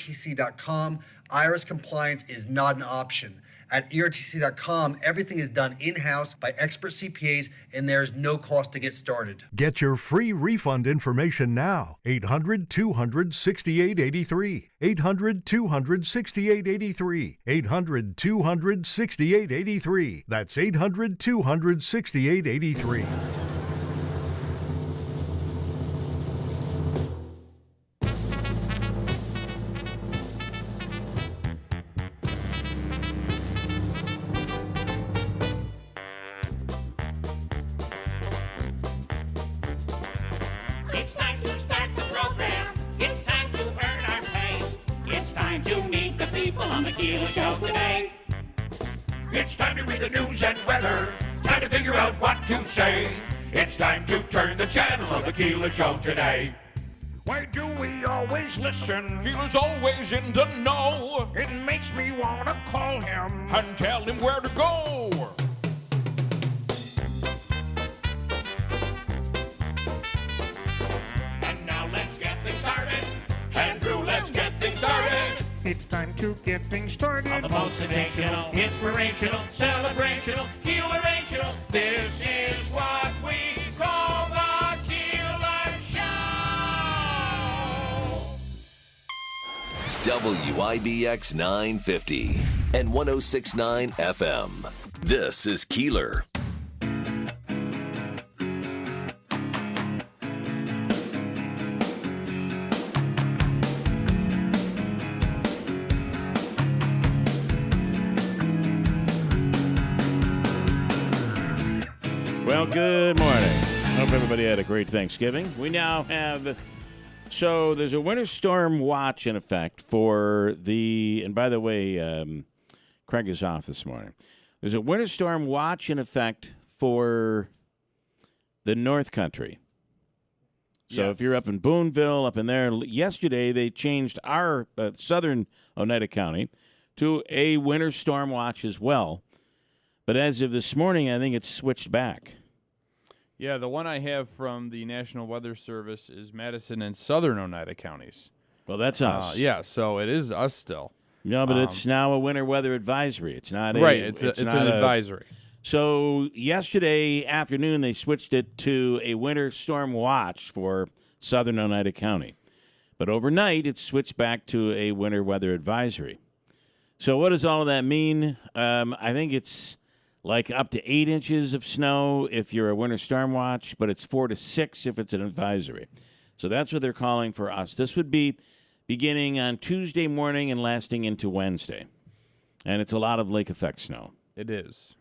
ERTC.com, IRS compliance is not an option. At ERTC.com, everything is done in-house by expert CPAs, and there's no cost to get started. Get your free refund information now. 800-200-6883. 800-200-6883. 800-200-6883. That's 800-200-6883. Keeler Show today. It's time to read the news and weather. Time to figure out what to say. It's time to turn the channel of the Keeler Show today. Why do we always listen? Keeler's always in the know. It makes me want to call him and tell him where to go. And now let's get things started. Andrew, let's get things started. It's time to get things started. On the most sensational, inspirational, celebrational, Keelerational. This is what we call the Keeler Show. WIBX 950 and 106.9 FM. This is Keeler. Well, good morning. Hope everybody had a great Thanksgiving. We now have, so there's a winter storm watch in effect for the, and by the way, Craig is off this morning. There's a winter storm watch in effect for the North Country. So if you're up in Boonville, up in there, yesterday they changed our southern Oneida County to a winter storm watch as well. But as of this morning, I think it's switched back. Yeah, the one I have from the National Weather Service is Madison and Southern Oneida counties. Well, that's us. Yeah, so it is us still. No, but it's now a winter weather advisory. It's not right. a It's an advisory. So yesterday afternoon, they switched it to a winter storm watch for Southern Oneida County. But overnight, it's switched back to a winter weather advisory. So what does all of that mean? I think it's like up to 8 inches of snow if you're a winter storm watch, but it's 4 to 6 if it's an advisory. So that's what they're calling for us. This would be beginning on Tuesday morning and lasting into Wednesday. And it's a lot of lake effect snow. It is.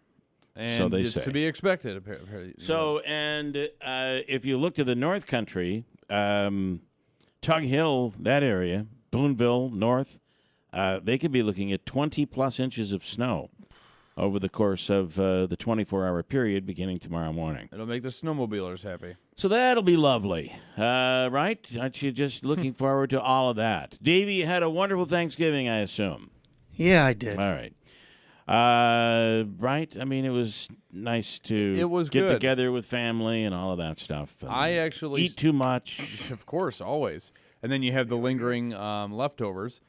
And so they it's say. to be expected, apparently. So, and if you look to the North Country, Tug Hill, that area, Boonville, North, they could be looking at 20-plus inches of snow over the course of the 24-hour period beginning tomorrow morning. It'll make the snowmobilers happy. So that'll be lovely, right? Aren't you just looking forward to all of that? Davey, you had a wonderful Thanksgiving, I assume. Yeah, I did. All right. Right? I mean, it was nice to get good. together with family and all of that stuff. I actually eat too much. Of course, always. And then you have the lingering leftovers.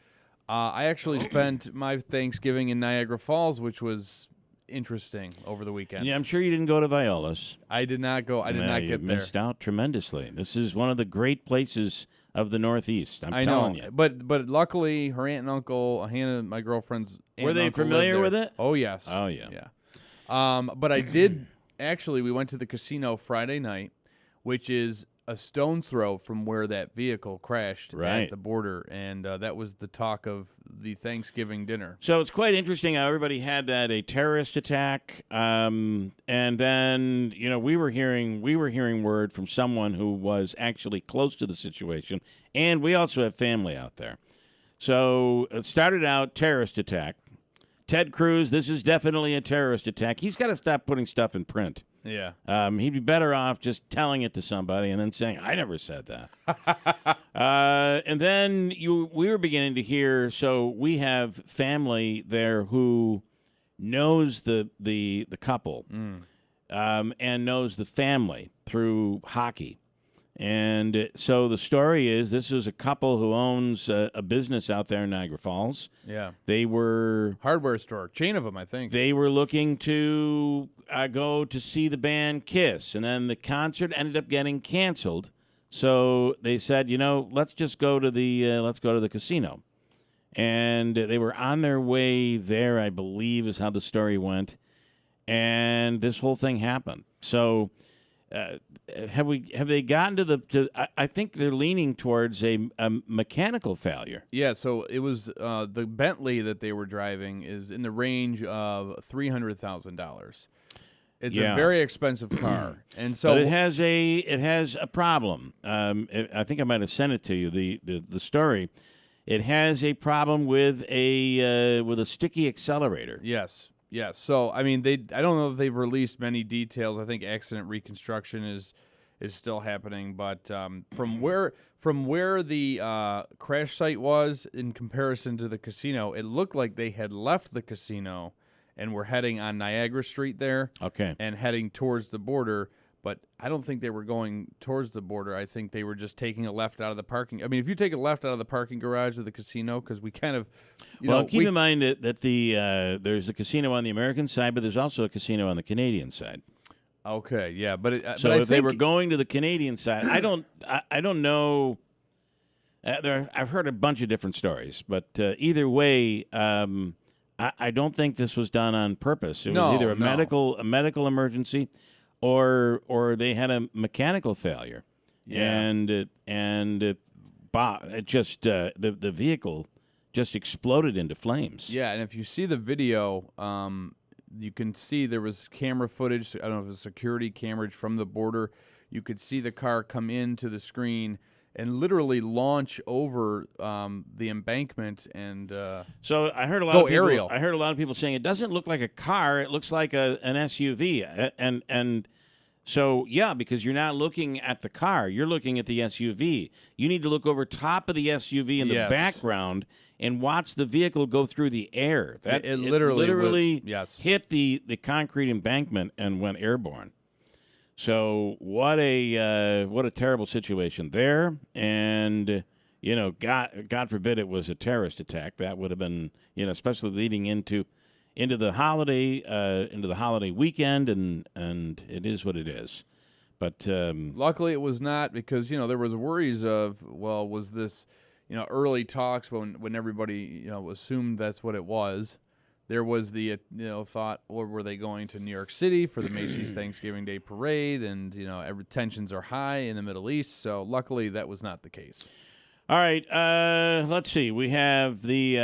I actually spent my Thanksgiving in Niagara Falls, which was interesting over the weekend. Yeah, I'm sure you didn't go to Viola's. I did not go. I did not get there. You missed out tremendously. This is one of the great places of the Northeast. I'm telling you. But luckily, her aunt and uncle, Hannah, my girlfriend's aunt Were they and uncle familiar lived there. with it? Oh, yes. Oh, yeah. Yeah. But I did, actually, we went to the casino Friday night, which is a stone's throw from where that vehicle crashed at the border, and that was the talk of the Thanksgiving dinner. So it's quite interesting how everybody had a terrorist attack, and then we were hearing word from someone who was actually close to the situation, and we also have family out there. So it started out terrorist attack. Ted Cruz, this is definitely a terrorist attack. He's got to stop putting stuff in print. Yeah. He'd be better off just telling it to somebody and then saying, I never said that. And then we were beginning to hear, so we have family there who knows the couple and knows the family through hockey. And so the story is this is a couple who owns a business out there in Niagara Falls. Yeah. They were hardware store, chain of them, I think. They were looking to go to see the band Kiss, and then the concert ended up getting canceled. So they said, let's just go to the casino. And they were on their way there, I believe, is how the story went. And this whole thing happened. So have they gotten to I think they're leaning towards a mechanical failure. Yeah, so it was the Bentley that they were driving is in the range of $300,000. It's a very expensive car, and so but it has a problem. I think I might have sent it to you. The story. It has a problem with a sticky accelerator. Yes. So I mean, I don't know if they've released many details. I think accident reconstruction is still happening, but from where the crash site was in comparison to the casino, it looked like they had left the casino and were heading on Niagara Street there. Okay. And heading towards the border. But I don't think they were going towards the border. I think they were just taking a left out of the parking. I mean, if you take a left out of the parking garage of the casino, because we kind of, keep in mind that there's a casino on the American side, but there's also a casino on the Canadian side. Okay, yeah, but if they were going to the Canadian side, I don't know. I've heard a bunch of different stories, but either way, I don't think this was done on purpose. It was either a medical emergency. Or they had a mechanical failure, and it just the vehicle just exploded into flames. Yeah, and if you see the video, you can see there was camera footage. I don't know if it was security cameras from the border. You could see the car come into the screen and literally launch over the embankment and so I heard a lot of people, aerial. I heard a lot of people saying it doesn't look like a car; it looks like an SUV, and so because you're not looking at the car, you're looking at the SUV. You need to look over top of the SUV in the background and watch the vehicle go through the air. It literally hit the concrete embankment and went airborne. So what a terrible situation there, and God forbid it was a terrorist attack. That would have been especially leading into the holiday weekend, and it is what it is. But luckily it was not, because there was worries of was this early talks when everybody assumed that's what it was. There was the thought, or were they going to New York City for the Macy's Thanksgiving Day Parade? And tensions are high in the Middle East, so luckily that was not the case. All right, let's see. We have the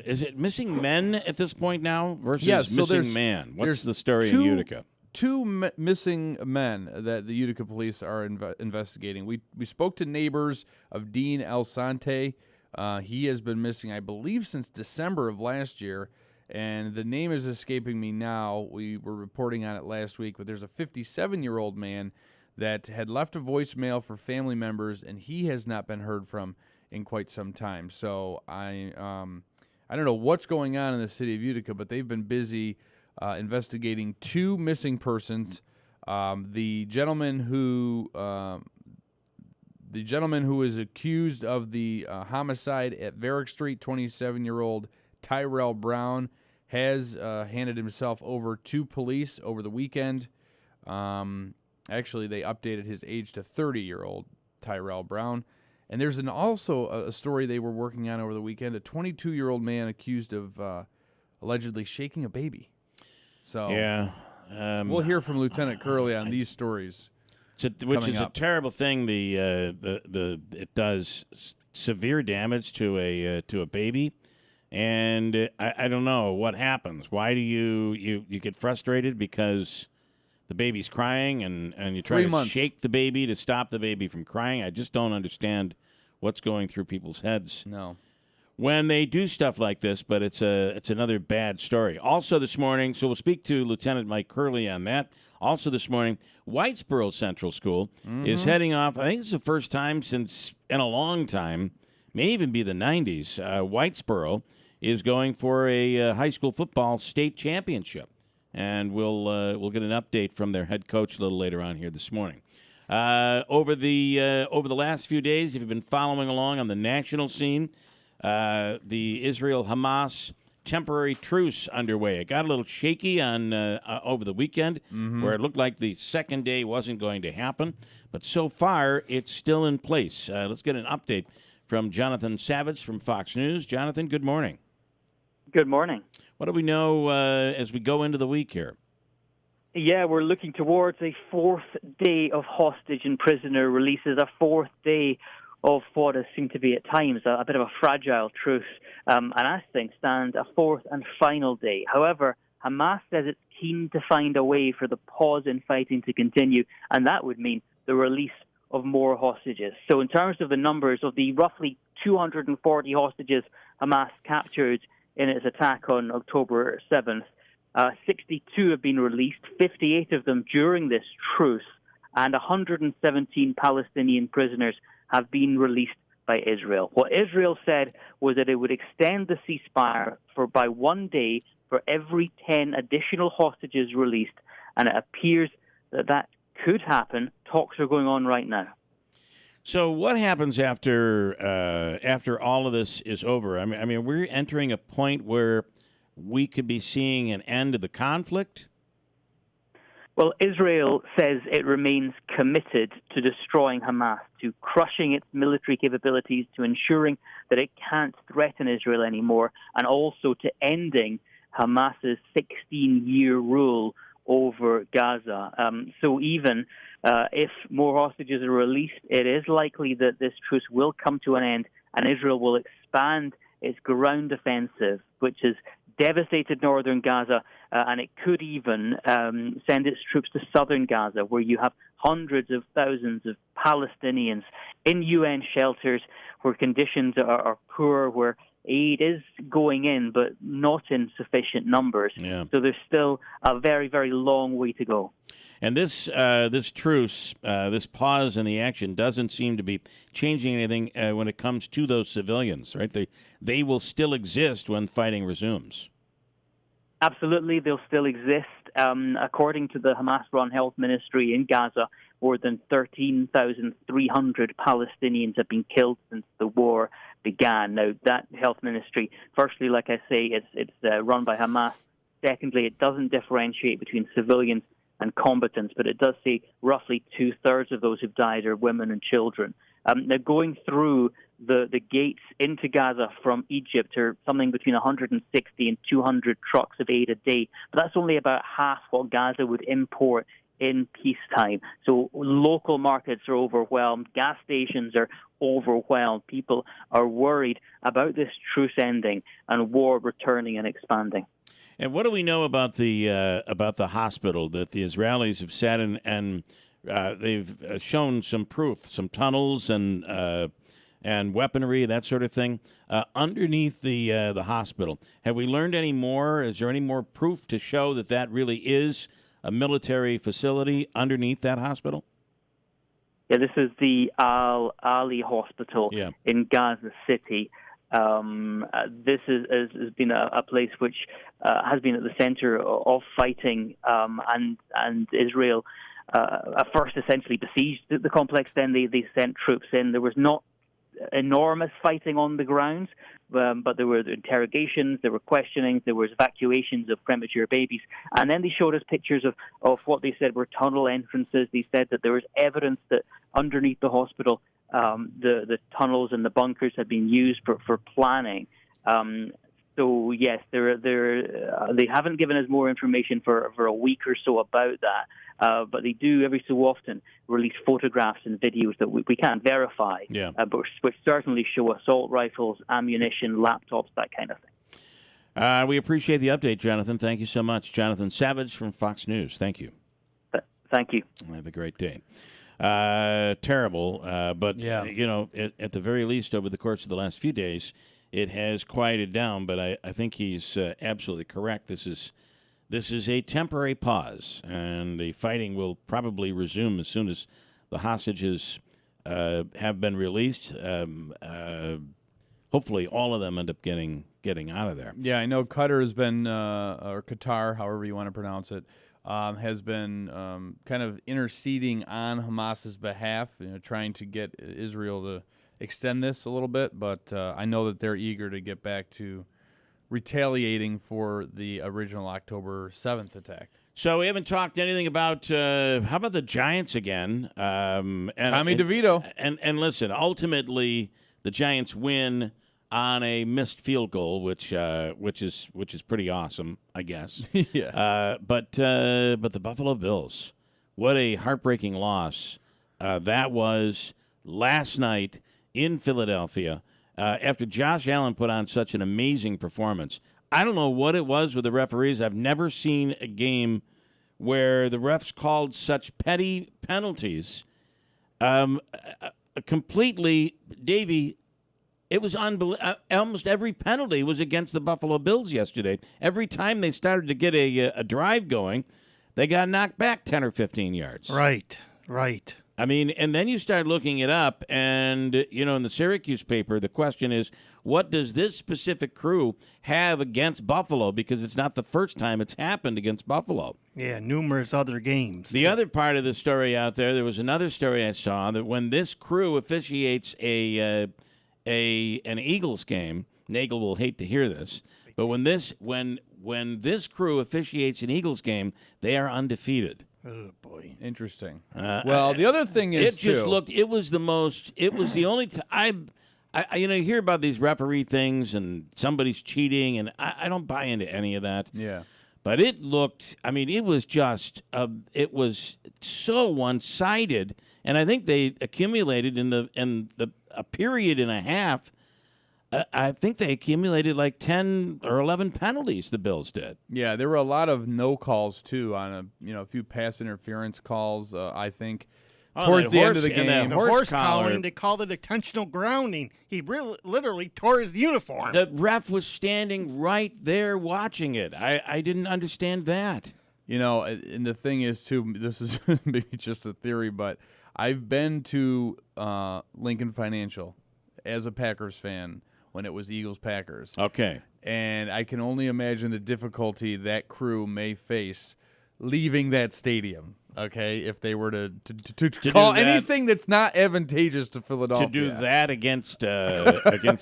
is it missing men at this point now versus missing man? What's the story in Utica? Two missing men that the Utica police are investigating. We spoke to neighbors of Dean El Sante. He has been missing, I believe, since December of last year. And the name is escaping me now. We were reporting on it last week, but there's a 57-year-old man that had left a voicemail for family members, and he has not been heard from in quite some time. So I don't know what's going on in the city of Utica, but they've been busy investigating two missing persons. The gentleman who is accused of the homicide at Varick Street, 27-year-old Tyrell Brown, has handed himself over to police over the weekend. Actually, they updated his age to 30-year-old Tyrell Brown. And there's also a story they were working on over the weekend, a 22-year-old man accused of allegedly shaking a baby. So we'll hear from Lieutenant Curley on these stories. Which is a terrible thing. It does severe damage to a baby. And I don't know what happens. Why do you get frustrated because the baby's crying and you try to shake the baby to stop the baby from crying? I just don't understand what's going through people's heads. No. When they do stuff like this, but it's another bad story. Also this morning, so we'll speak to Lieutenant Mike Curley on that. Also this morning, Whitesboro Central School is heading off. I think it's the first time in a long time, may even be the 90s. Whitesboro is going for a high school football state championship, and we'll get an update from their head coach a little later on here this morning. Over the last few days, if you've been following along on the national scene, the Israel-Hamas temporary truce underway. It got a little shaky on over the weekend, where it looked like the second day wasn't going to happen. But so far, it's still in place. Let's get an update from Jonathan Savage from Fox News. Jonathan, good morning. Good morning. What do we know as we go into the week here? Yeah, we're looking towards a fourth day of hostage and prisoner releases, a fourth day of what has seemed to be at times a bit of a fragile truce, and as things stand, a fourth and final day. However, Hamas says it's keen to find a way for the pause in fighting to continue, and that would mean the release of more hostages. So in terms of the numbers of the roughly 240 hostages Hamas captured in its attack on October 7th, 62 have been released, 58 of them during this truce, and 117 Palestinian prisoners have been released by Israel. What Israel said was that it would extend the ceasefire by 1 day for every 10 additional hostages released, and it appears that could happen. Talks are going on right now. So what happens after all of this is over? I mean, we're entering a point where we could be seeing an end to the conflict? Well, Israel says it remains committed to destroying Hamas, to crushing its military capabilities, to ensuring that it can't threaten Israel anymore, and also to ending Hamas's 16-year rule over Gaza. So even if more hostages are released, it is likely that this truce will come to an end and Israel will expand its ground offensive, which has devastated northern Gaza, and it could even send its troops to southern Gaza, where you have hundreds of thousands of Palestinians in UN shelters where conditions are poor, where aid is going in, but not in sufficient numbers. Yeah. So there's still a very, very long way to go. And this truce, this pause in the action, doesn't seem to be changing anything when it comes to those civilians, right? They will still exist when fighting resumes. Absolutely, they'll still exist. According to the Hamas-run health ministry in Gaza, more than 13,300 Palestinians have been killed since the war began. Now, that health ministry, firstly, like I say, it's run by Hamas. Secondly, it doesn't differentiate between civilians and combatants, but it does say roughly two-thirds of those who've died are women and children. They're going through the gates into Gaza from Egypt are something between 160 and 200 trucks of aid a day. But that's only about half what Gaza would import in peacetime. So local markets are overwhelmed. Gas stations are overwhelmed. People are worried about this truce ending and war returning and expanding. And what do we know about the hospital that the Israelis have said and they've shown some proof, some tunnels and weaponry, that sort of thing, underneath the hospital? Have we learned any more? Is there any more proof to show that really is a military facility underneath that hospital? Yeah, this is the Al-Ali Hospital in Gaza City. This has been a place which has been at the center of fighting, and Israel first essentially besieged the complex. Then they sent troops in. There was not enormous fighting on the ground, but there were interrogations, there were questionings, there was evacuations of premature babies, and then they showed us pictures of what they said were tunnel entrances. They said that there was evidence that underneath the hospital, the tunnels and the bunkers had been used for planning. So yes, they haven't given us more information for a week or so about that, but they do every so often release photographs and videos that we can't verify, but which certainly show assault rifles, ammunition, laptops, that kind of thing. We appreciate the update, Jonathan. Thank you so much. Jonathan Savage from Fox News. Thank you. Thank you. Have a great day. Terrible, but you know, at the very least, over the course of the last few days, it has quieted down. But I think he's absolutely correct. This is a temporary pause, and the fighting will probably resume as soon as the hostages have been released. Hopefully, all of them end up getting out of there. Yeah, I know Qatar has been, or Qatar, however you want to pronounce it, has been kind of interceding on Hamas's behalf, trying to get Israel to extend this a little bit. But I know that they're eager to get back to retaliating for the original October 7th attack. So we haven't talked anything about how about the Giants again? Tommy DeVito. And listen, ultimately the Giants win on a missed field goal, which is pretty awesome, I guess. Yeah. But the Buffalo Bills, what a heartbreaking loss that was last night in Philadelphia. After Josh Allen put on such an amazing performance. I don't know what it was with the referees. I've never seen a game where the refs called such petty penalties. Completely, Davey, it was unbelievable. Almost every penalty was against the Buffalo Bills yesterday. Every time they started to get a drive going, they got knocked back 10 or 15 yards. Right. I mean, and then you start looking it up, and, in the Syracuse paper, the question is, what does this specific crew have against Buffalo? Because it's not the first time it's happened against Buffalo. Yeah, numerous other games. The other part of the story out there was another story I saw that when this crew officiates an Eagles game, Nagel will hate to hear this, but when this crew officiates an Eagles game, they are undefeated. Oh, boy. Interesting. Well, the other thing is, it was the only time you hear about these referee things and somebody's cheating, and I don't buy into any of that. Yeah. But it looked, it was just, it was so one-sided, and I think they accumulated in a period and a half. I think they accumulated like 10 or 11 penalties, the Bills did. Yeah, there were a lot of no calls, too, on a few pass interference calls, I think, towards the end of the game. The horse calling, they called it intentional grounding. He literally tore his uniform. The ref was standing right there watching it. I didn't understand that. And the thing is, too, this is maybe just a theory, but I've been to Lincoln Financial as a Packers fan when it was Eagles-Packers. Okay. And I can only imagine the difficulty that crew may face leaving that stadium, okay, if they were to call anything that's not advantageous to Philadelphia. To do that against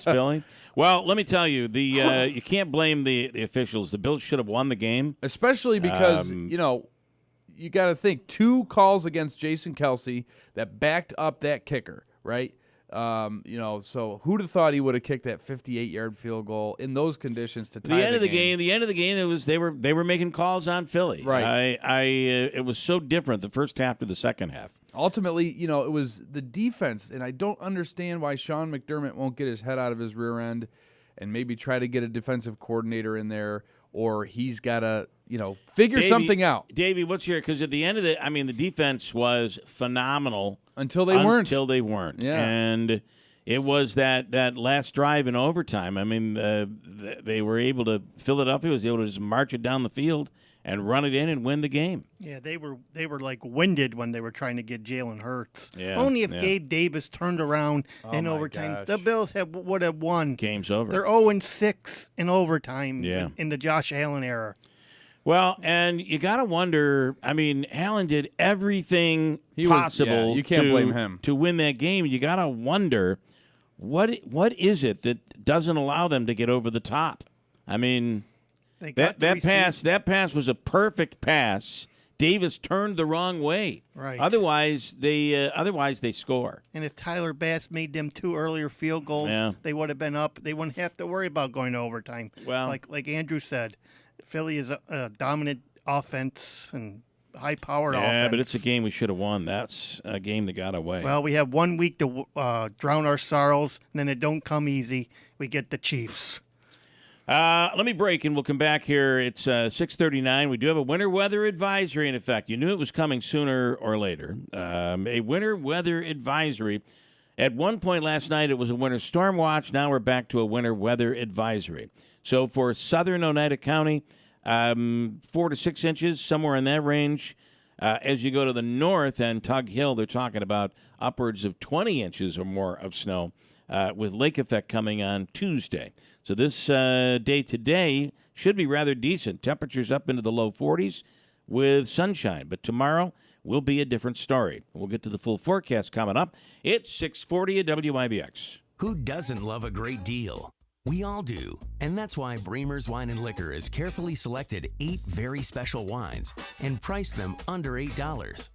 Philly? Well, let me tell you, you can't blame the officials. The Bills should have won the game. Especially because, you got to think, 2 calls against Jason Kelce that backed up that kicker, right? So who'd have thought he would have kicked that 58-yard field goal in those conditions to tie the end of the game? The end of the game, it was they were making calls on Philly. Right. It was so different the first half to the second half. Ultimately, it was the defense, and I don't understand why Sean McDermott won't get his head out of his rear end and maybe try to get a defensive coordinator in there, or he's got to figure something out. Davey, what's your? Because at the end of the defense was phenomenal. Until they weren't. Yeah. And it was that last drive in overtime. They were able to. Philadelphia was able to just march it down the field and run it in and win the game. Yeah, they were like winded when they were trying to get Jalen Hurts. Yeah, Only if Gabe Davis turned around in overtime, gosh. the Bills would have won. Game's over. They're 0-6 in overtime in the Josh Allen era. Well, and you got to wonder, Allen did everything possible you can't blame him. To win that game. You got to wonder, what is it that doesn't allow them to get over the top? That pass was a perfect pass. Davis turned the wrong way. Right. Otherwise they score. And if Tyler Bass made them 2 earlier field goals, they would have been up. They wouldn't have to worry about going to overtime. Well, like Andrew said, Philly is a dominant offense and high-powered offense. Yeah, but it's a game we should have won. That's a game that got away. Well, we have 1 week to drown our sorrows, and then it don't come easy. We get the Chiefs. Let me break, and we'll come back here. It's 6:39. We do have a winter weather advisory in effect. You knew it was coming sooner or later. A winter weather advisory. At one point last night, it was a winter storm watch. Now we're back to a winter weather advisory. So for southern Oneida County, 4 to 6 inches, somewhere in that range. As you go to the north and Tug Hill, they're talking about upwards of 20 inches or more of snow with lake effect coming on Tuesday. So this day today should be rather decent. Temperatures up into the low 40s. with sunshine. But tomorrow will be a different story. We'll get to the full forecast coming up. It's 640 at WIBX. Who doesn't love a great deal? We all do. And that's why Bremer's Wine and Liquor has carefully selected 8 very special wines and priced them under $8.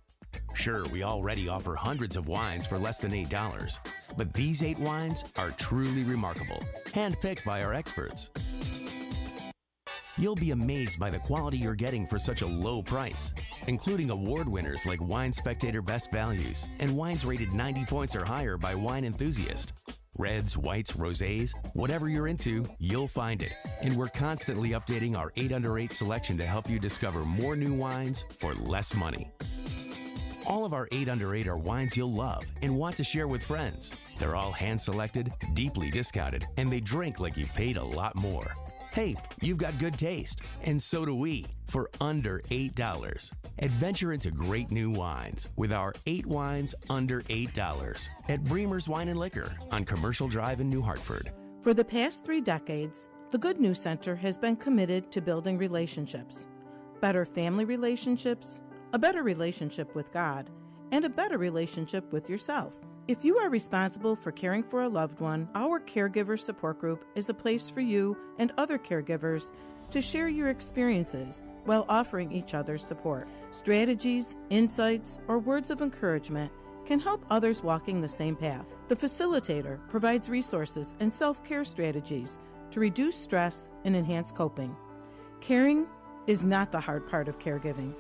Sure, we already offer hundreds of wines for less than $8, but these 8 wines are truly remarkable, handpicked by our experts. You'll be amazed by the quality you're getting for such a low price, including award winners like Wine Spectator Best Values and wines rated 90 points or higher by Wine Enthusiast. Reds, whites, rosés, whatever you're into, you'll find it. And we're constantly updating our 8 under 8 selection to help you discover more new wines for less money. All of our 8 under 8 are wines you'll love and want to share with friends. They're all hand-selected, deeply discounted, and they drink like you paid a lot more. Hey, you've got good taste, and so do we, for under $8. Adventure into great new wines with our 8 wines under $8 at Bremer's Wine and Liquor on Commercial Drive in New Hartford. For the past 3 decades, the Good News Center has been committed to building relationships. Better family relationships, a better relationship with God, and a better relationship with yourself. If you are responsible for caring for a loved one, our Caregiver Support Group is a place for you and other caregivers to share your experiences while offering each other support. Strategies, insights, or words of encouragement can help others walking the same path. The facilitator provides resources and self-care strategies to reduce stress and enhance coping. Caring is not the hard part of caregiving.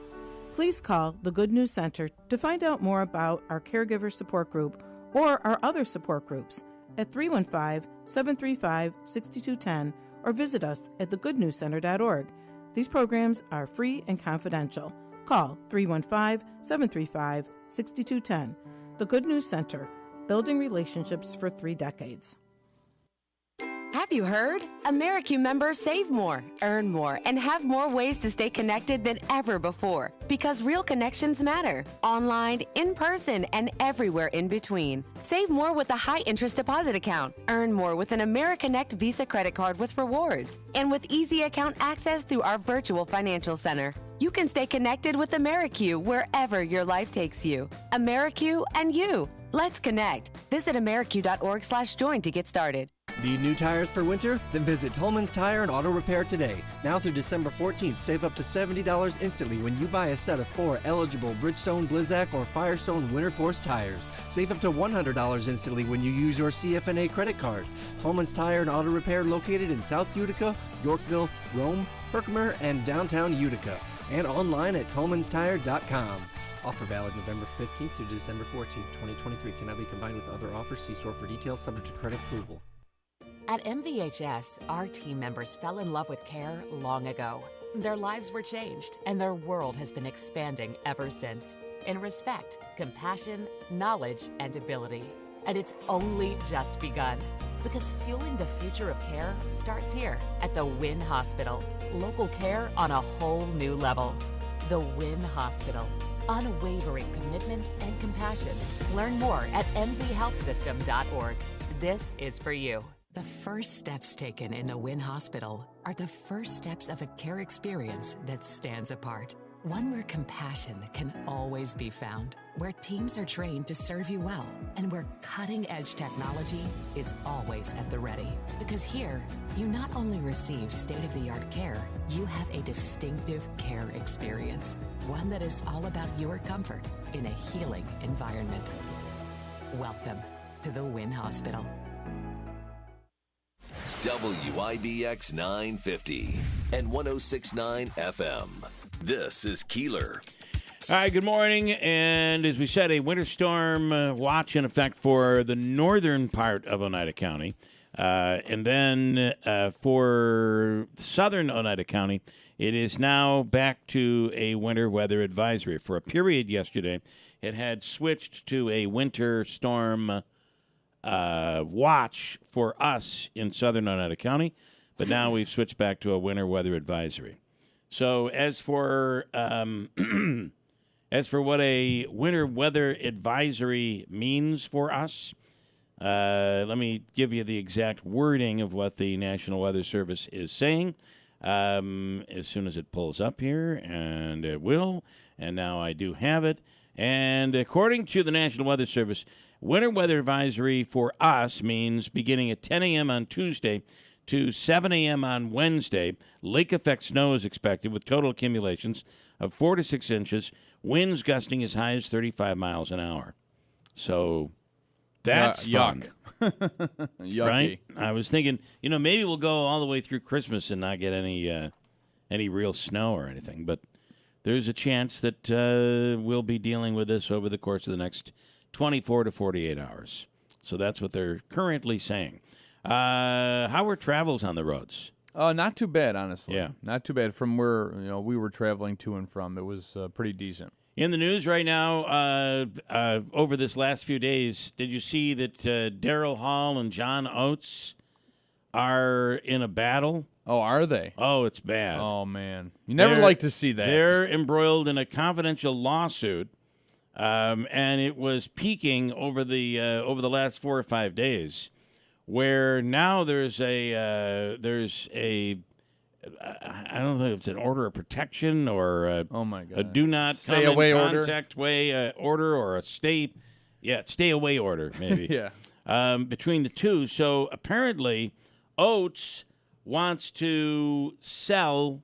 Please call the Good News Center to find out more about our Caregiver Support Group or our other support groups at 315-735-6210 or visit us at thegoodnewscenter.org. These programs are free and confidential. Call 315-735-6210. The Good News Center, building relationships for 3 decades. Have you heard? AmeriQ members save more, earn more, and have more ways to stay connected than ever before. Because real connections matter. Online, in person, and everywhere in between. Save more with a high-interest deposit account. Earn more with an AmeriConnect Visa credit card with rewards. And with easy account access through our virtual financial center. You can stay connected with AmeriQ wherever your life takes you. AmeriQ and you. Let's connect. Visit AmeriQ.org/join to get started. Need new tires for winter? Then visit Tolman's Tire and Auto Repair today. Now through December 14th, save up to $70 instantly when you buy a set of 4 eligible Bridgestone, Blizzak, or Firestone Winter Force tires. Save up to $100 instantly when you use your CFNA credit card. Tolman's Tire and Auto Repair located in South Utica, Yorkville, Rome, Herkimer, and downtown Utica. And online at tolmanstire.com. Offer valid November 15th to December 14th, 2023. Cannot be combined with other offers. See store for details, subject to credit approval. At MVHS, our team members fell in love with care long ago. Their lives were changed, and their world has been expanding ever since. In respect, compassion, knowledge, and ability. And it's only just begun. Because fueling the future of care starts here at the Wynn Hospital. Local care on a whole new level. The Wynn Hospital. Unwavering commitment and compassion. Learn more at mvhealthsystem.org. This is for you. The first steps taken in the Wynn Hospital are the first steps of a care experience that stands apart. One where compassion can always be found, where teams are trained to serve you well, and where cutting-edge technology is always at the ready. Because here, you not only receive state-of-the-art care, you have a distinctive care experience, one that is all about your comfort in a healing environment. Welcome to the Wynn Hospital. WIBX 950 and 106.9 FM. This is Keeler. All right, good morning. And as we said, a winter storm watch in effect for the northern part of Oneida County. And then for southern Oneida County, it is now back to a winter weather advisory. For a period yesterday, it had switched to a winter storm watch for us in southern Oneida County, but now we've switched back to a winter weather advisory. So as for what a winter weather advisory means for us, let me give you the exact wording of what the National Weather Service is saying. as soon as it pulls up here, and it will. And now I do have it. And according to the National Weather Service, winter weather advisory for us means beginning at 10 a.m. on Tuesday to 7 a.m. on Wednesday, lake effect snow is expected with total accumulations of 4 to 6 inches, winds gusting as high as 35 miles an hour. So that's fun. Yucky. Right? I was thinking, maybe we'll go all the way through Christmas and not get any real snow or anything, but there's a chance that we'll be dealing with this over the course of the next 24 to 48 hours. So that's what they're currently saying. How were travels on the roads? Not too bad, honestly. Yeah. Not too bad from where we were traveling to and from. It was pretty decent. In the news right now, over this last few days, did you see that Daryl Hall and John Oates are in a battle? Oh, are they? Oh, it's bad. Oh, man. You never like to see that. They're embroiled in a confidential lawsuit, and it was peaking over the last 4 or 5 days, where now there's a I don't know if it's an order of protection or a do not stay come away in order. contact order or a stay away order maybe. Yeah. Between the two. So apparently Oates wants to sell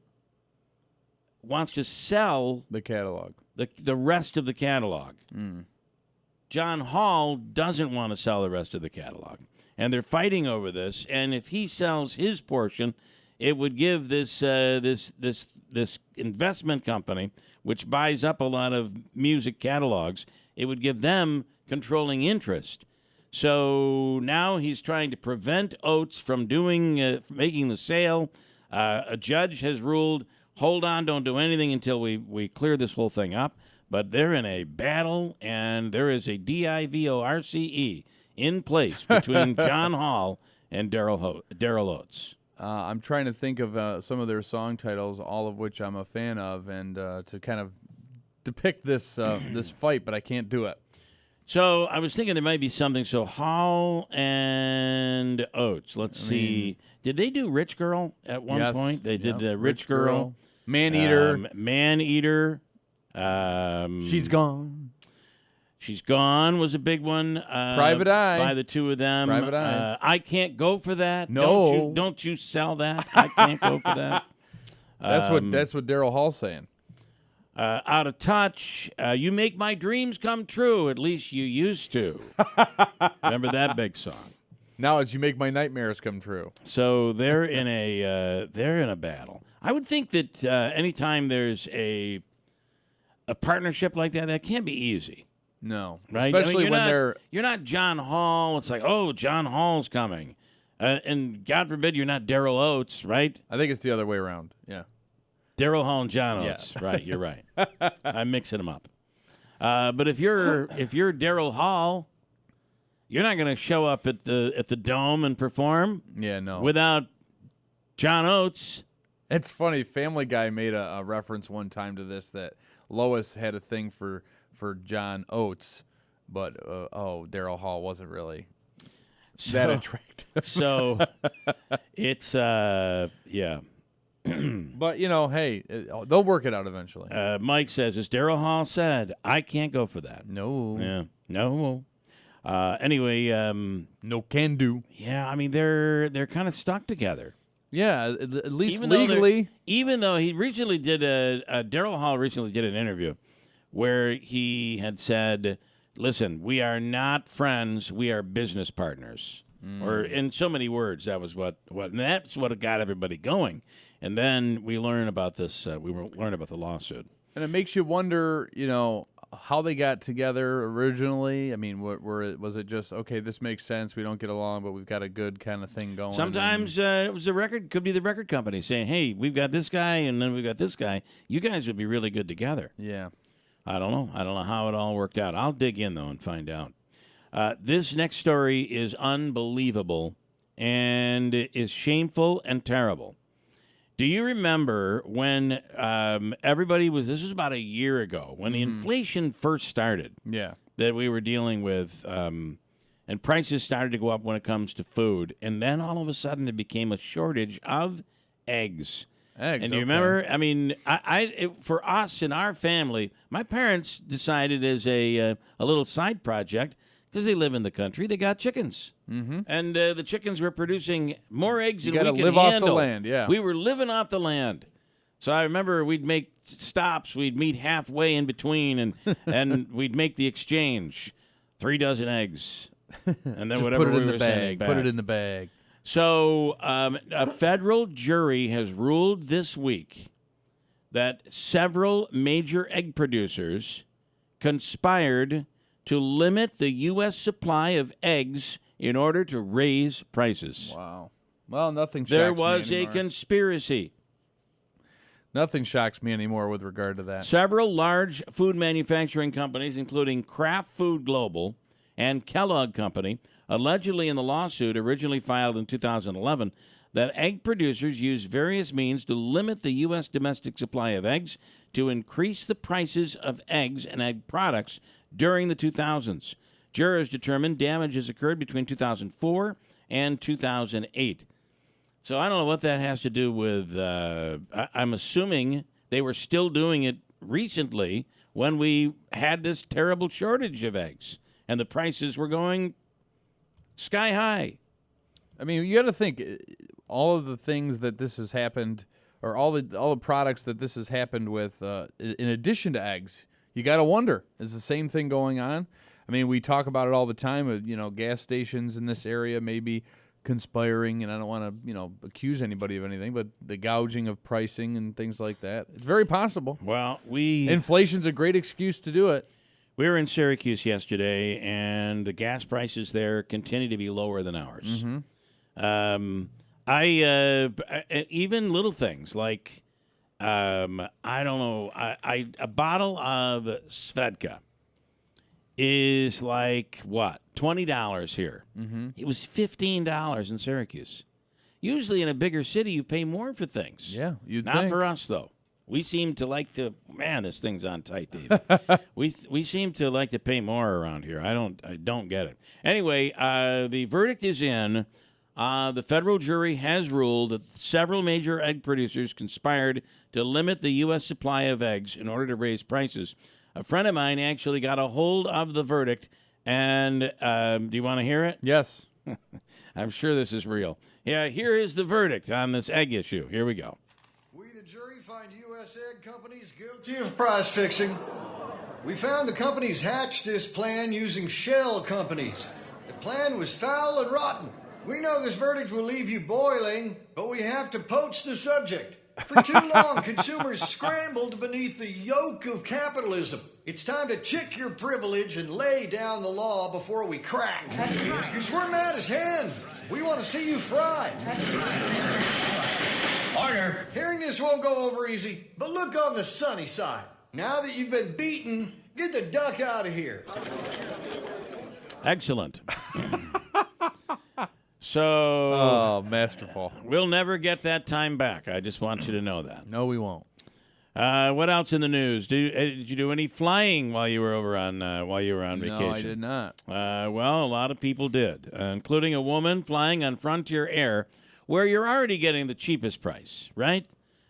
the catalog. The rest of the catalog. John Hall doesn't want to sell the rest of the catalog. And they're fighting over this, and if he sells his portion, it would give this investment company, which buys up a lot of music catalogs, it would give them controlling interest. So now he's trying to prevent Oates from making the sale. A judge has ruled, hold on, don't do anything until we clear this whole thing up. But they're in a battle, and there is a DIVORCE in place between John Hall and Daryl Oates. I'm trying to think of some of their song titles, all of which I'm a fan of, and to kind of depict this this fight, but I can't do it. So I was thinking there might be something. So Hall and Oates. Let's see. Did they do Rich Girl at one point? They did Rich Girl. Man-Eater. Man-Eater. She's Gone. She's Gone was a big one. Private Eye. By the two of them. Private Eye. I Can't Go For That. No. Don't you sell that. I Can't Go For That. That's what Daryl Hall's saying. Out of Touch. You Make My Dreams Come True. At least you used to. Remember that big song. Now it's You Make My Nightmares Come True. So they're in a battle. I would think that anytime there's a partnership like that can't be easy. No, right? Especially when you're not John Hall. It's like, oh, John Hall's coming, and God forbid you're not Daryl Oates, right? I think it's the other way around. Yeah, Daryl Hall and John Oates. Yeah. Right, you're right. I'm mixing them up. But if you're Daryl Hall, you're not going to show up at the Dome and perform. Yeah, no. Without John Oates. It's funny. Family Guy made a reference one time to this, that Lois had a thing for John Oates, but Daryl Hall wasn't really that attractive. So it's yeah. But hey, they'll work it out eventually. Mike says, as Daryl Hall said, I can't go for that. No. Yeah. No. Anyway, no can do. Yeah, I mean they're kind of stuck together. Yeah, at least legally. Even though he recently did Daryl Hall recently did an interview where he had said, listen, we are not friends, we are business partners. Or in so many words, that was what and that's what got everybody going. And then we learn about this, learn about the lawsuit. And it makes you wonder, how they got together originally. I mean, was it just, okay, this makes sense, we don't get along, but we've got a good kind of thing going? Sometimes it was could be the record company saying, hey, we've got this guy and then we've got this guy. You guys would be really good together. Yeah. I don't know how it all worked out. I'll dig in, though, and find out. This next story is unbelievable and is shameful and terrible. Do you remember when everybody was, this was about a year ago, when the inflation first started, that we were dealing with, and prices started to go up when it comes to food, and then all of a sudden there became a shortage of eggs. Eggs, And you remember, I mean, for us in our family, my parents decided as a little side project, because they live in the country, they got chickens. Mm-hmm. And the chickens were producing more eggs than we could could live handle. off the land, yeah. We were living off the land. So I remember we'd make stops. We'd meet halfway in between, and we'd make the exchange. 3 dozen eggs. And then Just whatever put it we in were the sending bag. back. Put it in the bag. So a federal jury has ruled this week that several major egg producers conspired to limit the U.S. supply of eggs in order to raise prices. Wow. Well, nothing shocks There me was a anymore. conspiracy. Nothing shocks me anymore with regard to that. Several large food manufacturing companies, including Kraft Food Global and Kellogg Company, allegedly in the lawsuit originally filed in 2011, that egg producers used various means to limit the U.S. domestic supply of eggs to increase the prices of eggs and egg products during the 2000s. Jurors determined damages occurred between 2004 and 2008. So I don't know what that has to do with, I'm assuming they were still doing it recently when we had this terrible shortage of eggs and the prices were going sky high. I mean, you got to think all of the things that this has happened, or all the products that this has happened with, in addition to eggs. You got to wonder, is the same thing going on? I mean, we talk about it all the time. Gas stations in this area maybe conspiring, and I don't want to, accuse anybody of anything, but the gouging of pricing and things like that. It's very possible. Well, inflation's a great excuse to do it. We were in Syracuse yesterday, and the gas prices there continue to be lower than ours. Mm-hmm. Even little things like, I don't know, a bottle of Svedka is like, what, $20 here. Mm-hmm. It was $15 in Syracuse. Usually in a bigger city, you pay more for things. Yeah, you'd Not think. for us, though. We seem to like to, man, this thing's on tight, Dave. we seem to like to pay more around here. I don't get it. Anyway, the verdict is in. The federal jury has ruled that several major egg producers conspired to limit the U.S. supply of eggs in order to raise prices. A friend of mine actually got a hold of the verdict, and do you want to hear it? Yes. I'm sure this is real. Yeah, here is the verdict on this egg issue. Here we go. We, the jury, find U.S. egg companies guilty of price fixing. We found the companies hatched this plan using shell companies. The plan was foul and rotten. We know this verdict will leave you boiling, but we have to poach the subject. For too long, consumers scrambled beneath the yoke of capitalism. It's time to check your privilege and lay down the law before we crack. Because we're mad as hen. We want to see you fry. Order. Hearing this won't go over easy, but look on the sunny side. Now that you've been beaten, get the duck out of here. Excellent. So, oh, masterful. We'll never get that time back. I just want you to know that. No, we won't. What else in the news? Did you do any flying while you were on vacation? No, I did not. Well, a lot of people did, including a woman flying on Frontier Air, where you're already getting the cheapest price, right?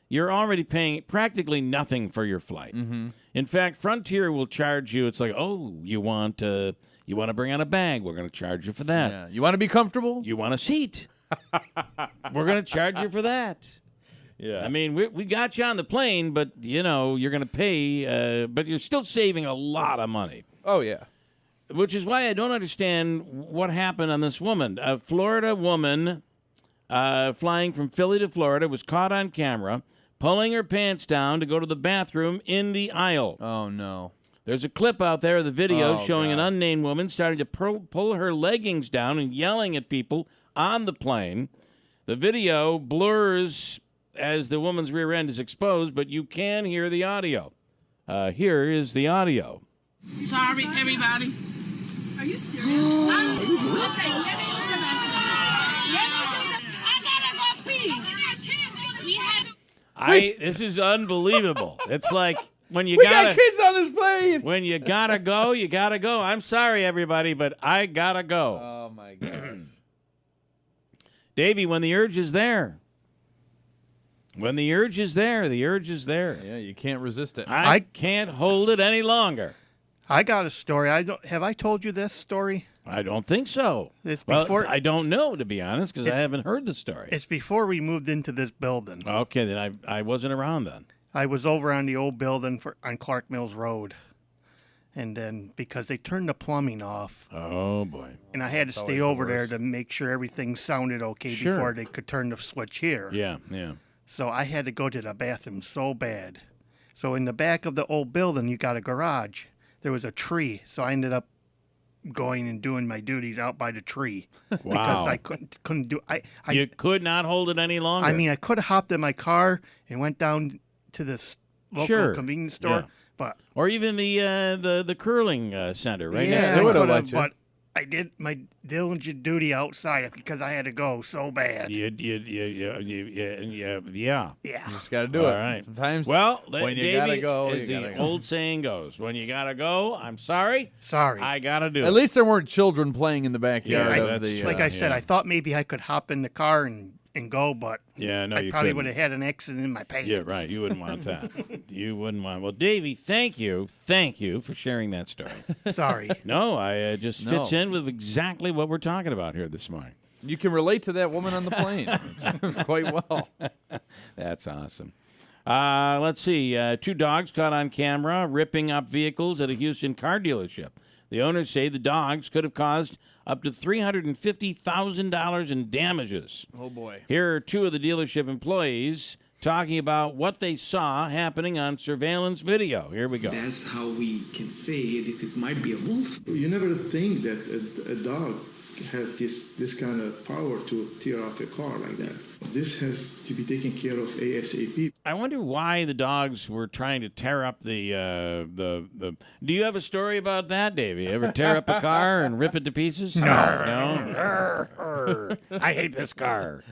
You're already paying practically nothing for your flight. Mm-hmm. In fact, Frontier will charge you. It's like, oh, you want to bring out a bag? We're going to charge you for that. Yeah. You want to be comfortable? You want a seat? We're going to charge you for that. Yeah. I mean, we got you on the plane, but, you're going to pay, but you're still saving a lot of money. Oh, yeah. Which is why I don't understand what happened on this woman. A Florida woman flying from Philly to Florida was caught on camera pulling her pants down to go to the bathroom in the aisle. Oh, no. There's a clip out there of the video showing God. an unnamed woman starting to pull her leggings down and yelling at people on the plane. The video blurs as the woman's rear end is exposed, but you can hear the audio. Here is the audio. Sorry, everybody. Are you serious? Okay, I gotta go pee. This is unbelievable. It's like when you we got kids on this plane. When you gotta go, you gotta go. I'm sorry, everybody, but I gotta go. Oh my God, Davey, when the urge is there. When the urge is there, the urge is there. Yeah, you can't resist it. I can't hold it any longer. I got a story. Have I told you this story? I don't think so. I don't know, to be honest, because I haven't heard the story. It's before we moved into this building. Okay, then I wasn't around then. I was over on the old building on Clark Mills Road. And then because they turned the plumbing off. Oh, boy. And I had to stay over there to make sure everything sounded okay before they could turn the switch here. Yeah, yeah. So I had to go to the bathroom so bad. So in the back of the old building, you got a garage. There was a tree. So I ended up going and doing my duties out by the tree. Wow. Because I couldn't do you could not hold it any longer. I mean, I could have hopped in my car and went down to this local convenience store. Yeah. But or even the curling center, right? Yeah, they would have let you. But I did my diligent duty outside because I had to go so bad. Yeah. Yeah. You just got to do it. All right. Sometimes when you got to go, as the old saying goes, when you got to go, I'm sorry. Sorry. I got to do it. At least there weren't children playing in the backyard of the... Like I said, I thought maybe I could hop in the car and go, but I probably would have had an accident in my pants. Yeah, right. You wouldn't want that. You wouldn't want. Well, Davey, thank you for sharing that story. Sorry. No, I just fits in with exactly what we're talking about here this morning. You can relate to that woman on the plane quite well. That's awesome. Let's see. 2 dogs caught on camera ripping up vehicles at a Houston car dealership. The owners say the dogs could have caused up to $350,000 in damages. Oh, boy. Here are 2 of the dealership employees talking about what they saw happening on surveillance video. Here we go. That's how we can say might be a wolf. You never think that a dog has this kind of power to tear off a car like that. This has to be taken care of ASAP. I wonder why the dogs were trying to tear up the. Do you have a story about that, Davey? Ever tear up a car and rip it to pieces? No. I hate this car.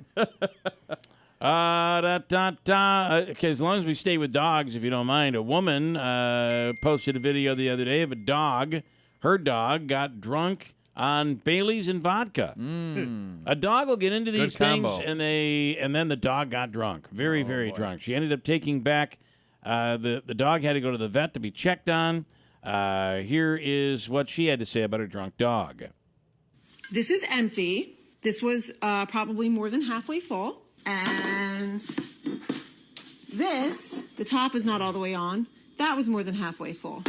Okay, as long as we stay with dogs, if you don't mind, a woman posted a video the other day of a dog. Her dog got drunk on Bailey's and vodka. A dog will get into these things, and then the dog got drunk. Very drunk. She ended up taking back. The dog had to go to the vet to be checked on. Here is what she had to say about her drunk dog. This is empty. This was probably more than halfway full. And this, the top is not all the way on. That was more than halfway full.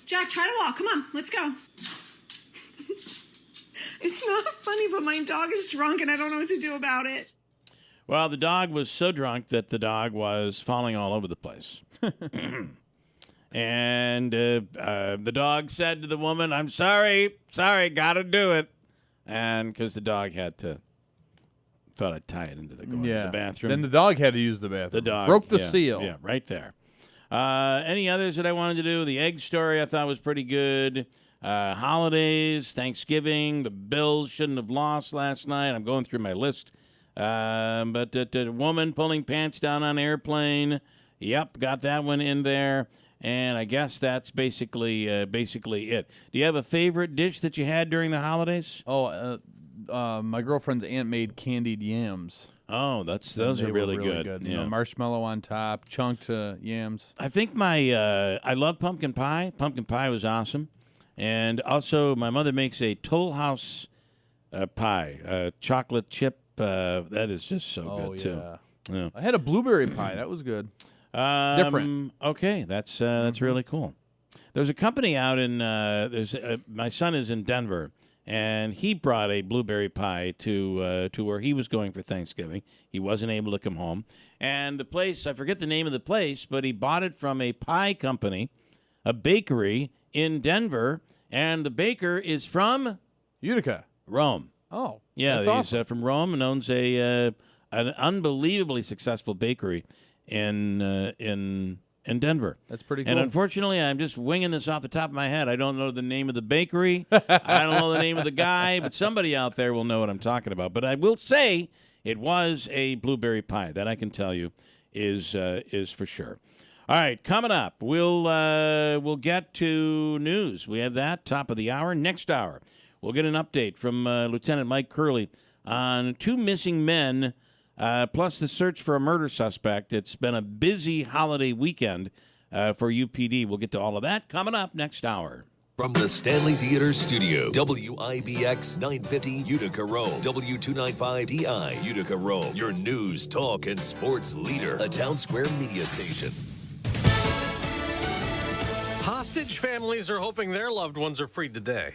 Jack, try to walk. Come on, let's go. It's not funny, but my dog is drunk and I don't know what to do about it. Well, the dog was so drunk that the dog was falling all over the place. And the dog said to the woman, "I'm sorry, gotta do it." And because the dog had to, thought I'd tie it into the bathroom. Then the dog had to use the bathroom. The dog broke the seal. Yeah, right there. Any others that I wanted to do? The egg story I thought was pretty good. Holidays, Thanksgiving, the Bills shouldn't have lost last night. I'm going through my list. But a woman pulling pants down on airplane. Yep, got that one in there. And I guess that's basically it. Do you have a favorite dish that you had during the holidays? Oh, my girlfriend's aunt made candied yams. Oh, those are really good. Yeah. Yeah. You know, marshmallow on top, chunked yams. I think I love pumpkin pie. Pumpkin pie was awesome. And also, my mother makes a Toll House pie, chocolate chip. That is just so good, too. Yeah. I had a blueberry pie. That was good. Different. Okay, that's really cool. There's a company out in my son is in Denver, and he brought a blueberry pie to where he was going for Thanksgiving. He wasn't able to come home, and the place, I forget the name of the place, but he bought it from a pie company, a bakery in Denver, and the baker is from Utica, Rome. Oh, yeah, that's he's awesome. From Rome and owns an unbelievably successful bakery in Denver. That's pretty cool. And unfortunately, I'm just winging this off the top of my head. I don't know the name of the bakery. I don't know the name of the guy, but somebody out there will know what I'm talking about. But I will say it was a blueberry pie. That I can tell you is for sure. All right, coming up, we'll get to news. We have that top of the hour. Next hour, we'll get an update from Lieutenant Mike Curley on 2 missing men plus the search for a murder suspect. It's been a busy holiday weekend for UPD. We'll get to all of that coming up next hour. From the Stanley Theater Studio, WIBX 950 Utica, Rome, W295DI Utica, Rome, your news, talk, and sports leader, a Town Square media station. Hostage families are hoping their loved ones are freed today.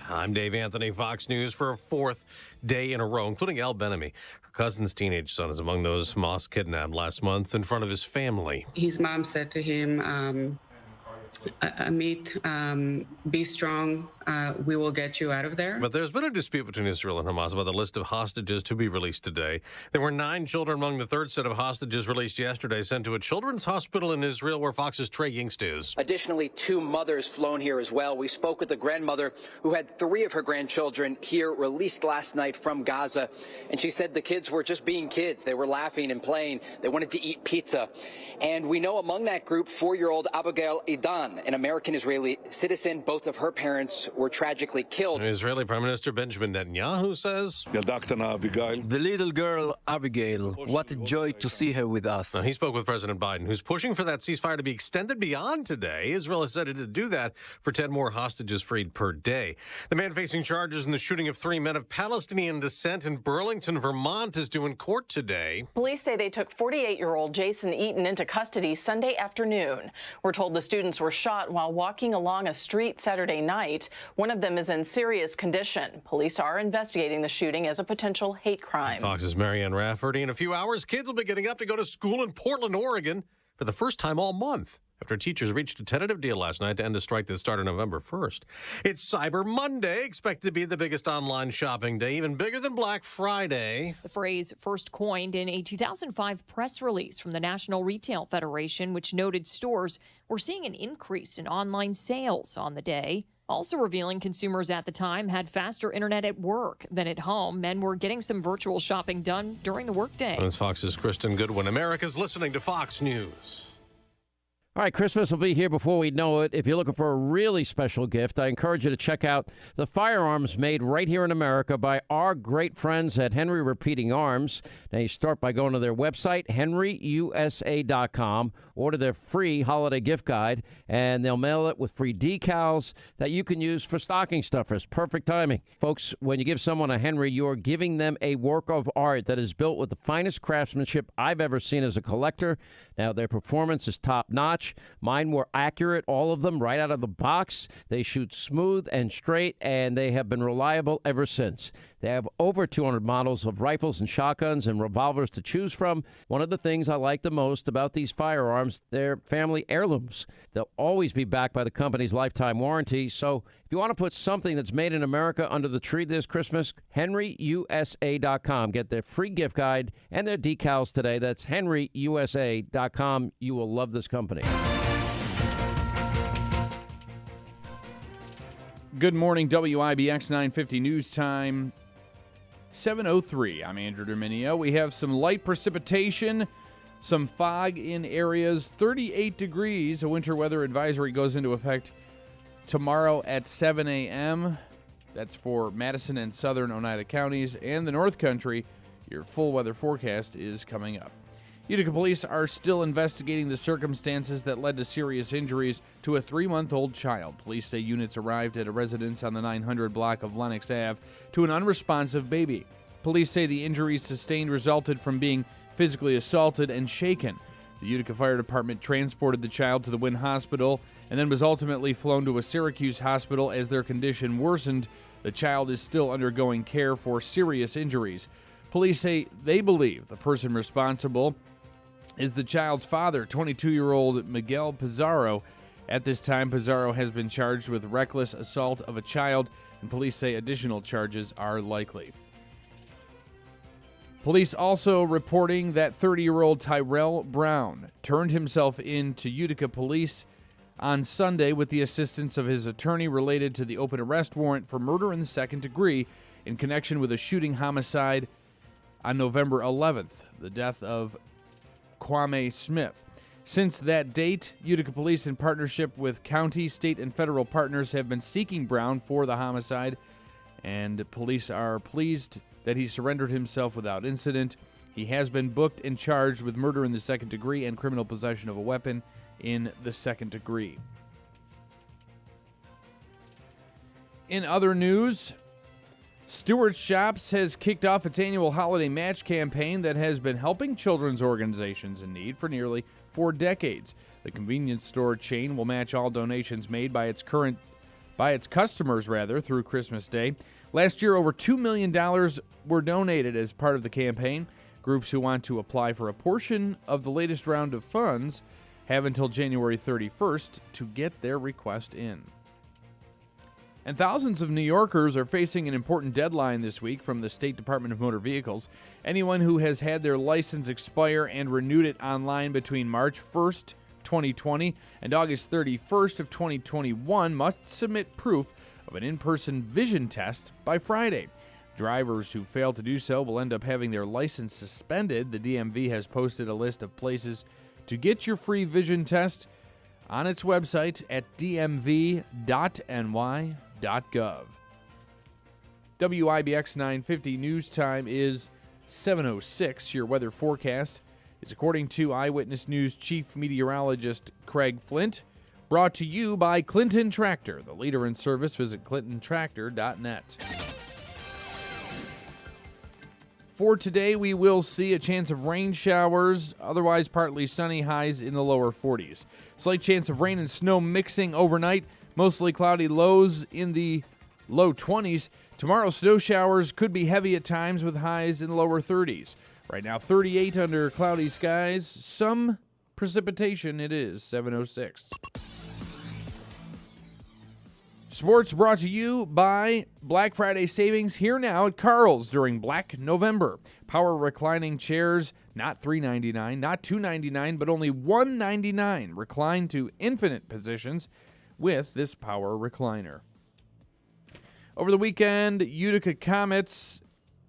I'm Dave Anthony, Fox News, for a fourth day in a row, including Al Benamy. Her cousin's teenage son is among those Moss kidnapped last month in front of his family. His mom said to him, Amit, be strong. We will get you out of there. But there's been a dispute between Israel and Hamas about the list of hostages to be released today. There were 9 children among the third set of hostages released yesterday, sent to a children's hospital in Israel where Fox's Trey Yingst is. Additionally, 2 mothers flown here as well. We spoke with the grandmother who had 3 of her grandchildren here released last night from Gaza. And she said the kids were just being kids. They were laughing and playing. They wanted to eat pizza. And we know among that group, 4-year-old Abigail Idan, an American-Israeli citizen. Both of her parents were tragically killed. Israeli Prime Minister Benjamin Netanyahu says, the little girl, Abigail, what a joy to see her with us. He spoke with President Biden, who's pushing for that ceasefire to be extended beyond today. Israel has said it to do that for 10 more hostages freed per day. The man facing charges in the shooting of 3 men of Palestinian descent in Burlington, Vermont, is due in court today. Police say they took 48-year-old Jason Eaton into custody Sunday afternoon. We're told the students were shot while walking along a street Saturday night. One of them is in serious condition. Police are investigating the shooting as a potential hate crime. Fox's Marianne Rafferty. In a few hours, kids will be getting up to go to school in Portland, Oregon for the first time all month, after teachers reached a tentative deal last night to end a strike that started November 1st. It's Cyber Monday, expected to be the biggest online shopping day, even bigger than Black Friday. The phrase first coined in a 2005 press release from the National Retail Federation, which noted stores were seeing an increase in online sales on the day. Also revealing consumers at the time had faster internet at work than at home. Men were getting some virtual shopping done during the workday. That's Fox's Kristen Goodwin. America's listening to Fox News. All right, Christmas will be here before we know it. If you're looking for a really special gift, I encourage you to check out the firearms made right here in America by our great friends at Henry Repeating Arms. Now, you start by going to their website, henryusa.com, order their free holiday gift guide, and they'll mail it with free decals that you can use for stocking stuffers. Perfect timing. Folks, when you give someone a Henry, you're giving them a work of art that is built with the finest craftsmanship I've ever seen as a collector. Now, their performance is top-notch. Mine were accurate, all of them, right out of the box. They shoot smooth and straight, and they have been reliable ever since. They have over 200 models of rifles and shotguns and revolvers to choose from. One of the things I like the most about these firearms, they're family heirlooms. They'll always be backed by the company's lifetime warranty. So if you want to put something that's made in America under the tree this Christmas, henryusa.com. Get their free gift guide and their decals today. That's henryusa.com. You will love this company. Good morning, WIBX 950 News Time. 7:03. I'm Andrew Dominio. We have some light precipitation, some fog in areas, 38 degrees. A winter weather advisory goes into effect tomorrow at 7 a.m. That's for Madison and southern Oneida counties and the North Country. Your full weather forecast is coming up. Utica police are still investigating the circumstances that led to serious injuries to a 3-month-old child. Police say units arrived at a residence on the 900 block of Lenox Ave to an unresponsive baby. Police say the injuries sustained resulted from being physically assaulted and shaken. The Utica Fire Department transported the child to the Wynn Hospital and then was ultimately flown to a Syracuse hospital as their condition worsened. The child is still undergoing care for serious injuries. Police say they believe the person responsible is the child's father, 22-year-old Miguel Pizarro. At this time, Pizarro has been charged with reckless assault of a child, and police say additional charges are likely. Police also reporting that 30-year-old Tyrell Brown turned himself in to Utica police on Sunday with the assistance of his attorney related to the open arrest warrant for murder in the second degree in connection with a shooting homicide on November 11th, the death of Kwame Smith. Since that date, Utica Police, in partnership with county, state, and federal partners, have been seeking Brown for the homicide, and police are pleased that he surrendered himself without incident. He has been booked and charged with murder in the second degree and criminal possession of a weapon in the second degree. In other news, Stewart's Shops has kicked off its annual holiday match campaign that has been helping children's organizations in need for nearly 4 decades. The convenience store chain will match all donations made by its customers through Christmas Day. Last year, over $2 million were donated as part of the campaign. Groups who want to apply for a portion of the latest round of funds have until January 31st to get their request in. And thousands of New Yorkers are facing an important deadline this week from the State Department of Motor Vehicles. Anyone who has had their license expire and renewed it online between March 1st, 2020 and August 31st of 2021 must submit proof of an in-person vision test by Friday. Drivers who fail to do so will end up having their license suspended. The DMV has posted a list of places to get your free vision test on its website at dmv.ny.gov. WIBX 950 news time is 7:06. Your weather forecast is according to Eyewitness News Chief Meteorologist Craig Flint. Brought to you by Clinton Tractor, the leader in service. Visit clintontractor.net. For today, we will see a chance of rain showers, otherwise partly sunny, highs in the lower 40s. Slight chance of rain and snow mixing overnight, mostly cloudy, lows in the low 20s. Tomorrow, snow showers could be heavy at times with highs in the lower 30s. Right now, 38 under cloudy skies. Some precipitation, it is 7:06. Sports brought to you by Black Friday savings here now at Carl's during Black November. Power reclining chairs, not $3.99, not $2.99, but only $1.99. Recline to infinite positions with this power recliner. Over the weekend, Utica Comets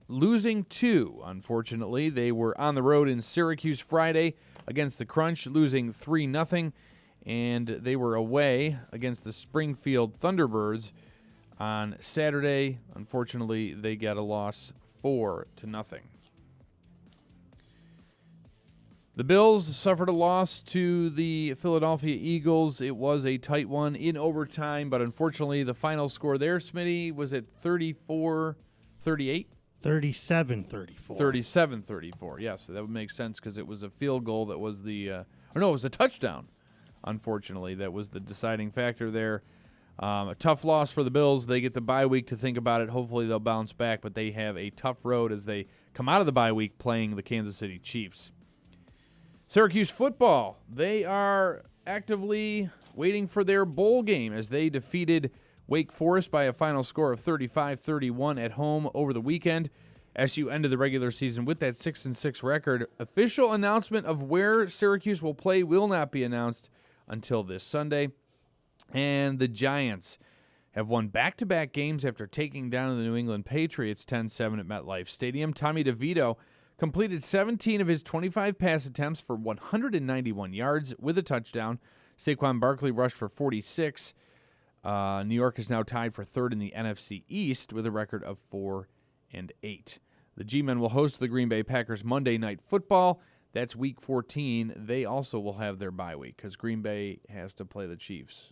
losing 2, unfortunately. They were on the road in Syracuse Friday against the Crunch, losing 3-0. And they were away against the Springfield Thunderbirds on Saturday. Unfortunately, they got a loss 4-0. The Bills suffered a loss to the Philadelphia Eagles. It was a tight one in overtime, but unfortunately, the final score there, Smitty, was at 34-38? 37-34. 37-34, yes. That would make sense because it was a field goal that was it was a touchdown. Unfortunately, that was the deciding factor there. A tough loss for the Bills. They get the bye week to think about it. Hopefully they'll bounce back, but they have a tough road as they come out of the bye week playing the Kansas City Chiefs. Syracuse football, they are actively waiting for their bowl game as they defeated Wake Forest by a final score of 35-31 at home over the weekend. SU ended the regular season with that 6-6 record. Official announcement of where Syracuse will play will not be announced until this Sunday. And the Giants have won back-to-back games after taking down the New England Patriots 10-7 at MetLife Stadium. Tommy DeVito completed 17 of his 25 pass attempts for 191 yards with a touchdown. Saquon Barkley rushed for 46. New York is now tied for third in the NFC East with a record of 4-8. The G-Men will host the Green Bay Packers Monday Night Football. That's Week 14. They also will have their bye week because Green Bay has to play the Chiefs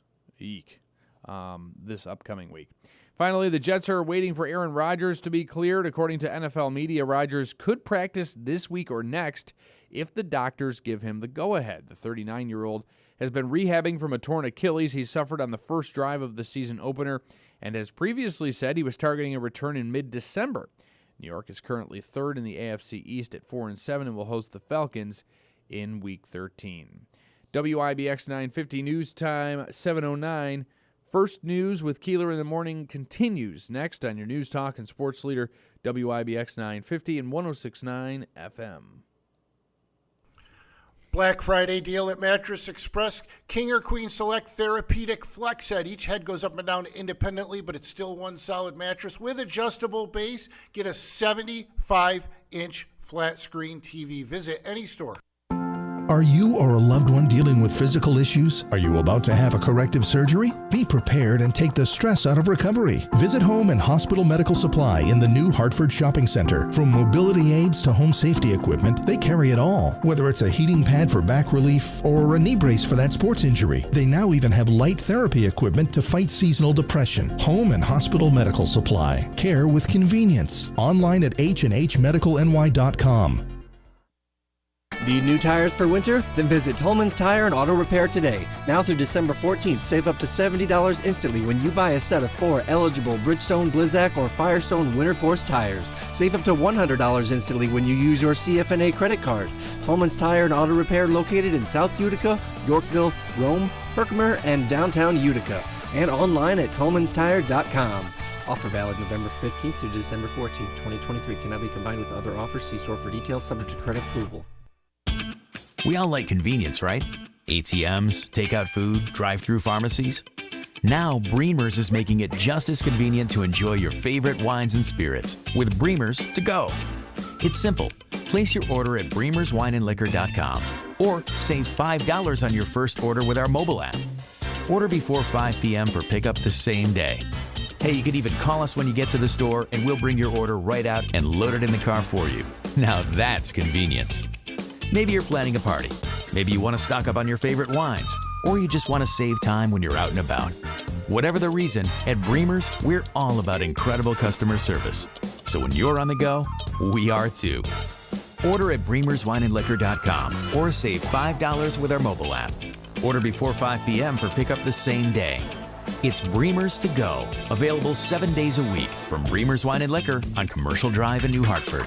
this upcoming week. Finally, the Jets are waiting for Aaron Rodgers to be cleared. According to NFL media, Rodgers could practice this week or next if the doctors give him the go-ahead. The 39-year-old has been rehabbing from a torn Achilles he suffered on the first drive of the season opener and has previously said he was targeting a return in mid-December. New York is currently third in the AFC East at 4-7 and will host the Falcons in Week 13. WIBX 950 news time, 7:09. First News with Keeler in the Morning continues next on your News Talk and Sports Leader, WIBX 950 and 106.9 FM. Black Friday deal at Mattress Express. King or Queen Select Therapeutic Flex Head. Each head goes up and down independently, but it's still one solid mattress with adjustable base. Get a 75-inch flat screen TV. Visit any store. Are you or a loved one dealing with physical issues? Are you about to have a corrective surgery? Be prepared and take the stress out of recovery. Visit Home and Hospital Medical Supply in the new Hartford Shopping Center. From mobility aids to home safety equipment, they carry it all. Whether it's a heating pad for back relief or a knee brace for that sports injury, they now even have light therapy equipment to fight seasonal depression. Home and Hospital Medical Supply. Care with convenience. Online at hnhmedicalny.com. Need new tires for winter? Then visit Tolman's Tire and Auto Repair today. Now through December 14th, save up to $70 instantly when you buy a set of 4 eligible Bridgestone, Blizzak, or Firestone Winter Force tires. Save up to $100 instantly when you use your CFNA credit card. Tolman's Tire and Auto Repair located in South Utica, Yorkville, Rome, Herkimer, and downtown Utica. And online at tolmanstire.com. Offer valid November 15th to December 14th, 2023. Cannot be combined with other offers. See store for details, subject to credit approval. We all like convenience, right? ATMs, takeout food, drive-through pharmacies. Now, Bremer's is making it just as convenient to enjoy your favorite wines and spirits with Bremer's to go. It's simple. Place your order at bremerswineandliquor.com or save $5 on your first order with our mobile app. Order before 5 p.m. for pickup the same day. Hey, you can even call us when you get to the store and we'll bring your order right out and load it in the car for you. Now that's convenience. Maybe you're planning a party. Maybe you want to stock up on your favorite wines. Or you just want to save time when you're out and about. Whatever the reason, at Bremer's, we're all about incredible customer service. So when you're on the go, we are too. Order at bremerswineandliquor.com or save $5 with our mobile app. Order before 5 p.m. for pickup the same day. It's Bremer's to go, available 7 days a week from Bremer's Wine and Liquor on Commercial Drive in New Hartford.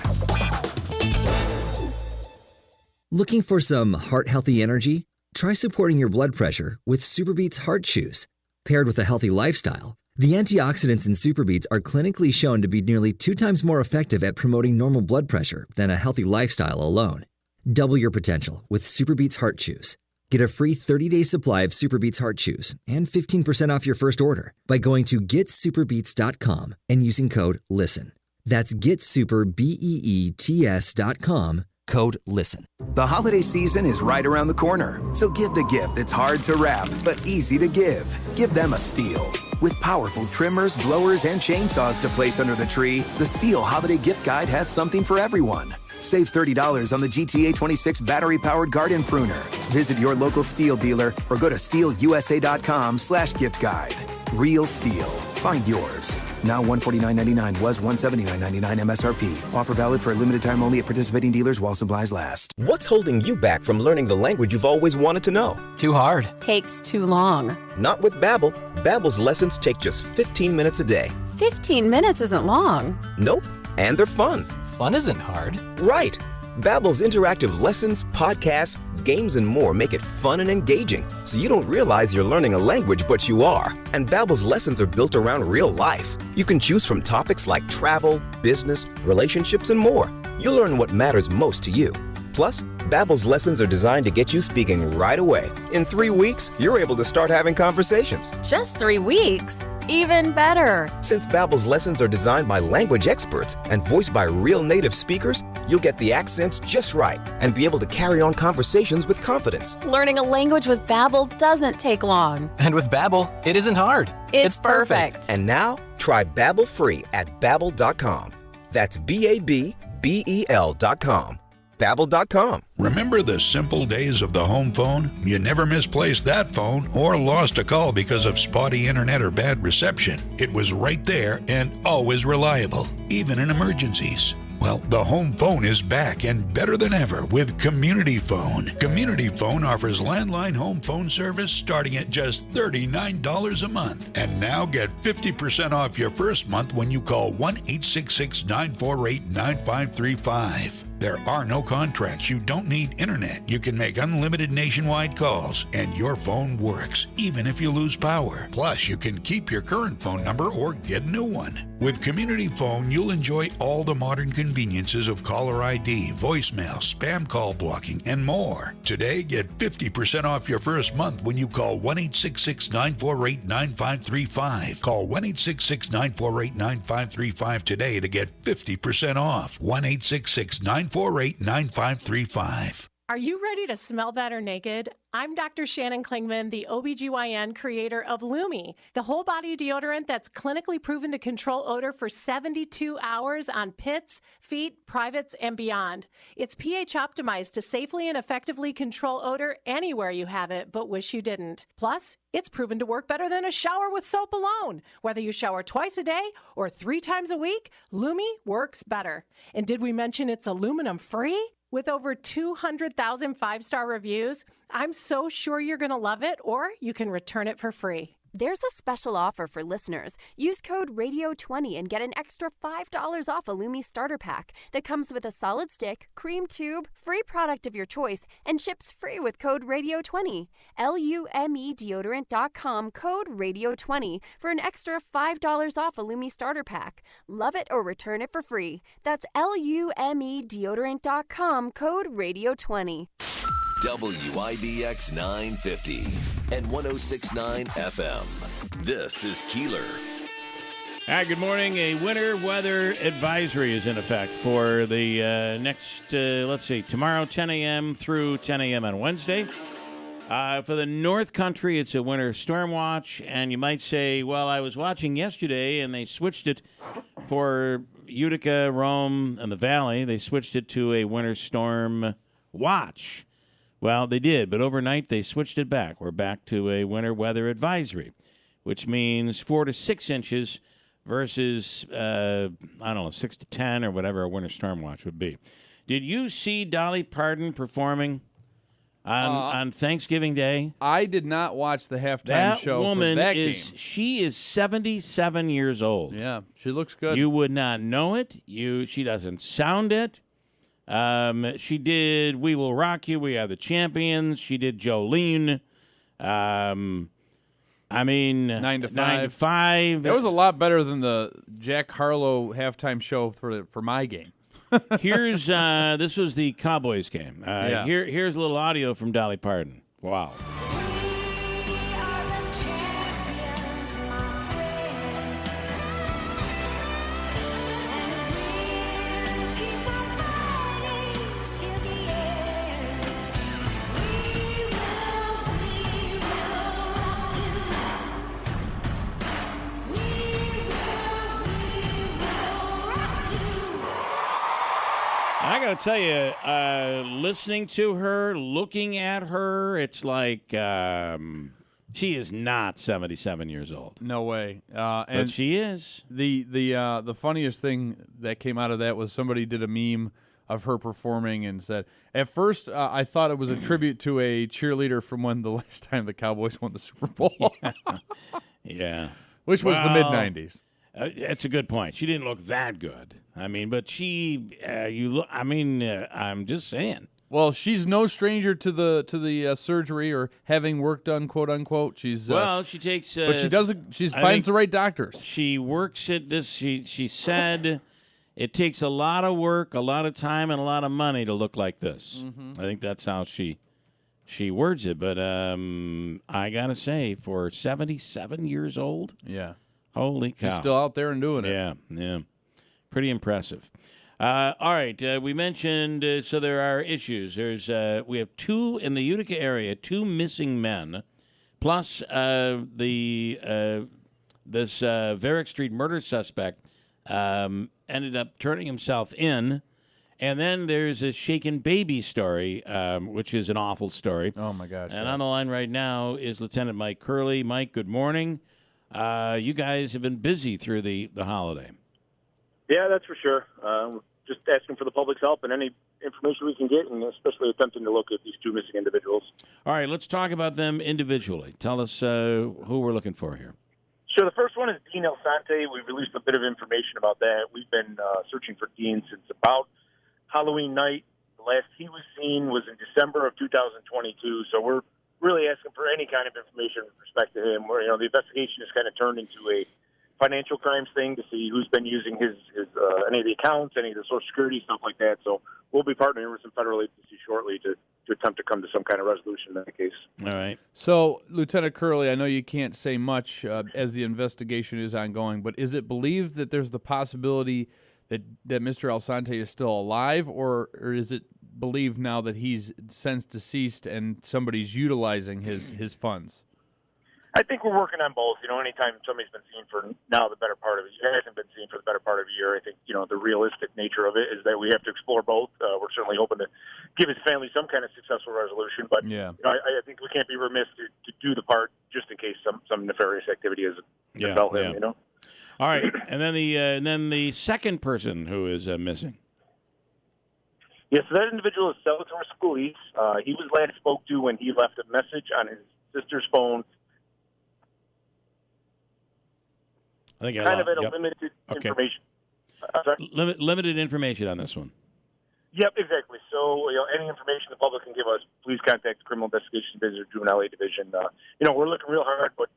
Looking for some heart-healthy energy? Try supporting your blood pressure with Superbeets Heart Chews. Paired with a healthy lifestyle, the antioxidants in Superbeets are clinically shown to be nearly 2 times more effective at promoting normal blood pressure than a healthy lifestyle alone. Double your potential with Superbeets Heart Chews. Get a free 30-day supply of Superbeets Heart Chews and 15% off your first order by going to getsuperbeets.com and using code LISTEN. That's getsuperbeets.com. Code LISTEN. The holiday season is right around the corner, so give the gift that's hard to wrap but easy to give. Give them a STIHL. With powerful trimmers, blowers, and chainsaws to place under the tree, the STIHL Holiday Gift Guide has something for everyone. Save $30 on the GTA 26 battery-powered garden pruner. Visit your local STIHL dealer or go to stihlusa.com/gift guide. Real STIHL. Find yours. Now $149.99 was $179.99 MSRP. Offer valid for a limited time only at participating dealers while supplies last. What's holding you back from learning the language you've always wanted to know? Too hard. Takes too long. Not with Babbel. Babbel's lessons take just 15 minutes a day. 15 minutes isn't long. Nope. And they're fun. Fun isn't hard. Right. Babbel's interactive lessons, podcasts, games, and more make it fun and engaging, so you don't realize you're learning a language, but you are. And Babbel's lessons are built around real life. You can choose from topics like travel, business, relationships, and more. You'll learn what matters most to you. Plus, Babbel's lessons are designed to get you speaking right away. In 3 weeks, you're able to start having conversations. Just 3 weeks? Even better. Since Babbel's lessons are designed by language experts and voiced by real native speakers, you'll get the accents just right and be able to carry on conversations with confidence. Learning a language with Babbel doesn't take long. And with Babbel, it isn't hard. It's perfect. And now, try Babbel free at Babbel.com. That's BABBEL.com. Babbel.com. Remember the simple days of the home phone? You never misplaced that phone or lost a call because of spotty internet or bad reception. It was right there and always reliable, even in emergencies. Well, the home phone is back and better than ever with Community Phone. Community Phone offers landline home phone service starting at just $39 a month. And now get 50% off your first month when you call 1-866-948-9535. There are no contracts. You don't need internet. You can make unlimited nationwide calls, and your phone works, even if you lose power. Plus, you can keep your current phone number or get a new one. With Community Phone, you'll enjoy all the modern conveniences of caller ID, voicemail, spam call blocking, and more. Today, get 50% off your first month when you call 1-866-948-9535. Call 1-866-948-9535 today to get 50% off. 1-866-948-9535. Are you ready to smell better naked? I'm Dr. Shannon Klingman, the OBGYN creator of Lumi, the whole body deodorant that's clinically proven to control odor for 72 hours on pits, feet, privates, and beyond. It's pH optimized to safely and effectively control odor anywhere you have it, but wish you didn't. Plus, it's proven to work better than a shower with soap alone. Whether you shower twice a day or 3 times a week, Lumi works better. And did we mention it's aluminum free? With over 200,000 5-star reviews, I'm so sure you're going to love it, or you can return it for free. There's a special offer for listeners. Use code RADIO20 and get an extra $5 off a Lumi starter pack that comes with a solid stick, cream tube, free product of your choice, and ships free with code RADIO20. LUMEdeodorant.com, code RADIO20 for an extra $5 off a Lumi starter pack. Love it or return it for free. That's LUMEdeodorant.com, code RADIO20. WIBX 950 and 106.9 FM. This is Keeler. All right, good morning. A winter weather advisory is in effect for the next, let's see, tomorrow 10 a.m. through 10 a.m. on Wednesday. For the North Country, it's a winter storm watch, and you might say, well, I was watching yesterday, and they switched it for Utica, Rome, and the Valley. They switched it to a winter storm watch. Well, they did, but overnight they switched it back. We're back to a winter weather advisory, which means 4 to 6 inches versus, 6 to 10 or whatever a winter storm watch would be. Did you see Dolly Parton performing on Thanksgiving Day? I did not watch the halftime show for that game. She is 77 years old. Yeah, she looks good. You would not know it. She doesn't sound it. She did We Will Rock You, We Are the Champions. She did Jolene. 9 to 5. That was a lot better than the Jack Harlow halftime show for my game. Here's this was the Cowboys game. Here's a little audio from Dolly Parton. Wow. I got to tell you, listening to her, looking at her, it's like she is not 77 years old. No way. But she is. The funniest thing that came out of that was somebody did a meme of her performing and said, at first I thought it was a tribute to a cheerleader from when the last time the Cowboys won the Super Bowl. Yeah. Which was the mid-'90s. That's a good point. She didn't look that good. But I'm just saying. Well, she's no stranger to the surgery or having work done, quote unquote. She takes, but she doesn't. She finds the right doctors. She works at this. She said it takes a lot of work, a lot of time, and a lot of money to look like this. Mm-hmm. I think that's how she words it. But I gotta say, for 77 years old, yeah. Holy cow. She's still out there and doing it. Yeah. Pretty impressive. All right, we mentioned, so there are issues. We have 2 in the Utica area, 2 missing men, plus this Varick Street murder suspect ended up turning himself in. And then there's a shaken baby story, which is an awful story. Oh, my gosh. And on the line right now is Lieutenant Mike Curley. Mike, good morning. You guys have been busy through the holiday. Yeah, that's for sure. Just asking for the public's help and any information we can get, and especially attempting to locate these 2 missing individuals. All right, let's talk about them individually. Tell us who we're looking for here. Sure. The first one is Dean Elsante. We've released a bit of information about that. We've been searching for Dean since about Halloween night. The last he was seen was in December of 2022, so we're really asking for any kind of information with respect to him. Where, the investigation has kind of turned into a financial crimes thing to see who's been using his any of the accounts, any of the Social Security, stuff like that. So we'll be partnering with some federal agencies shortly to attempt to come to some kind of resolution in that case. All right. So, Lieutenant Curley, I know you can't say much as the investigation is ongoing, but is it believed that there's the possibility that Mr. Elsante is still alive, or is it believe now that he's since deceased and somebody's utilizing his funds? I think we're working on both. Anytime somebody's been seen for now the better part of a year, hasn't been seen for the better part of a year, I think, the realistic nature of it is that we have to explore both. We're certainly hoping to give his family some kind of successful resolution, but I think we can't be remiss to do the part just in case some nefarious activity has developed him, All right, and then the second person who is missing. Yes, so that individual is Salvatore Scalise. He was last spoke to when he left a message on his sister's phone. I think kind of at a limited information. Limited information on this one. Yep, exactly. So, any information the public can give us, please contact the Criminal Investigation Division or Juvenile Aid Division. We're looking real hard, but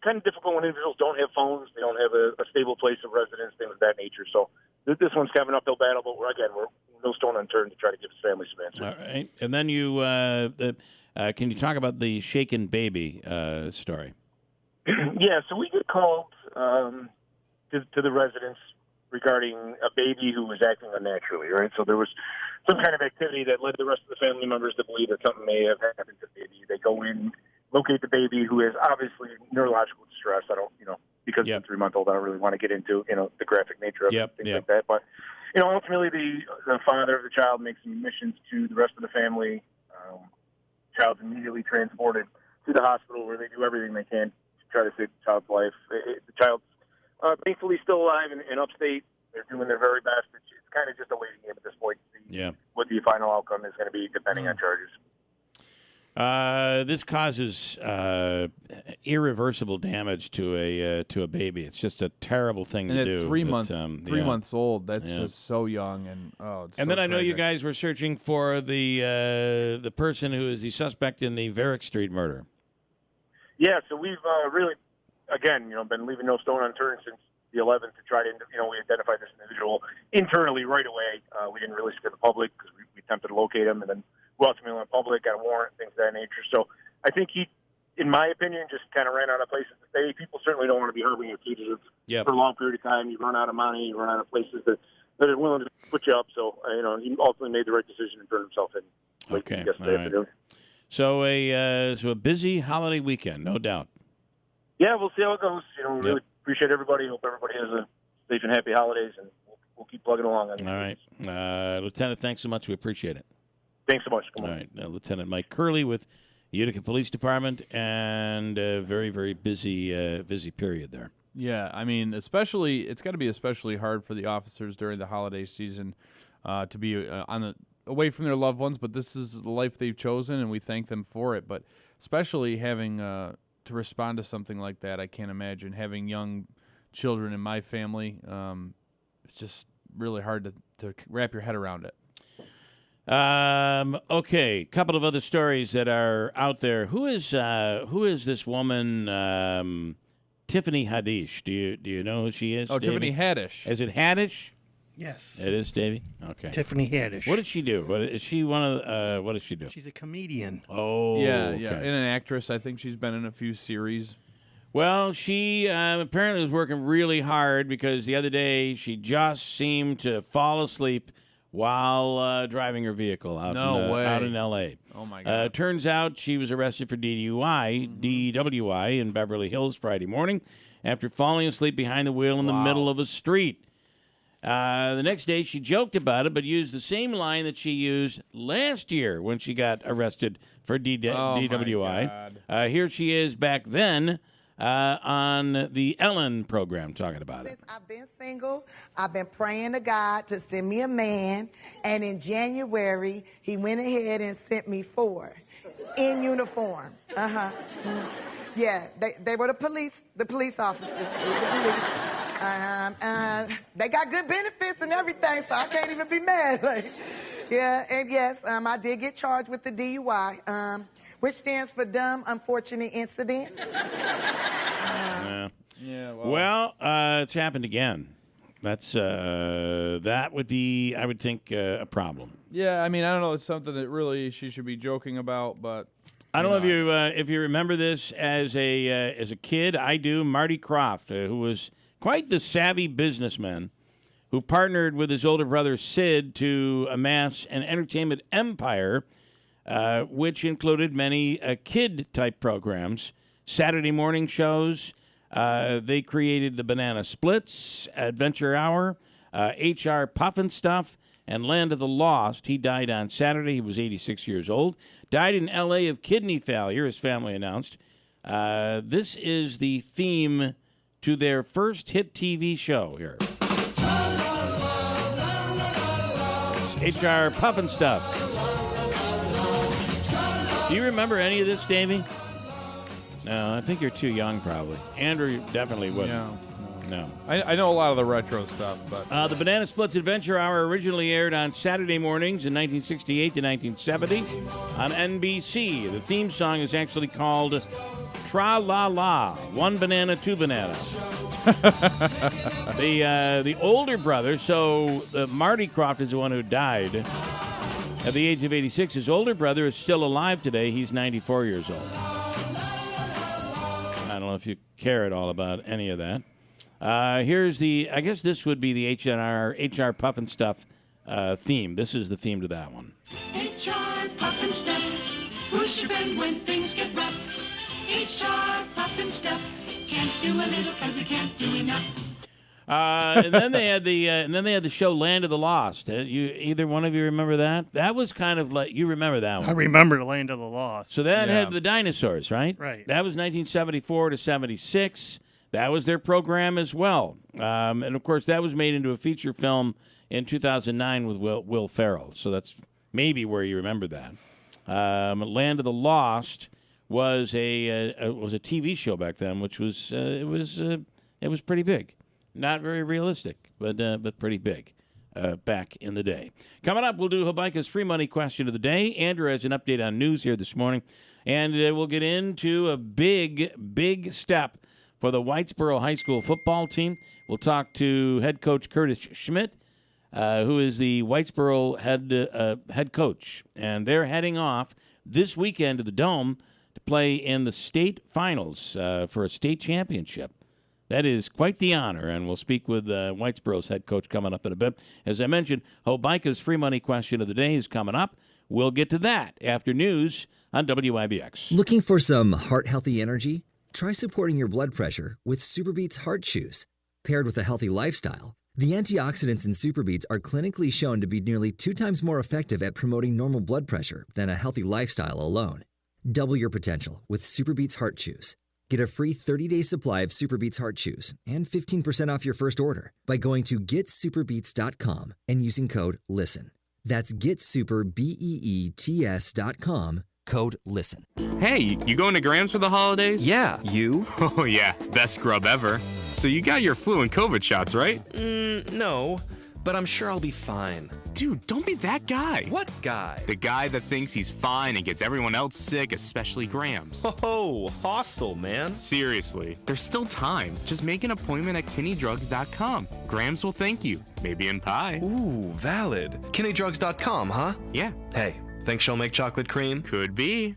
kind of difficult when individuals don't have phones, they don't have a stable place of residence, things of that nature. So, this one's kind of an uphill battle, but we're no stone unturned to try to give his family some answers. All right, and then can you talk about the shaken baby story? Yeah, so we get called to the residence regarding a baby who was acting unnaturally, right? So there was some kind of activity that led the rest of the family members to believe that something may have happened to the baby. They go in, locate the baby who is obviously neurological distress. I don't, because it's a 3-month-old, I don't really want to get into, the graphic nature of it, things like that. But, ultimately the father of the child makes some admissions to the rest of the family. Child's immediately transported to the hospital where they do everything they can to try to save the child's life. The child's thankfully still alive in upstate. They're doing their very best. It's kind of just a waiting game at this point to see what the final outcome is going to be, depending on charges. This causes irreversible damage to a baby. It's just a terrible thing to do. 3 months old. That's just so young, and it's and so then I know you tragic. guys were searching for the person who is the suspect in the Varick Street murder. Yeah, so we've really, again, been leaving no stone unturned since the 11th to try to, we identified this individual internally right away. We didn't release it to the public because we attempted to locate him, and then we ultimately went public, got a warrant, things of that nature. So I think he, in my opinion, just kind of ran out of places to stay. People certainly don't want to be harboring your fugitives for a long period of time. You run out of money, you run out of places that are willing to put you up. So, he ultimately made the right decision and turned himself in. Okay, all right. So a busy holiday weekend, no doubt. Yeah, we'll see how it goes. Really appreciate everybody. Hope everybody has a safe and happy holidays, and we'll keep plugging along. On all right. Lieutenant, thanks so much. We appreciate it. Thanks so much. All right. Lieutenant Mike Curley with Utica Police Department, and a very, very busy period there. Yeah, I mean, especially it's got to be especially hard for the officers during the holiday season to be away from their loved ones, but this is the life they've chosen, and we thank them for it. But especially having to respond to something like that, I can't imagine. Having young children in my family, it's just really hard to wrap your head around it. Okay, couple of other stories that are out there. Who is this woman, Tiffany Haddish? Do you know who she is? Oh, Davey? Tiffany Haddish. Is it Haddish? Yes. It is, Davey? Okay. Tiffany Haddish. What did she do? What does she do? She's a comedian. Oh, yeah, okay. And an actress. I think she's been in a few series. Well, she apparently was working really hard because the other day she just seemed to fall asleep while driving her vehicle out in L.A. Oh, my God. Turns out she was arrested for DWI in Beverly Hills Friday morning after falling asleep behind the wheel in the middle of a street. The next day, she joked about it, but used the same line that she used last year when she got arrested for DWI. Here she is back then on the Ellen program talking about it. Since I've been single, I've been praying to God to send me a man, and in January, he went ahead and sent me 4 in uniform. Yeah, they were the police officers. They got good benefits and everything, so I can't even be mad. And yes, I did get charged with the DUI, which stands for dumb, unfortunate incidents. Well, it's happened again. That would be, I would think, a problem. Yeah, I mean, I don't know. It's something that really she should be joking about, but I don't know if you remember this as a kid. I do. Marty Croft, who was quite the savvy businessman, who partnered with his older brother Sid to amass an entertainment empire, which included many kid-type programs, Saturday morning shows. They created the Banana Splits, Adventure Hour, HR Puffin Stuff, and Land of the Lost. He died on Saturday. He was 86 years old. Died in L.A. of kidney failure, his family announced. This is the theme to their first hit TV show here. HR Puffin Stuff. Do you remember any of this, Davey? No, I think you're too young, probably. Andrew definitely wouldn't. No. I know a lot of the retro stuff, but the Banana Splits Adventure Hour originally aired on Saturday mornings in 1968 to 1970 on NBC. The theme song is actually called Tra La La, One Banana, Two Banana. The older brother, so Marty Krofft is the one who died at the age of 86. His older brother is still alive today. He's 94 years old. I don't know if you care at all about any of that. Here's I guess this would be the HR Puffin Stuff theme. This is the theme to that one. HR Puffin Stuff, push your bend when things get rough. HR Puffin Stuff, can't do a little 'cause you can't do enough. And then they had the show Land of the Lost. Either one of you remember that? That was kind of like, you remember that one? I remember the Land of the Lost. So that had the dinosaurs, right? Right. That was 1974 to 76. That was their program as well. And, of course, that was made into a feature film in 2009 with Will Ferrell. So that's maybe where you remember that. Land of the Lost was a TV show back then, which was it was pretty big. Not very realistic, but pretty big back in the day. Coming up, we'll do Habaika's free money question of the day. Andrew has an update on news here this morning. And we'll get into a big step for the Whitesboro High School football team. We'll talk to head coach Curtis Schmidt, who is the Whitesboro head coach. And they're heading off this weekend to the Dome to play in the state finals for a state championship. That is quite the honor, and we'll speak with Whitesboro's head coach coming up in a bit. As I mentioned, Habaika's free money question of the day is coming up. We'll get to that after news on WIBX. Looking for some heart-healthy energy? Try supporting your blood pressure with Superbeats Heart Chews. Paired with a healthy lifestyle, the antioxidants in Superbeats are clinically shown to be nearly 2 times more effective at promoting normal blood pressure than a healthy lifestyle alone. Double your potential with Superbeats Heart Chews. Get a free 30-day supply of Superbeats Heart Chews and 15% off your first order by going to getsuperbeats.com and using code LISTEN. That's getsuperbeets.com, code LISTEN. Hey, you going to Grams for the holidays? Yeah, you? Oh yeah, best grub ever. So you got your flu and COVID shots, right? No, but I'm sure I'll be fine. Dude, don't be that guy. What guy? The guy that thinks he's fine and gets everyone else sick, especially Grams. Oh, hostile, man. Seriously, there's still time. Just make an appointment at KinneyDrugs.com. Grams will thank you. Maybe in pie. Ooh, valid. KinneyDrugs.com, huh? Yeah. Hey, think she'll make chocolate cream? Could be.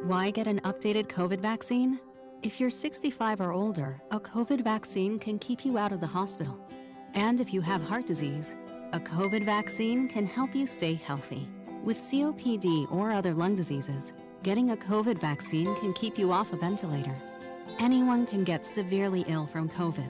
Why get an updated COVID vaccine? If you're 65 or older, a COVID vaccine can keep you out of the hospital. And if you have heart disease, a COVID vaccine can help you stay healthy. With COPD or other lung diseases, getting a COVID vaccine can keep you off a ventilator. Anyone can get severely ill from COVID.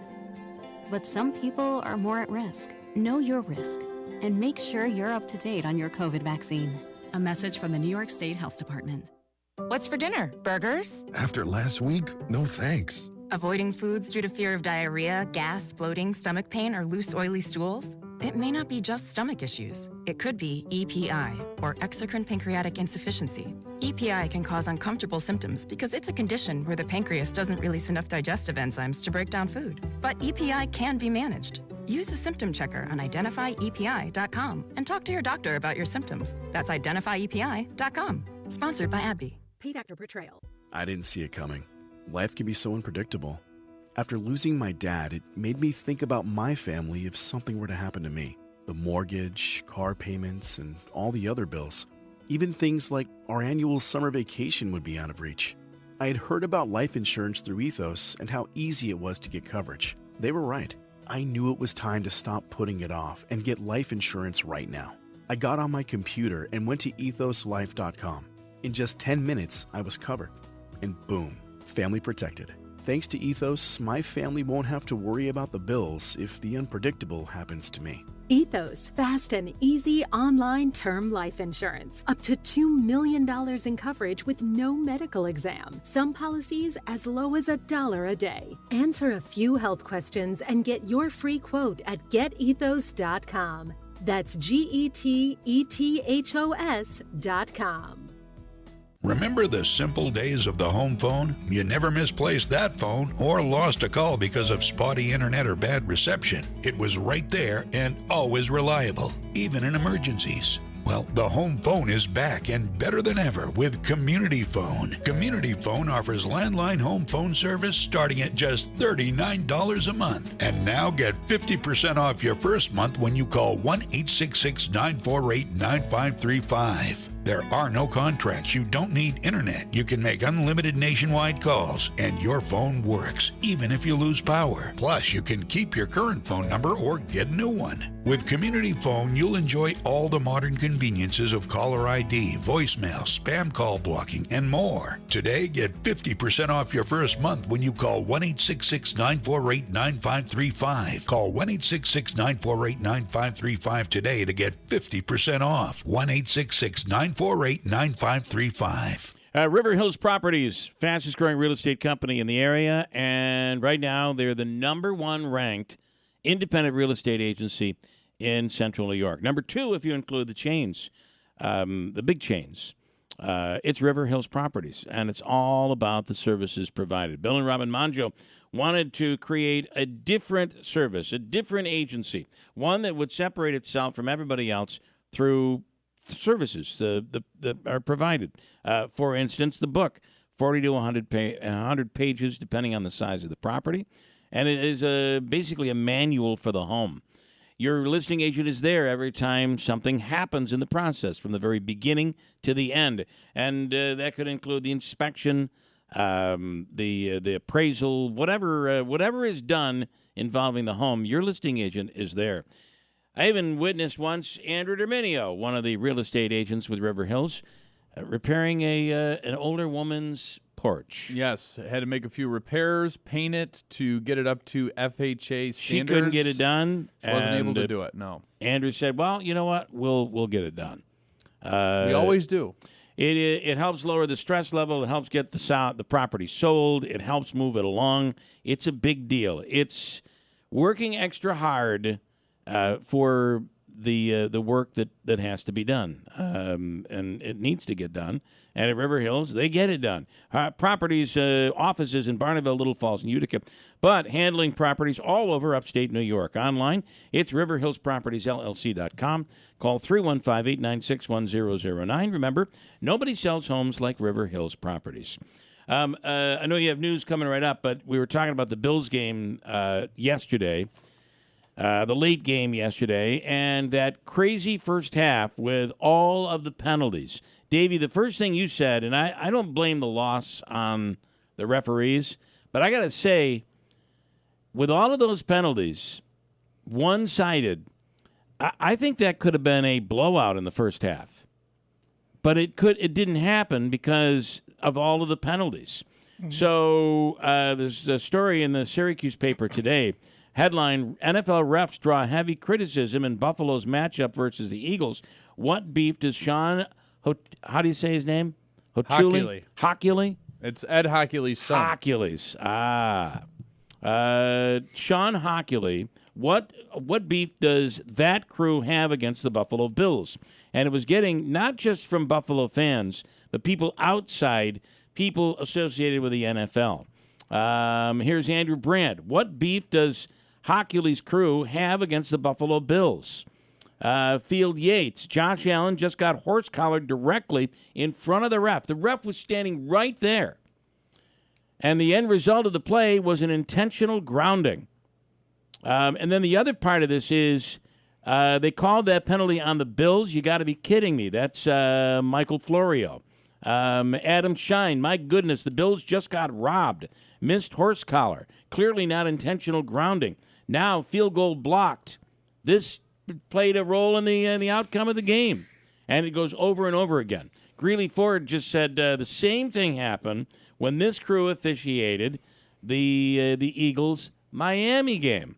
But some people are more at risk. Know your risk and make sure you're up to date on your COVID vaccine. A message from the New York State Health Department. What's for dinner? Burgers? After last week, no thanks. Avoiding foods due to fear of diarrhea, gas, bloating, stomach pain, or loose, oily stools? It may not be just stomach issues. It could be EPI, or exocrine pancreatic insufficiency. EPI can cause uncomfortable symptoms because it's a condition where the pancreas doesn't release enough digestive enzymes to break down food. But EPI can be managed. Use the symptom checker on identifyepi.com and talk to your doctor about your symptoms. That's identifyepi.com. Sponsored by AbbVie. Paid actor portrayal. I didn't see it coming. Life can be so unpredictable. After losing my dad, it made me think about my family if something were to happen to me. The mortgage, car payments, and all the other bills. Even things like our annual summer vacation would be out of reach. I had heard about life insurance through Ethos and how easy it was to get coverage. They were right. I knew it was time to stop putting it off and get life insurance right now. I got on my computer and went to ethoslife.com. In just 10 minutes, I was covered. And boom, family protected. Thanks to Ethos, my family won't have to worry about the bills if the unpredictable happens to me. Ethos, fast and easy online term life insurance. Up to $2 million in coverage with no medical exam. Some policies as low as $1 a day. Answer a few health questions and get your free quote at getethos.com. That's GETETHOS.com. Remember the simple days of the home phone? You never misplaced that phone or lost a call because of spotty internet or bad reception. It was right there and always reliable, even in emergencies. Well, the home phone is back and better than ever with Community Phone. Community Phone offers landline home phone service starting at just $39 a month. And now get 50% off your first month when you call 1-866-948-9535. There are no contracts. You don't need internet. You can make unlimited nationwide calls, and your phone works, even if you lose power. Plus, you can keep your current phone number or get a new one. With Community Phone, you'll enjoy all the modern conveniences of caller ID, voicemail, spam call blocking, and more. Today, get 50% off your first month when you call 1-866-948-9535. Call 1-866-948-9535 today to get 50% off. 1-866-948-9535. River Hills Properties, fastest growing real estate company in the area, and right now they're the number one ranked independent real estate agency in Central New York. Number two, if you include the chains, the big chains. It's River Hills Properties, and it's all about the services provided. Bill and Robin Manjo wanted to create a different service, a different agency, one that would separate itself from everybody else through services that are provided. For instance, the book, 40 to 100 pages, depending on the size of the property. And it is basically a manual for the home. Your listing agent is there every time something happens in the process, from the very beginning to the end. And that could include the inspection, the appraisal, whatever is done involving the home. Your listing agent is there. I even witnessed once Andrew Derminio, one of the real estate agents with River Hills, repairing an older woman's porch. Yes, had to make a few repairs, paint it to get it up to FHA standards. She couldn't get it done. She wasn't able to do it, no. Andrew said, well, you know what? We'll get it done. We always do. It helps lower the stress level. It helps get the property sold. It helps move it along. It's a big deal. It's working extra hard for the work that has to be done, and it needs to get done. And at River Hills, they get it done. Properties, offices in Barneville, Little Falls, and Utica, but handling properties all over upstate New York. Online, it's riverhillspropertiesllc.com. Call 315-896-1009. Remember, nobody sells homes like River Hills Properties. I know you have news coming right up, but we were talking about the Bills game yesterday. The late game yesterday, and that crazy first half with all of the penalties. Davey, the first thing you said, and I don't blame the loss on the referees, but I got to say, with all of those penalties, one-sided, I think that could have been a blowout in the first half. But it didn't happen because of all of the penalties. Mm-hmm. So there's a story in the Syracuse paper today. Headline, NFL refs draw heavy criticism in Buffalo's matchup versus the Eagles. What beef does Sean, how do you say his name? Hochuli? It's Ed Hochuli's son. Sean Hochuli, what beef does that crew have against the Buffalo Bills? And it was getting not just from Buffalo fans, but people outside, people associated with the NFL. Here's Andrew Brandt. What beef does Hochuli's crew have against the Buffalo Bills? Field Yates. Josh Allen just got horse-collared directly in front of the ref. The ref was standing right there. And the end result of the play was an intentional grounding. And then the other part of this is they called that penalty on the Bills. You got to be kidding me. That's Michael Florio. Adam Shine, my goodness, the Bills just got robbed. Missed horse collar. Clearly not intentional grounding. Now, field goal blocked. This played a role in the outcome of the game. And it goes over and over again. Greeley Ford just said the same thing happened when this crew officiated the Eagles-Miami game.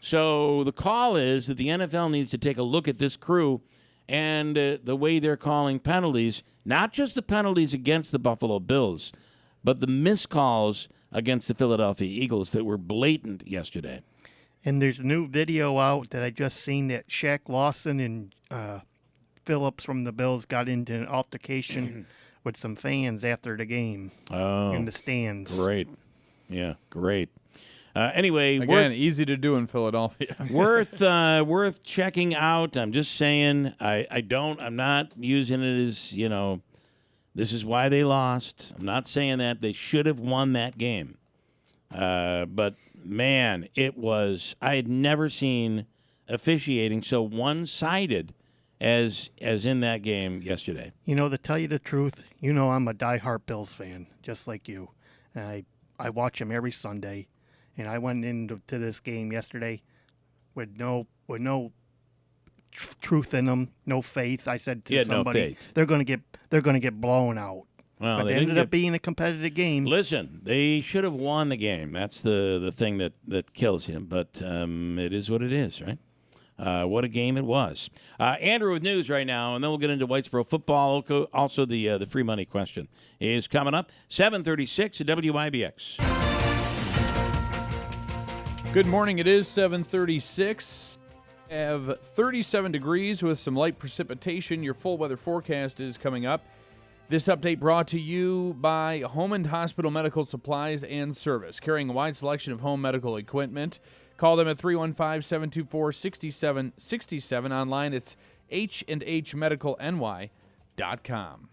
So the call is that the NFL needs to take a look at this crew and the way they're calling penalties, not just the penalties against the Buffalo Bills, but the missed calls against the Philadelphia Eagles that were blatant yesterday. And there's a new video out that I just seen that Shaq Lawson and Phillips from the Bills got into an altercation with some fans after the game in the stands. Great. Yeah, great. Anyway, again, easy to do in Philadelphia. worth checking out. I'm just saying, I'm not using it as, this is why they lost. I'm not saying that. They should have won that game. But, man, I had never seen officiating so one-sided as in that game yesterday. To tell you the truth, I'm a diehard Bills fan, just like you. And I watch them every Sunday. And I went into this game yesterday with no truth in them, no faith. I said to somebody, they're going to get blown out. Well, but they ended up being a competitive game. Listen, they should have won the game. That's the thing that kills him. But it is what it is, right? What a game it was. Andrew with news right now, and then we'll get into Whitesboro football. Also, the free money question is coming up. 7:36 at WIBX. Good morning. It is 7:36. Have 37 degrees with some light precipitation. Your full weather forecast is coming up. This update brought to you by Home and Hospital Medical Supplies and Service, carrying a wide selection of home medical equipment. Call them at 315-724-6767. Online, it's HandHMedicalNY.com.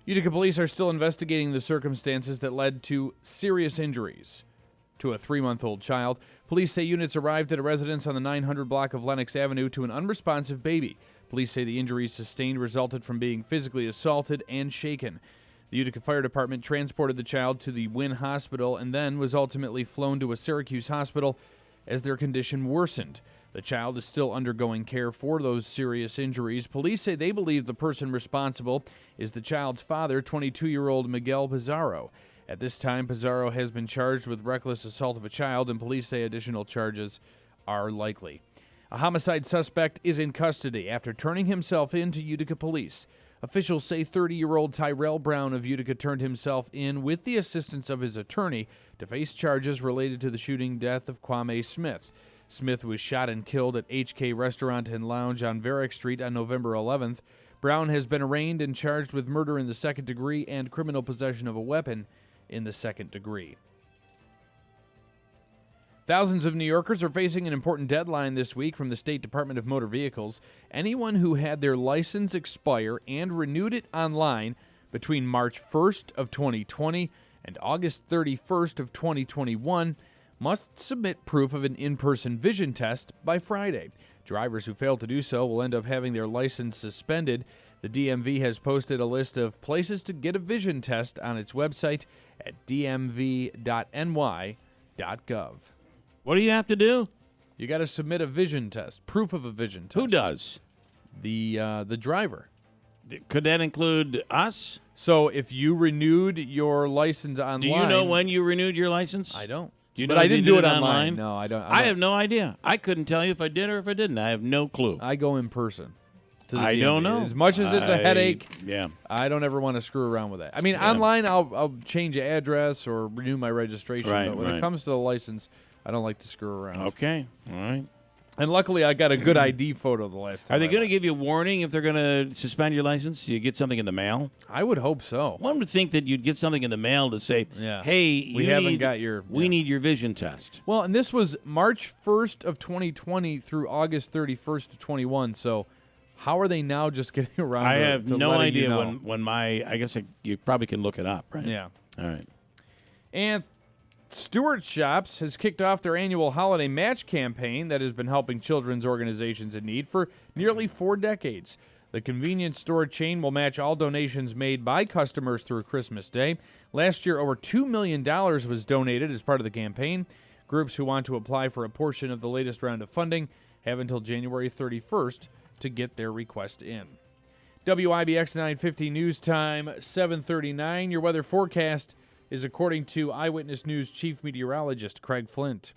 Utica police are still investigating the circumstances that led to serious injuries to a 3-month-old child. Police say units arrived at a residence on the 900 block of Lenox Avenue to an unresponsive baby. Police say the injuries sustained resulted from being physically assaulted and shaken. The Utica Fire Department transported the child to the Wynn Hospital and then was ultimately flown to a Syracuse hospital as their condition worsened. The child is still undergoing care for those serious injuries. Police say they believe the person responsible is the child's father, 22-year-old Miguel Pizarro. At this time, Pizarro has been charged with reckless assault of a child, and police say additional charges are likely. A homicide suspect is in custody after turning himself in to Utica police. Officials say 30-year-old Tyrell Brown of Utica turned himself in with the assistance of his attorney to face charges related to the shooting death of Kwame Smith. Smith was shot and killed at HK Restaurant and Lounge on Varick Street on November 11th. Brown has been arraigned and charged with murder in the second degree and criminal possession of a weapon in the second degree. Thousands of New Yorkers are facing an important deadline this week from the State Department of Motor Vehicles. Anyone who had their license expire and renewed it online between March 1st of 2020 and August 31st of 2021 must submit proof of an in-person vision test by Friday. Drivers who fail to do so will end up having their license suspended. The DMV has posted a list of places to get a vision test on its website at dmv.ny.gov. What do you have to do? You got to submit a vision test, proof of a vision test. Who does? The driver. Could that include us? So if you renewed your license online... Do you know when you renewed your license? I don't. Do you know but I didn't do it online? No, I don't. I have no idea. I couldn't tell you if I did or if I didn't. I have no clue. I go in person. I don't know. As much as it's a headache, yeah, I don't ever want to screw around with that. I mean, online, I'll change the address or renew my registration. Right, but when it comes to the license, I don't like to screw around. Okay, all right. And luckily, I got a good ID photo the last time. Are they going to give you a warning if they're going to suspend your license? Do you get something in the mail? I would hope so. One would think that you'd get something in the mail to say, hey, we haven't got your... We need your vision test. Well, and this was March 1st of 2020 through August 31st of 21, so how are they now just getting around I to have no idea you know? when my... I guess you probably can look it up, right? Yeah. All right. And Stewart Shops has kicked off their annual holiday match campaign that has been helping children's organizations in need for nearly 4 decades. The convenience store chain will match all donations made by customers through Christmas Day. Last year, over $2 million was donated as part of the campaign. Groups who want to apply for a portion of the latest round of funding have until January 31st to get their request in. WIBX 950 News Time, 7:39. Your weather forecast is according to Eyewitness News Chief Meteorologist Craig Flint.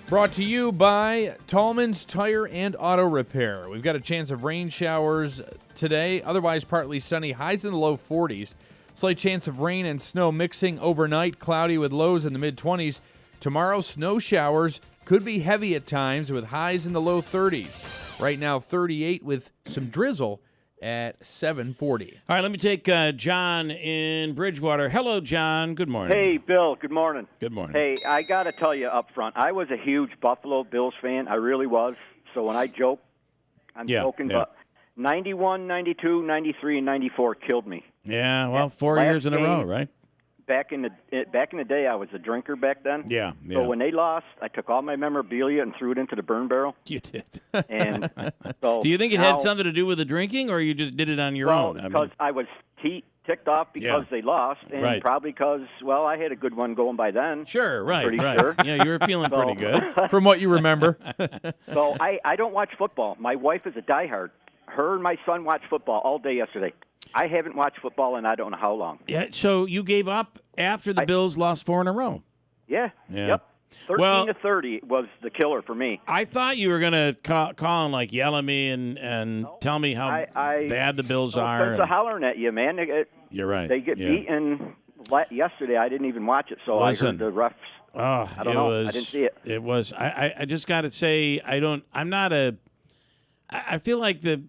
Brought to you by Tallman's Tire and Auto Repair. We've got a chance of rain showers today, otherwise partly sunny, highs in the low 40s. Slight chance of rain and snow mixing overnight, cloudy with lows in the mid-20s. Tomorrow, snow showers could be heavy at times with highs in the low 30s. Right now, 38 with some drizzle at 7:40. All right, let me take John in Bridgewater. Hello, John. Good morning. Hey, Bill. Good morning. Good morning. Hey, I got to tell you up front, I was a huge Buffalo Bills fan. I really was. So when I joke, I'm joking. But 91, 92, 93, and 94 killed me. Yeah, well, 4 years in a row, right? Back in the day, I was a drinker back then. Yeah. So when they lost, I took all my memorabilia and threw it into the burn barrel. You did. And so do you think it had something to do with the drinking, or you just did it on your own? Because I was ticked off because they lost, and probably because, well, I had a good one going by then. Sure, right, pretty right. Sure. Yeah, you were feeling pretty good. From what you remember. So I don't watch football. My wife is a diehard. Her and my son watched football all day yesterday. I haven't watched football in I don't know how long. Yeah, so you gave up after the Bills lost 4 in a row. Yeah. Yeah. Yep. 13-30 was the killer for me. I thought you were going to call and, like, yell at me and tell me how bad the Bills are. They're hollering at you, man. You're right. They get beaten yesterday. I didn't even watch it, so Listen, I heard the refs. Oh, I don't know. I didn't see it. It was. I just got to say, I feel like the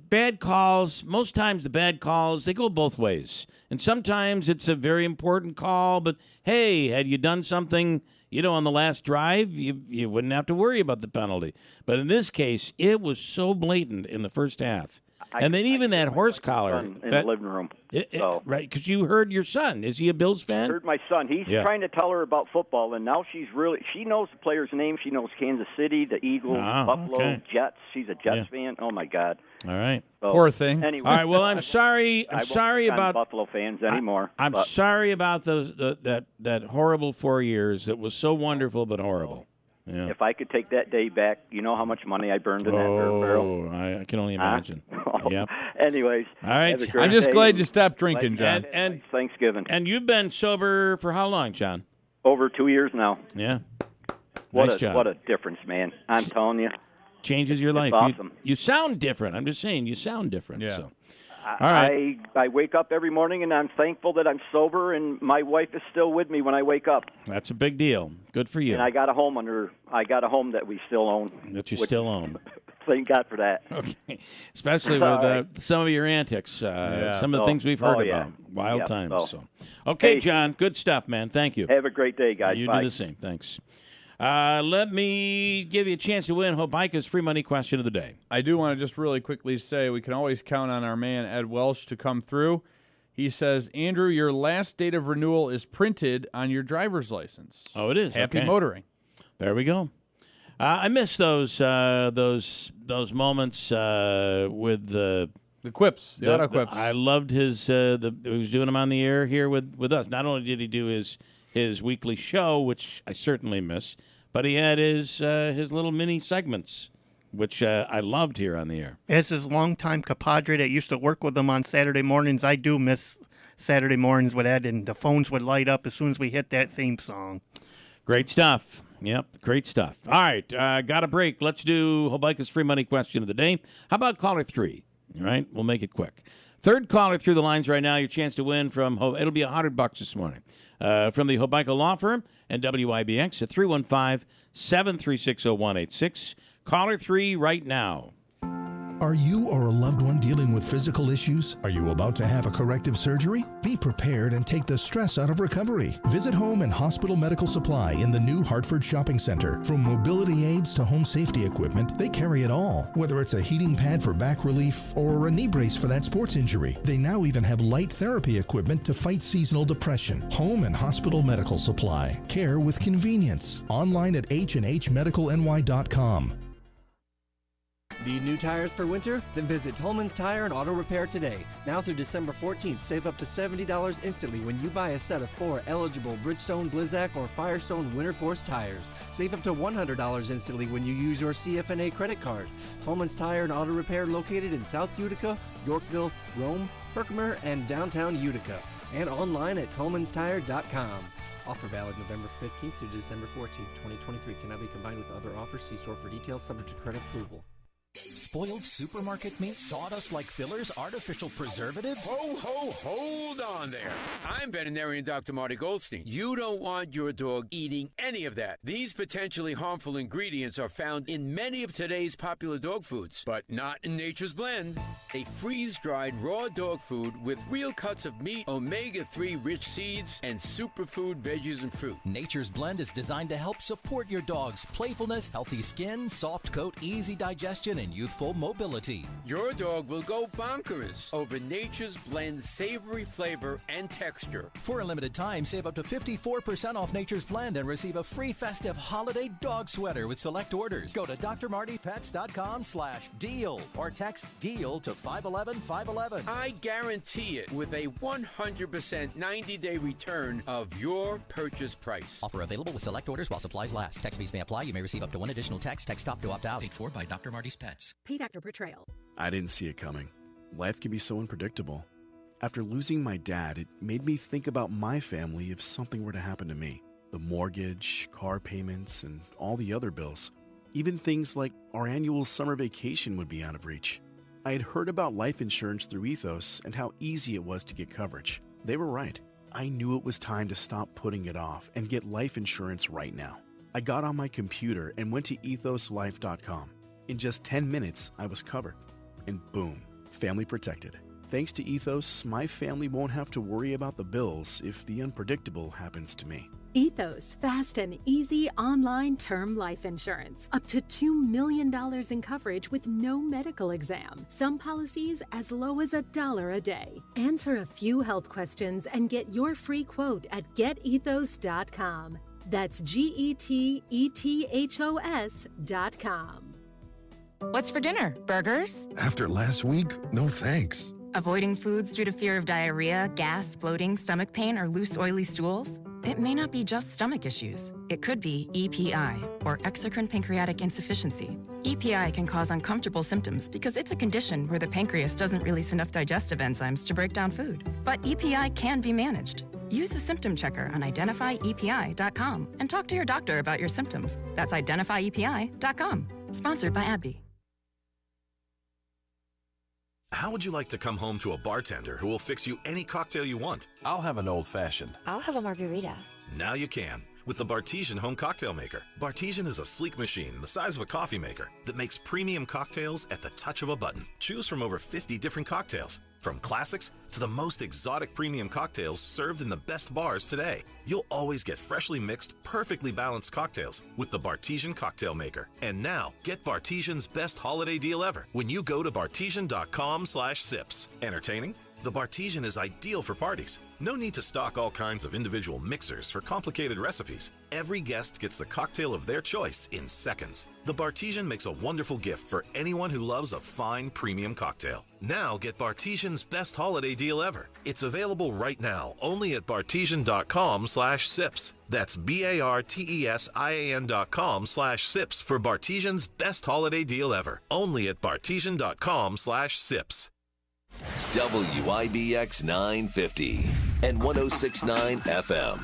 bad calls, most times the bad calls, they go both ways. And sometimes it's a very important call, but, hey, had you done something, on the last drive, you wouldn't have to worry about the penalty. But in this case, it was so blatant in the first half. And then even that horse collar. In the living room. Right, because you heard your son. Is he a Bills fan? I heard my son. He's trying to tell her about football, and now she knows the players' names. She knows Kansas City, the Eagles, Buffalo, Jets. She's a Jets fan. Oh, my God. All right. So, poor thing. Anyway. All right, well, I'm sorry. I'm sorry about Buffalo fans anymore. I'm sorry about that horrible 4 years. It was so wonderful but horrible. Yeah. If I could take that day back, you know how much money I burned in that barrel? I can only imagine. Yep. Anyways. All right. I'm just glad you stopped drinking, John. And Thanksgiving. And you've been sober for how long, John? Over 2 years now. Yeah. What nice a job. What a difference, man. I'm telling you. Changes your life. Awesome. You sound different. I'm just saying, you sound different. Yeah. So. All right. I wake up every morning, and I'm thankful that I'm sober, and my wife is still with me when I wake up. That's a big deal. Good for you. And I got a home that we still own. That you still own. Thank God for that. Okay. Especially with some of your antics, some of the things we've heard about. Wild times. So. Okay, hey, John, good stuff, man. Thank you. Have a great day, guys. You Bye. do the same. Thanks. Let me give you a chance to win Hobica's free money question of the day. I do want to just really quickly say we can always count on our man Ed Welsh to come through. He says, Andrew, your last date of renewal is printed on your driver's license. Oh, it is. Happy okay. motoring. There we go. I miss those moments with the quips, the auto quips. I loved his. He was doing them on the air here with us. Not only did he do his weekly show, which I certainly miss, but he had his little mini segments, which I loved here on the air. As his longtime compadre that used to work with him on Saturday mornings, I do miss Saturday mornings with Ed, and the phones would light up as soon as we hit that theme song. Great stuff. Yep, great stuff. All right, got a break. Let's do Hobica's free money question of the day. How about caller 3? All right, we'll make it quick. Third caller through the lines right now, your chance to win from, it'll be $100 this morning, from the Hobica Law Firm and WIBX at 315-736-0186. Caller 3 right now. Are you or a loved one dealing with physical issues? Are you about to have a corrective surgery? Be prepared and take the stress out of recovery. Visit Home and Hospital Medical Supply in the new Hartford Shopping Center. From mobility aids to home safety equipment, they carry it all. Whether it's a heating pad for back relief or a knee brace for that sports injury, they now even have light therapy equipment to fight seasonal depression. Home and Hospital Medical Supply. Care with convenience. Online at hnhmedicalny.com. Need new tires for winter? Then visit Tolman's Tire and Auto Repair today. Now through December 14th, save up to $70 instantly when you buy a set of 4 eligible Bridgestone, Blizzak, or Firestone Winter Force tires. Save up to $100 instantly when you use your CFNA credit card. Tolman's Tire and Auto Repair located in South Utica, Yorkville, Rome, Herkimer, and downtown Utica. And online at tolmanstire.com. Offer valid November 15th to December 14th, 2023. Cannot be combined with other offers. See store for details, subject to credit approval. Spoiled supermarket meat, sawdust like fillers, artificial preservatives? Hold on there. I'm veterinarian Dr. Marty Goldstein. You don't want your dog eating any of that. These potentially harmful ingredients are found in many of today's popular dog foods, but not in Nature's Blend. A freeze-dried raw dog food with real cuts of meat, omega-3 rich seeds, and superfood veggies and fruit. Nature's Blend is designed to help support your dog's playfulness, healthy skin, soft coat, easy digestion, and youthful mobility. Your dog will go bonkers over Nature's Blend savory flavor and texture. For a limited time, save up to 54% off Nature's Blend and receive a free festive holiday dog sweater with select orders. Go to drmartypets.com/deal or text DEAL to 511-511. I guarantee it with a 100% 90-day return of your purchase price. Offer available with select orders while supplies last. Text fees may apply. You may receive up to 1 additional text. Text stop to opt out. Paid for by Dr. Marty's Pets. Pay Doctor per trail. I didn't see it coming. Life can be so unpredictable. After losing my dad, it made me think about my family if something were to happen to me. The mortgage, car payments, and all the other bills. Even things like our annual summer vacation would be out of reach. I had heard about life insurance through Ethos and how easy it was to get coverage. They were right. I knew it was time to stop putting it off and get life insurance right now. I got on my computer and went to ethoslife.com. In just 10 minutes, I was covered. And boom, family protected. Thanks to Ethos, my family won't have to worry about the bills if the unpredictable happens to me. Ethos, fast and easy online term life insurance. Up to $2 million in coverage with no medical exam. Some policies as low as $1 a day. Answer a few health questions and get your free quote at getethos.com. That's GETETHOS.com. What's for dinner? Burgers? After last week, no thanks. Avoiding foods due to fear of diarrhea, gas, bloating, stomach pain, or loose, oily stools? It may not be just stomach issues. It could be EPI, or exocrine pancreatic insufficiency. EPI can cause uncomfortable symptoms because it's a condition where the pancreas doesn't release enough digestive enzymes to break down food. But EPI can be managed. Use the symptom checker on identifyepi.com and talk to your doctor about your symptoms. That's identifyepi.com. Sponsored by AbbVie. How would you like to come home to a bartender who will fix you any cocktail you want? I'll have an old-fashioned. I'll have a margarita. Now you can with the Bartesian Home Cocktail Maker. Bartesian is a sleek machine the size of a coffee maker that makes premium cocktails at the touch of a button. Choose from over 50 different cocktails, from classics to the most exotic premium cocktails served in the best bars today. You'll always get freshly mixed, perfectly balanced cocktails with the Bartesian Cocktail Maker. And now, get Bartesian's best holiday deal ever when you go to bartesian.com/sips. Entertaining? The Bartesian is ideal for parties. No need to stock all kinds of individual mixers for complicated recipes. Every guest gets the cocktail of their choice in seconds. The Bartesian makes a wonderful gift for anyone who loves a fine premium cocktail. Now get Bartesian's best holiday deal ever. It's available right now only at bartesian.com/sips. That's BARTESIAN.com/sips for Bartesian's best holiday deal ever. Only at bartesian.com/sips. WIBX 950 and 106.9 FM.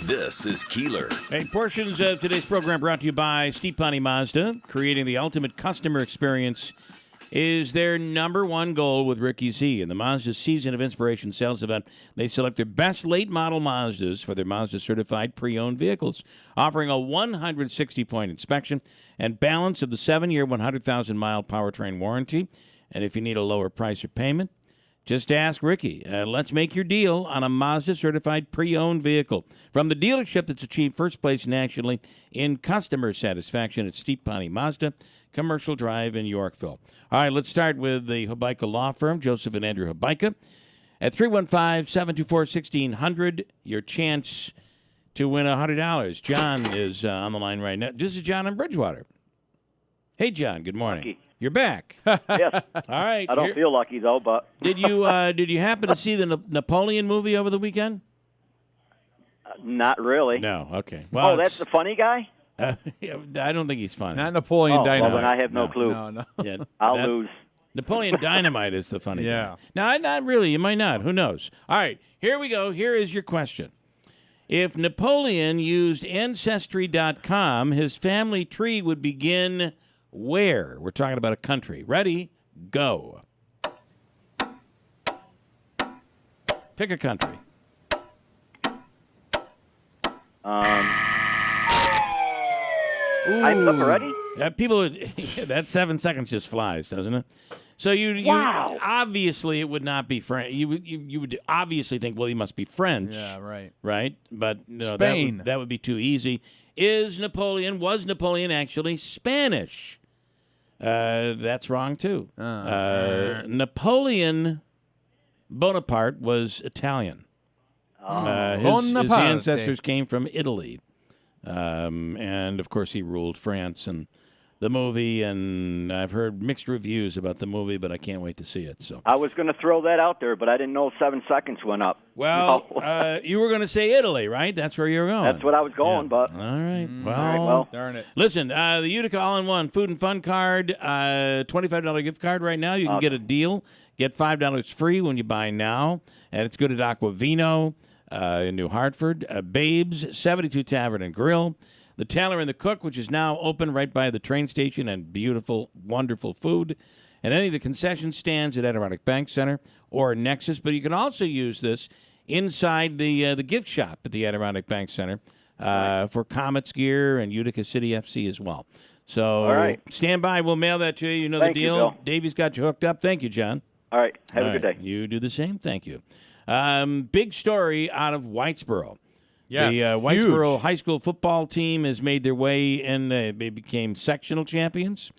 This is Keeler. Hey, portions of today's program brought to you by Steep Pawnee Mazda. Creating the ultimate customer experience is their number one goal with Ricky Z. In the Mazda Season of Inspiration sales event, they select their best late model Mazdas for their Mazda certified pre-owned vehicles, offering a 160-point inspection and balance of the 7-year, 100,000-mile powertrain warranty. And if you need a lower price or payment, just ask Ricky. Let's make your deal on a Mazda-certified pre-owned vehicle. From the dealership that's achieved first place nationally in customer satisfaction at Steep Pawnee Mazda, Commercial Drive in Yorkville. All right, let's start with the Habaika Law Firm, Joseph and Andrew Habaika. At 315-724-1600, your chance to win $100. John is on the line right now. This is John in Bridgewater. Hey, John, good morning. You're back. Yes. All right. I don't feel lucky though, but Did you happen to see the Napoleon movie over the weekend? Not really. No. Okay. Well, that's the funny guy. I don't think he's funny. Not Napoleon Dynamite. Well, then I have no clue. No. Yeah, I'll lose. Napoleon Dynamite is the funny Yeah. guy. No, not really. You might not. Who knows? All right. Here we go. Here is your question. If Napoleon used Ancestry.com, his family tree would begin where? We're talking about a country. Ready? Go. Pick a country. I'm up already? People, that 7 seconds just flies, doesn't it? So you obviously it would not be French. You would obviously think, well, he must be French. Yeah, right. Right? But no, Spain. That would be too easy. Was Napoleon actually Spanish? That's wrong too. Napoleon Bonaparte was Italian. His ancestors came from Italy. And, of course, he ruled France and the movie, and I've heard mixed reviews about the movie, but I can't wait to see it. So I was going to throw that out there, but I didn't know 7 seconds went up. Well, you were going to say Italy, right? That's where you were going. That's what I was going, but... All right. Well, darn it. Listen, the Utica All-in-One Food and Fun card, $25 gift card right now. You can get a deal. Get $5 free when you buy now, and it's good at Aquavino in New Hartford. Babes, 72 Tavern and Grill. The Tailor and the Cook, which is now open right by the train station, and beautiful, wonderful food. And any of the concession stands at Adirondack Bank Center or Nexus. But you can also use this inside the gift shop at the Adirondack Bank Center for Comets gear and Utica City FC as well. So stand by. We'll mail that to you. You know the deal. Bill. Davey's got you hooked up. Thank you, John. All right. Have a good day. You do the same. Thank you. Big story out of Whitesboro. Yes, the Whitesboro high school football team has made their way in. They became sectional champions,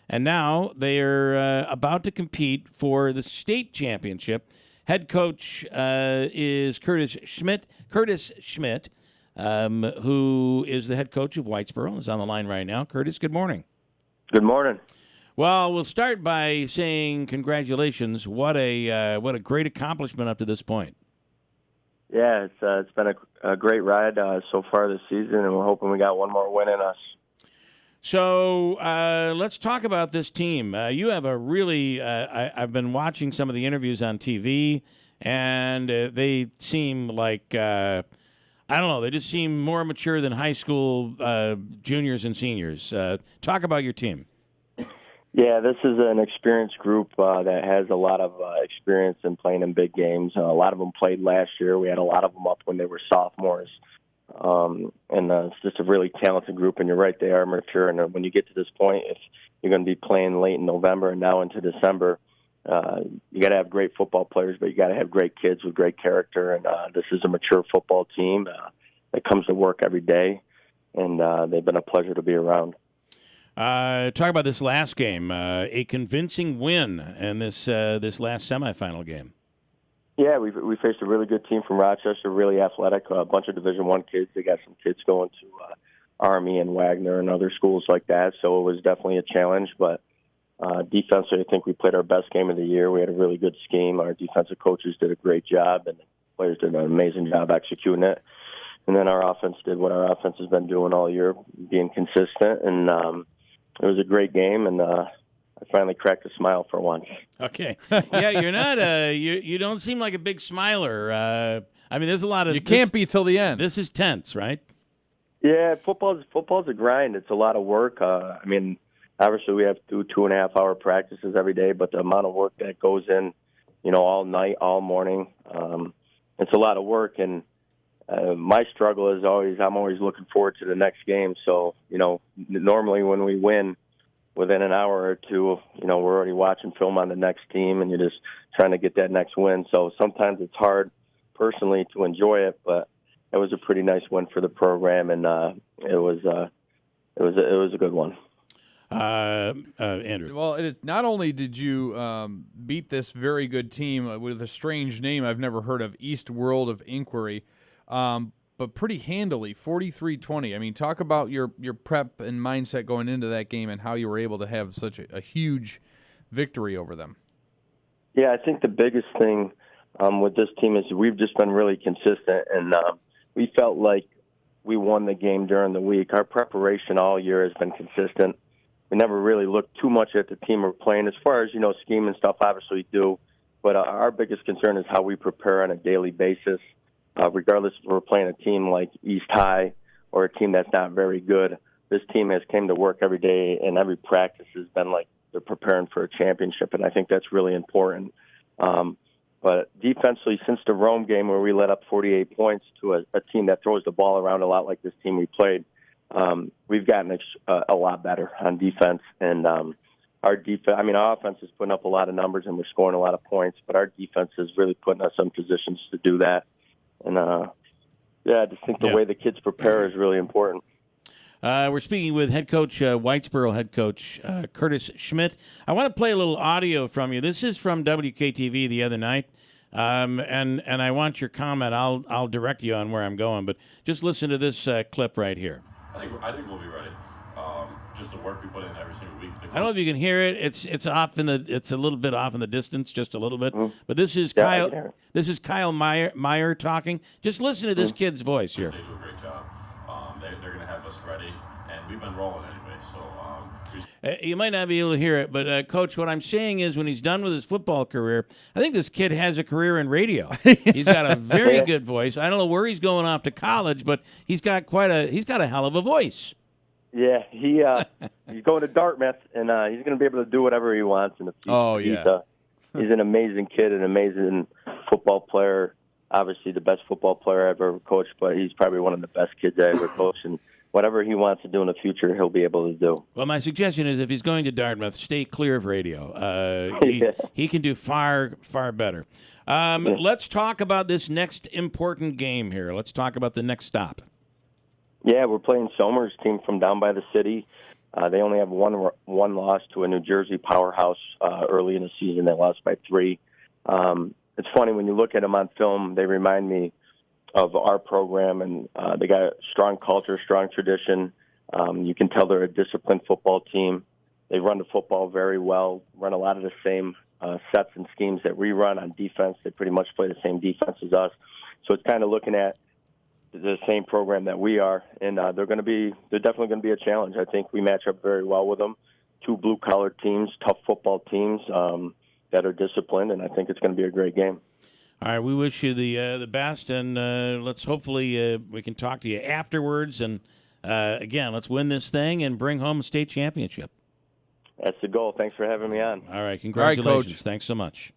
and now they are about to compete for the state championship. Head coach is Curtis Schmidt. Curtis Schmidt, who is the head coach of Whitesboro, is on the line right now. Curtis, good morning. Good morning. Well, we'll start by saying congratulations. What a great accomplishment up to this point. Yeah, it's been a great ride so far this season, and we're hoping we got one more win in us. So let's talk about this team. You have a really I've been watching some of the interviews on TV, and they seem like, I don't know, they just seem more mature than high school juniors and seniors. Talk about your team. Yeah, this is an experienced group that has a lot of experience in playing in big games. A lot of them played last year. We had a lot of them up when they were sophomores. And it's just a really talented group, and you're right, they are mature. And when you get to this point, if you're going to be playing late in November and now into December, you got to have great football players, but you got to have great kids with great character. And this is a mature football team that comes to work every day, and they've been a pleasure to be around. Talk about this last game, a convincing win in this last semifinal game. Yeah, we faced a really good team from Rochester, really athletic, a bunch of Division I kids. They got some kids going to Army and Wagner and other schools like that, so it was definitely a challenge. But defensively, I think we played our best game of the year. We had a really good scheme. Our defensive coaches did a great job, and the players did an amazing job executing it. And then our offense did what our offense has been doing all year, being consistent, and it was a great game, and I finally cracked a smile for once. Okay. Yeah, you're not you don't seem like a big smiler. I mean, there's a lot of... You can't be till the end. This is tense, right? Yeah, football's a grind. It's a lot of work. I mean, obviously we have to do 2.5-hour practices every day, but the amount of work that goes in, all night, all morning, it's a lot of work, and my struggle is I'm always looking forward to the next game. So, normally when we win within an hour or two, we're already watching film on the next team, and you're just trying to get that next win. So sometimes it's hard personally to enjoy it, but it was a pretty nice win for the program, and it was a good one. Andrew. Well, not only did you beat this very good team with a strange name I've never heard of, East World of Inquiry, but but pretty handily, 43-20. I mean, talk about your prep and mindset going into that game and how you were able to have such a huge victory over them. Yeah, I think the biggest thing with this team is we've just been really consistent, and we felt like we won the game during the week. Our preparation all year has been consistent. We never really looked too much at the team we're playing. As far as, scheme and stuff, obviously we do. But our biggest concern is how we prepare on a daily basis, regardless if we're playing a team like East High or a team that's not very good. This team has came to work every day, and every practice has been like they're preparing for a championship, and I think that's really important. But defensively, since the Rome game where we let up 48 points to a team that throws the ball around a lot like this team we played, we've gotten a lot better on defense. And our offense is putting up a lot of numbers and we're scoring a lot of points, but our defense is really putting us in positions to do that. And, I just think the way the kids prepare is really important. We're speaking with head coach, Whitesboro head coach, Curtis Schmidt. I want to play a little audio from you. This is from WKTV the other night, and I want your comment. I'll direct you on where I'm going, but just listen to this clip right here. I think we'll be ready. Just the work we put in every single week. I don't know if you can hear it. It's off it's a little bit off in the distance, just a little bit. Mm-hmm. But this is Kyle. This is Kyle Meyer talking. Just listen to this kid's voice here. They do a great job. They're going to have us ready, and we've been rolling anyway. So you might not be able to hear it, but Coach, what I'm saying is, when he's done with his football career, I think this kid has a career in radio. He's got a very good voice. I don't know where he's going off to college, but he's got a hell of a voice. Yeah, he's going to Dartmouth, and he's going to be able to do whatever he wants in the future. Oh, yeah. He's an amazing kid, an amazing football player, obviously the best football player I've ever coached, but he's probably one of the best kids I ever coached, and whatever he wants to do in the future, he'll be able to do. Well, my suggestion is if he's going to Dartmouth, stay clear of radio. He can do far, far better. Let's talk about this next important game here. Let's talk about the next stop. Yeah, we're playing Somers' team from down by the city. They only have one loss to a New Jersey powerhouse early in the season. They lost by 3. It's funny, when you look at them on film, they remind me of our program, and they got a strong culture, strong tradition. You can tell they're a disciplined football team. They run the football very well, run a lot of the same sets and schemes that we run on defense. They pretty much play the same defense as us. So it's kind of looking at the same program that we are, and they're definitely going to be a challenge. I think we match up very well with them. 2 blue-collar teams, tough football teams that are disciplined, and I think it's going to be a great game. All right, we wish you the best, and let's hopefully we can talk to you afterwards. And again, let's win this thing and bring home a state championship. That's the goal. Thanks for having me on. All right, congratulations. All right, Coach. Thanks so much.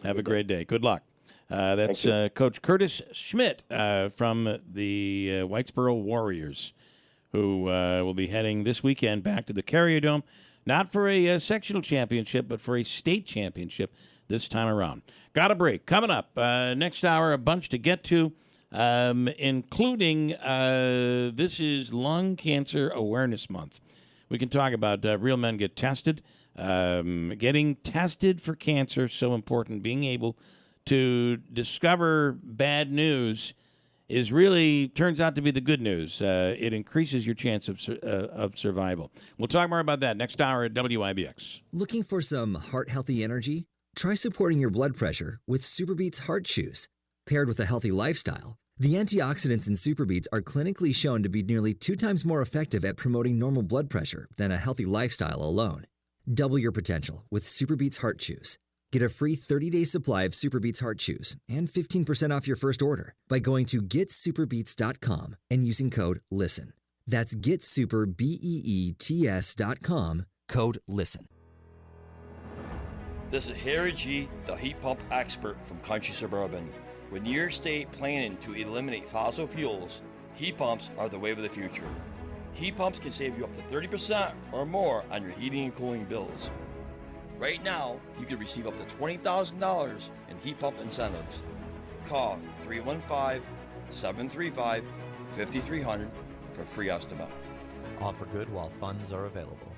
Have a great day. Good luck. That's Coach Curtis Schmidt from the Whitesboro Warriors, who will be heading this weekend back to the Carrier Dome, not for a sectional championship, but for a state championship this time around. Got a break. Coming up next hour, a bunch to get to, including this is Lung Cancer Awareness Month. We can talk about Real Men Get Tested. Getting tested for cancer, so important. Being able to discover bad news turns out to be the good news. It increases your chance of survival. We'll talk more about that next hour at WIBX. Looking for some heart-healthy energy? Try supporting your blood pressure with Superbeats Heart Chews. Paired with a healthy lifestyle, the antioxidants in Superbeats are clinically shown to be nearly 2 times more effective at promoting normal blood pressure than a healthy lifestyle alone. Double your potential with Superbeats Heart Chews. Get a free 30-day supply of Superbeats Heart Chews and 15% off your first order by going to getsuperbeats.com and using code LISTEN. That's getsuperbeets.com, code LISTEN. This is Harry G., the heat pump expert from Country Suburban. With New York State planning to eliminate fossil fuels, heat pumps are the wave of the future. Heat pumps can save you up to 30% or more on your heating and cooling bills. Right now, you can receive up to $20,000 in heat pump incentives. Call 315-735-5300 for free estimate. Offer good while funds are available.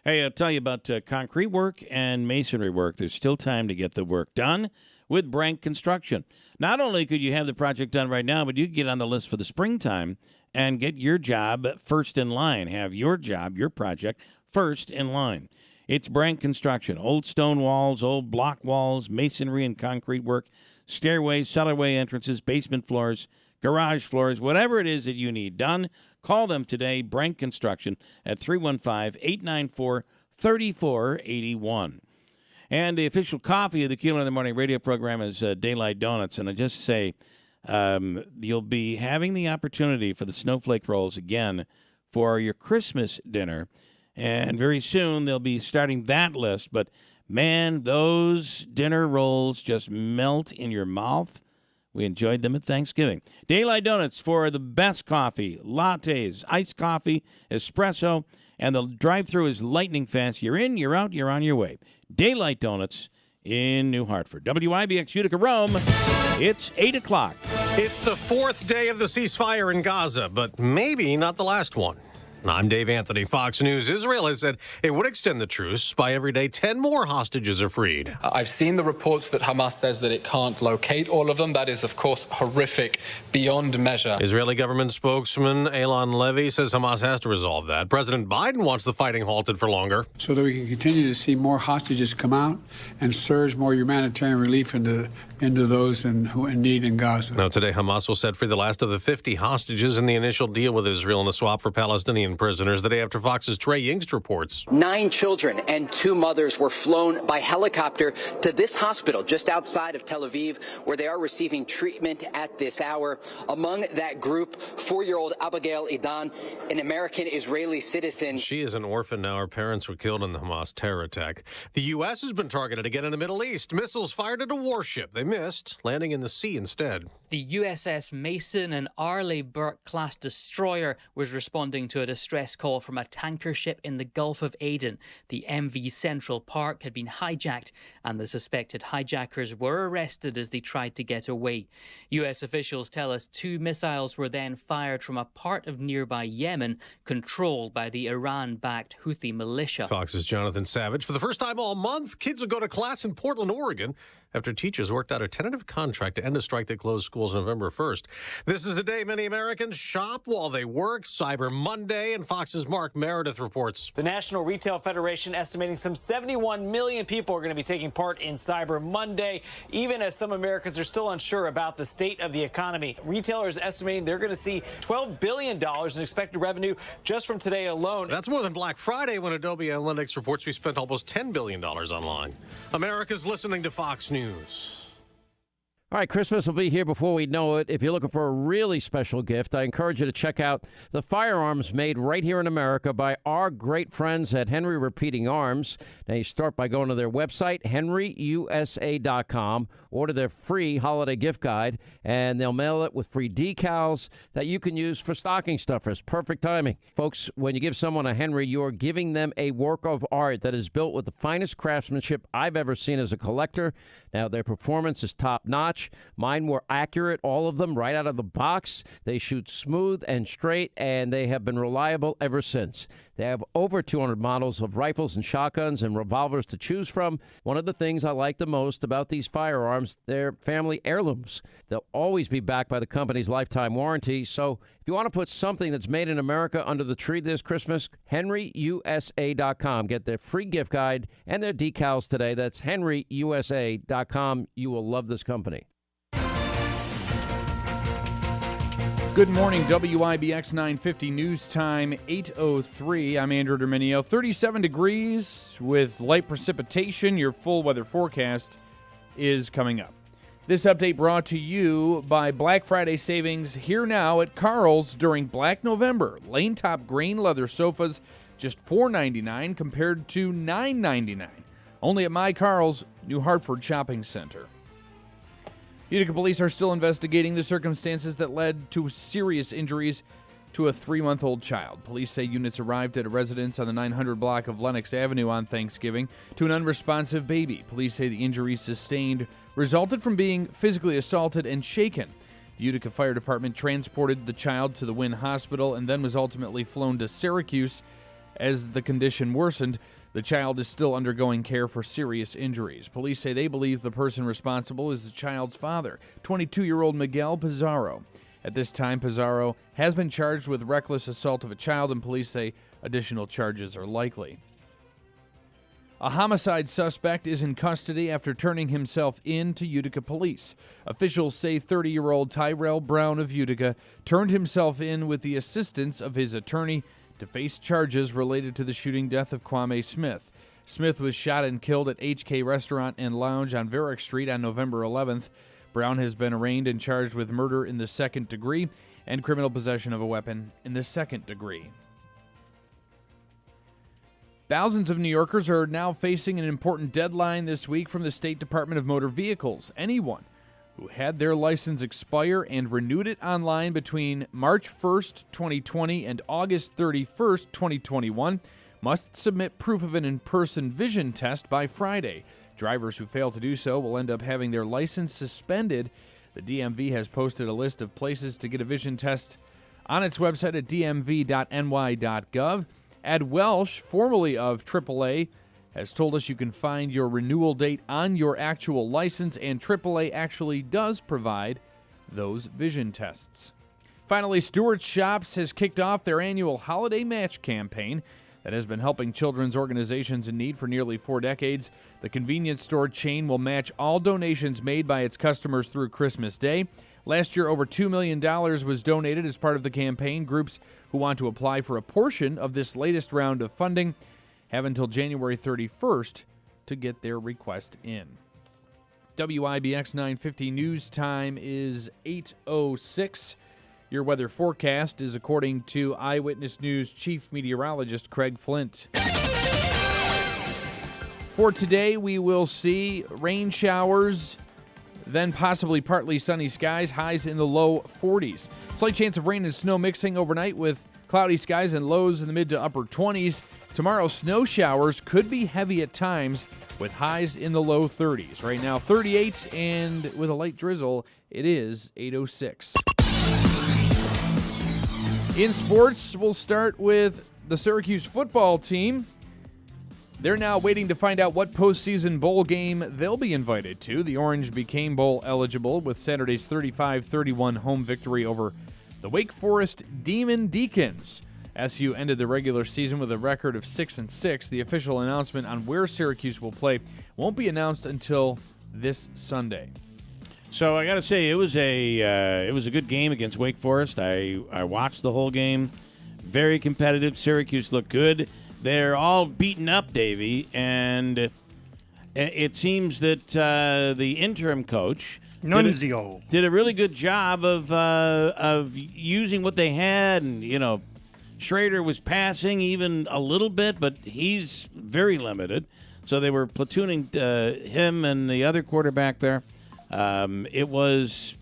Hey, I'll tell you about concrete work and masonry work. There's still time to get the work done with Brank Construction. Not only could you have the project done right now, but you can get on the list for the springtime and get your job first in line. Have your job, your project, first in line. It's Brank Construction. Old stone walls, old block walls, masonry and concrete work, stairways, cellarway entrances, basement floors, garage floors, whatever it is that you need done, call them today, Brank Construction, at 315-894-3481. And the official coffee of the Keeler in the Morning radio program is Daylight Donuts. And I just say you'll be having the opportunity for the snowflake rolls again for your Christmas dinner. And very soon they'll be starting that list. But, man, those dinner rolls just melt in your mouth. We enjoyed them at Thanksgiving. Daylight Donuts for the best coffee, lattes, iced coffee, espresso, and the drive-thru is lightning fast. You're in, you're out, you're on your way. Daylight Donuts in New Hartford. WIBX Utica Rome, it's 8 o'clock. It's the fourth day of the ceasefire in Gaza, but maybe not the last one. I'm Dave Anthony. Fox News Israel has said it would extend the truce by every day 10 more hostages are freed. I've seen the reports that Hamas says that it can't locate all of them. That is, of course, horrific beyond measure. Israeli government spokesman Elan Levy says Hamas has to resolve that. President Biden wants the fighting halted for longer, so that we can continue to see more hostages come out and surge more humanitarian relief into those who are in need in Gaza. Now, today, Hamas will set free the last of the 50 hostages in the initial deal with Israel in the swap for Palestinian prisoners the day after Fox's Trey Yingst reports. 9 children and 2 mothers were flown by helicopter to this hospital just outside of Tel Aviv, where they are receiving treatment at this hour. Among that group, 4-year-old Abigail Idan, an American-Israeli citizen. She is an orphan now. Her parents were killed in the Hamas terror attack. The U.S. has been targeted again in the Middle East. Missiles fired at a warship. They missed, landing in the sea instead. The USS Mason, an Arleigh Burke-class destroyer, was responding to a distress call from a tanker ship in the Gulf of Aden. The MV Central Park had been hijacked, and the suspected hijackers were arrested as they tried to get away. U.S. officials tell us 2 missiles were then fired from a part of nearby Yemen, controlled by the Iran-backed Houthi militia. Fox's Jonathan Savage. For the first time all month, kids will go to class in Portland, Oregon, after teachers worked out a tentative contract to end a strike that closed schools November 1st. This is a day many Americans shop while they work. Cyber Monday, and Fox's Mark Meredith reports. The National Retail Federation estimating some 71 million people are going to be taking part in Cyber Monday, even as some Americans are still unsure about the state of the economy. Retailers estimating they're going to see $12 billion in expected revenue just from today alone. That's more than Black Friday, when Adobe Analytics reports we spent almost $10 billion online. America's listening to Fox News. All right, Christmas will be here before we know it. If you're looking for a really special gift, I encourage you to check out the firearms made right here in America by our great friends at Henry Repeating Arms. Now, you start by going to their website, henryusa.com, order their free holiday gift guide, and they'll mail it with free decals that you can use for stocking stuffers. Perfect timing. Folks, when you give someone a Henry, you're giving them a work of art that is built with the finest craftsmanship I've ever seen as a collector. Now, their performance is top-notch. Mine were accurate, all of them, right out of the box. They shoot smooth and straight, and they have been reliable ever since. They have over 200 models of rifles and shotguns and revolvers to choose from. One of the things I like the most about these firearms, they're family heirlooms. They'll always be backed by the company's lifetime warranty. So if you want to put something that's made in America under the tree this Christmas, henryusa.com. Get their free gift guide and their decals today. That's henryusa.com. You will love this company. Good morning, WIBX 950 News Time, 8:03. I'm Andrew Derminio. 37 degrees with light precipitation. Your full weather forecast is coming up. This update brought to you by Black Friday savings here now at Carl's during Black November. Lane top grain leather sofas, just $4.99 compared to $9.99. Only at My Carl's, New Hartford Shopping Center. Utica police are still investigating the circumstances that led to serious injuries to a 3-month-old child. Police say units arrived at a residence on the 900 block of Lenox Avenue on Thanksgiving to an unresponsive baby. Police say the injuries sustained resulted from being physically assaulted and shaken. The Utica Fire Department transported the child to the Wynn Hospital and then was ultimately flown to Syracuse. As the condition worsened, the child is still undergoing care for serious injuries. Police say they believe the person responsible is the child's father, 22-year-old Miguel Pizarro. At this time, Pizarro has been charged with reckless assault of a child, and police say additional charges are likely. A homicide suspect is in custody after turning himself in to Utica police. Officials say 30-year-old Tyrell Brown of Utica turned himself in with the assistance of his attorney to face charges related to the shooting death of Kwame Smith. Smith was shot and killed at HK Restaurant and Lounge on Varick Street on November 11th. Brown has been arraigned and charged with murder in the second degree and criminal possession of a weapon in the second degree. Thousands of New Yorkers are now facing an important deadline this week from the State Department of Motor Vehicles. Anyone who had their license expire and renewed it online between March 1st, 2020 and August 31st, 2021 must submit proof of an in-person vision test by Friday. Drivers who fail to do so will end up having their license suspended. The DMV has posted a list of places to get a vision test on its website at dmv.ny.gov. Ed Welsh, formerly of AAA, has told us you can find your renewal date on your actual license, and AAA actually does provide those vision tests. Finally, Stewart's Shops has kicked off their annual Holiday Match campaign that has been helping children's organizations in need for nearly 4 decades. The convenience store chain will match all donations made by its customers through Christmas Day. Last year, over $2 million was donated as part of the campaign. Groups who want to apply for a portion of this latest round of funding have until January 31st to get their request in. WIBX 950 news time is 8:06. Your weather forecast is according to Eyewitness News Chief Meteorologist Craig Flint. For today, we will see rain showers, then possibly partly sunny skies, highs in the low 40s. Slight chance of rain and snow mixing overnight with cloudy skies and lows in the mid to upper 20s. Tomorrow, snow showers could be heavy at times with highs in the low 30s. Right now, 38, and with a light drizzle, it is 8:06. In sports, we'll start with the Syracuse football team. They're now waiting to find out what postseason bowl game they'll be invited to. The Orange became bowl eligible with Saturday's 35-31 home victory over the Wake Forest Demon Deacons. SU ended the regular season with a record of 6-6. The official announcement on where Syracuse will play won't be announced until this Sunday. So I got to say, it was a good game against Wake Forest. I watched the whole game. Very competitive. Syracuse looked good. They're all beaten up, Davey, and it seems that the interim coach Nunzio did a really good job of using what they had, and Schrader was passing even a little bit, but he's very limited. So they were platooning him and the other quarterback there. It was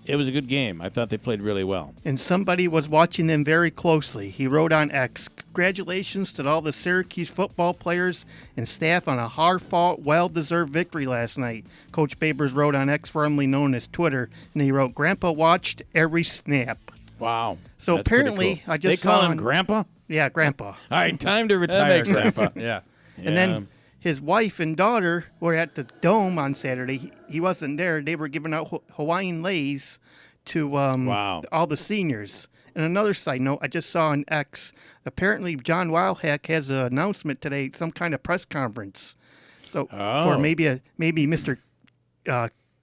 a good game. I thought they played really well. And somebody was watching them very closely. He wrote on X, "Congratulations to all the Syracuse football players and staff on a hard-fought, well-deserved victory last night." Coach Babers wrote on X, formerly known as Twitter, and he wrote, "Grandpa watched every snap." Wow. So that's apparently, cool. I just they call saw him Grandpa? Yeah, Grandpa. All right, time to retire, Grandpa. Yeah. And then his wife and daughter were at the Dome on Saturday. He wasn't there. They were giving out Hawaiian leis to all the seniors. And another side note, I just saw on X, apparently John Wildhack has an announcement today, some kind of press conference. So for maybe Mr.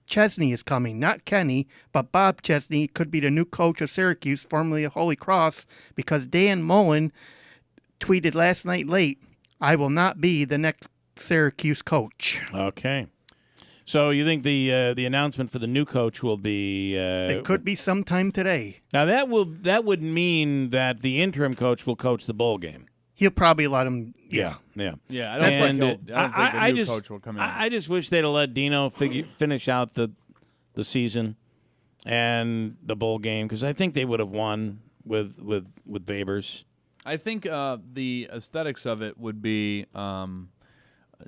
Chesney is coming, not Kenny, but Bob Chesney could be the new coach of Syracuse, formerly of Holy Cross, because Dan Mullen tweeted last night late, "I will not be the next Syracuse coach." Okay. So you think the announcement for the new coach will be? It could be sometime today. Now that would mean that the interim coach will coach the bowl game. He'll probably let him. Yeah. I don't think the new coach will come in. I just wish they'd have let Dino finish out the season and the bowl game, because I think they would have won with Babers. I think the aesthetics of it would be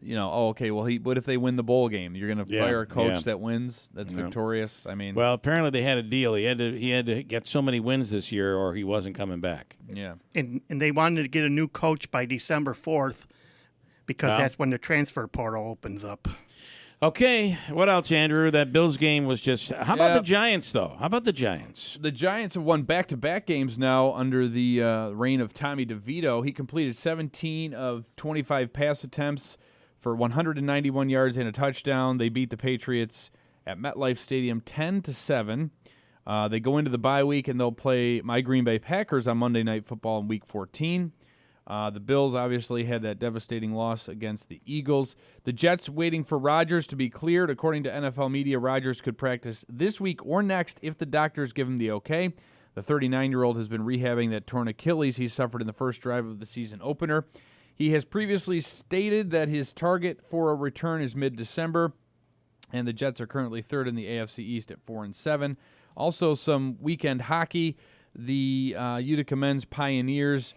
okay, well, what if they win the bowl game? You're going to fire a coach that wins, that's victorious? I mean, well, apparently they had a deal. He had to get so many wins this year, or he wasn't coming back. Yeah, and they wanted to get a new coach by December 4th because that's when the transfer portal opens up. Okay, what else, Andrew? That Bills game was just... How about the Giants, though? How about the Giants? The Giants have won back-to-back games now under the reign of Tommy DeVito. He completed 17 of 25 pass attempts for 191 yards and a touchdown. They beat the Patriots at MetLife Stadium 10-7. They go into the bye week, and they'll play my Green Bay Packers on Monday Night Football in Week 14. The Bills obviously had that devastating loss against the Eagles. The Jets waiting for Rodgers to be cleared. According to NFL media, Rodgers could practice this week or next if the doctors give him the okay. The 39-year-old has been rehabbing that torn Achilles he suffered in the first drive of the season opener. He has previously stated that his target for a return is mid-December, and the Jets are currently third in the AFC East at 4-7. Also, some weekend hockey. The Utica men's Pioneers,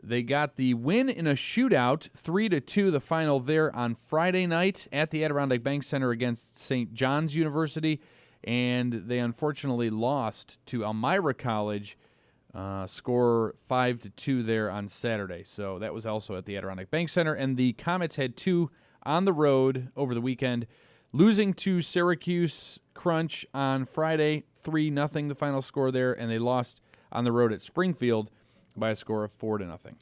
they got the win in a shootout, 3-2, the final there on Friday night at the Adirondack Bank Center against St. John's University, and they unfortunately lost to Elmira College, score 5-2 there on Saturday. So that was also at the Adirondack Bank Center, and the Comets had two on the road over the weekend, losing to Syracuse Crunch on Friday, 3-0 the final score there, and they lost on the road at Springfield by a score of 4-0.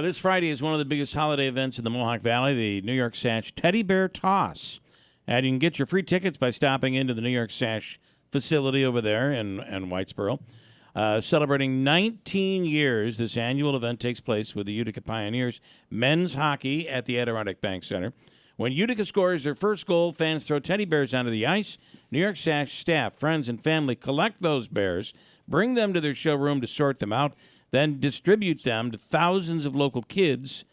This Friday is one of the biggest holiday events in the Mohawk Valley, the New York Sash Teddy Bear Toss. And you can get your free tickets by stopping into the New York Sash facility over there in Whitesboro. Celebrating 19 years, this annual event takes place with the Utica Pioneers men's hockey at the Adirondack Bank Center. When Utica scores their first goal, fans throw teddy bears onto the ice. New York Sash staff, friends, and family collect those bears, bring them to their showroom to sort them out, then distribute them to thousands of local kids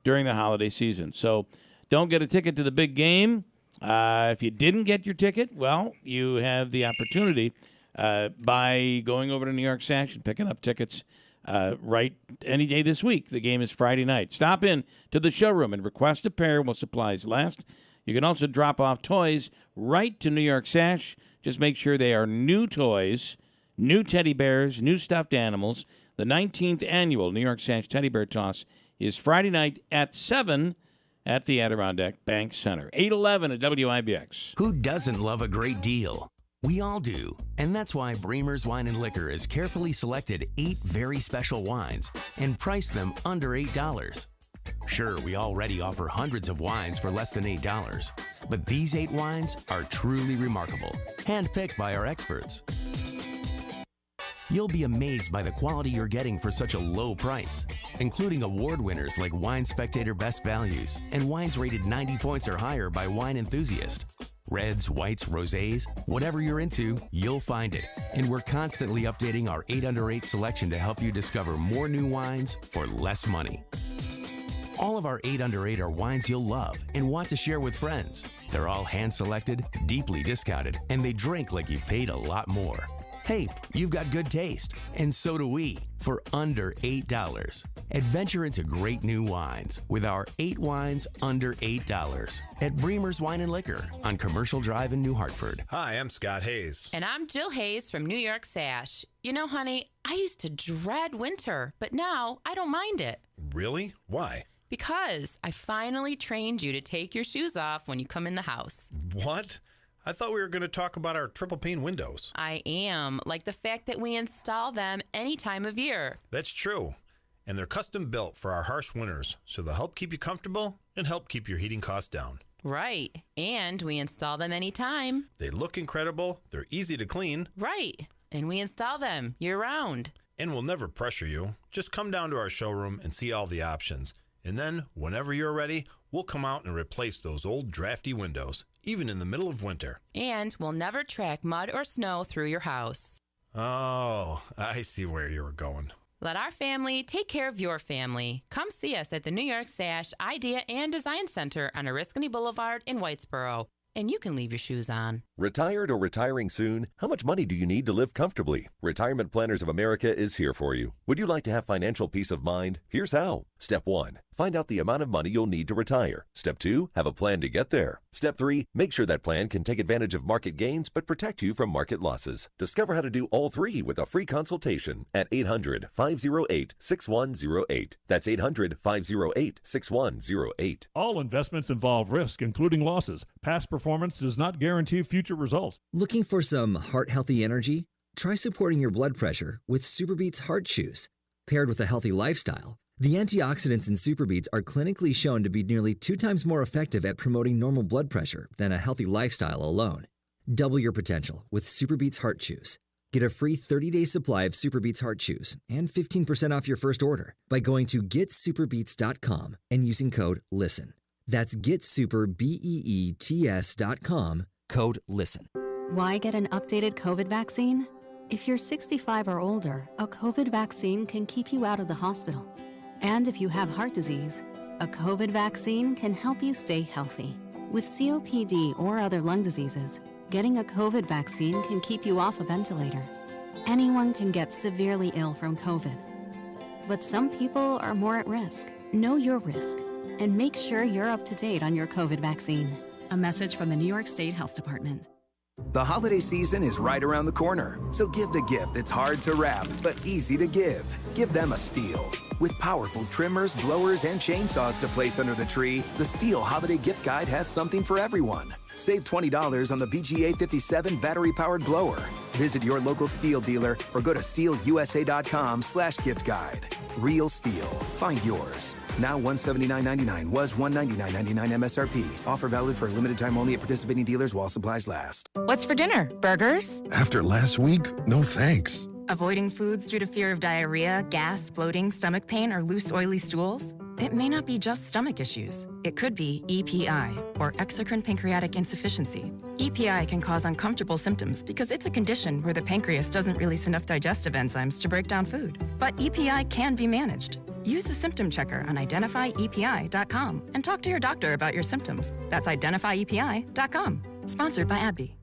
during the holiday season. So don't get a ticket to the big game. If you didn't get your ticket, well, you have the opportunity by going over to New York Sash and picking up tickets right any day this week. The game is Friday night. Stop in to the showroom and request a pair while supplies last. You can also drop off toys right to New York Sash. Just make sure they are new toys, new teddy bears, new stuffed animals. The 19th annual New York Sash Teddy Bear Toss is Friday night at 7 at the Adirondack Bank Center. 8:11 at WIBX. Who doesn't love a great deal? We all do. And that's why Bremer's Wine and Liquor has carefully selected 8 very special wines and priced them under $8. Sure, we already offer hundreds of wines for less than $8, but these 8 wines are truly remarkable, handpicked by our experts. You'll be amazed by the quality you're getting for such a low price, including award winners like Wine Spectator Best Values and wines rated 90 points or higher by Wine Enthusiast. Reds, whites, rosés, whatever you're into, you'll find it. And we're constantly updating our 8 Under 8 selection to help you discover more new wines for less money. All of our 8 Under 8 are wines you'll love and want to share with friends. They're all hand-selected, deeply discounted, and they drink like you paid a lot more. Hey, you've got good taste, and so do we, for under $8. Adventure into great new wines with our 8 wines under $8 at Bremer's Wine and Liquor on Commercial Drive in New Hartford. Hi, I'm Scott Hayes. And I'm Jill Hayes from New York Sash. You know, honey, I used to dread winter, but now I don't mind it. Really? Why? Because I finally trained you to take your shoes off when you come in the house. What? I thought we were going to talk about our triple pane windows. I am, like the fact that we install them any time of year. That's true. And they're custom built for our harsh winters, so they'll help keep you comfortable and help keep your heating costs down. Right. And we install them anytime. They look incredible. They're easy to clean. Right. And we install them year-round. And we'll never pressure you. Just come down to our showroom and see all the options. And then, whenever you're ready, we'll come out and replace those old drafty windows, even in the middle of winter. And we'll never track mud or snow through your house. Oh, I see where you were going. Let our family take care of your family. Come see us at the New York Sash Idea and Design Center on Oriskany Boulevard in Whitesboro. And you can leave your shoes on. Retired or retiring soon? How much money do you need to live comfortably? Retirement Planners of America is here for you. Would you like to have financial peace of mind? Here's how. Step 1. find out the amount of money you'll need to retire. Step 2, have a plan to get there. Step 3, make sure that plan can take advantage of market gains but protect you from market losses. Discover how to do all 3 with a free consultation at 800-508-6108. That's 800-508-6108. All investments involve risk, including losses. Past performance does not guarantee future results. Looking for some heart-healthy energy? Try supporting your blood pressure with Superbeats Heart Chews. Paired with a healthy lifestyle, the antioxidants in Superbeats are clinically shown to be nearly 2 times more effective at promoting normal blood pressure than a healthy lifestyle alone. Double your potential with Superbeats Heart Chews. Get a free 30-day supply of Superbeats Heart Chews and 15% off your first order by going to getsuperbeats.com and using code LISTEN. That's getsuperbeets.com, code LISTEN. Why get an updated COVID vaccine? If you're 65 or older, a COVID vaccine can keep you out of the hospital. And if you have heart disease, a COVID vaccine can help you stay healthy. With COPD or other lung diseases, getting a COVID vaccine can keep you off a ventilator. Anyone can get severely ill from COVID. But some people are more at risk. Know your risk and make sure you're up to date on your COVID vaccine. A message from the New York State Health Department. The holiday season is right around the corner, so give the gift that's hard to wrap but easy to give. Give them a Stihl. With powerful trimmers, blowers, and chainsaws to place under the tree, the Stihl Holiday Gift Guide has something for everyone. Save $20 on the BGA 57 battery-powered blower. Visit your local Stihl dealer or go to stihlusa.com/gift guide. Real Stihl. Find yours. Now $179.99 was $199.99 MSRP. Offer valid for a limited time only at participating dealers while supplies last. What's for dinner? Burgers? After last week, no thanks. Avoiding foods due to fear of diarrhea, gas, bloating, stomach pain, or loose, oily stools? It may not be just stomach issues. It could be EPI, or exocrine pancreatic insufficiency. EPI can cause uncomfortable symptoms because it's a condition where the pancreas doesn't release enough digestive enzymes to break down food. But EPI can be managed. Use the symptom checker on identifyepi.com and talk to your doctor about your symptoms. That's identifyepi.com. Sponsored by AbbVie.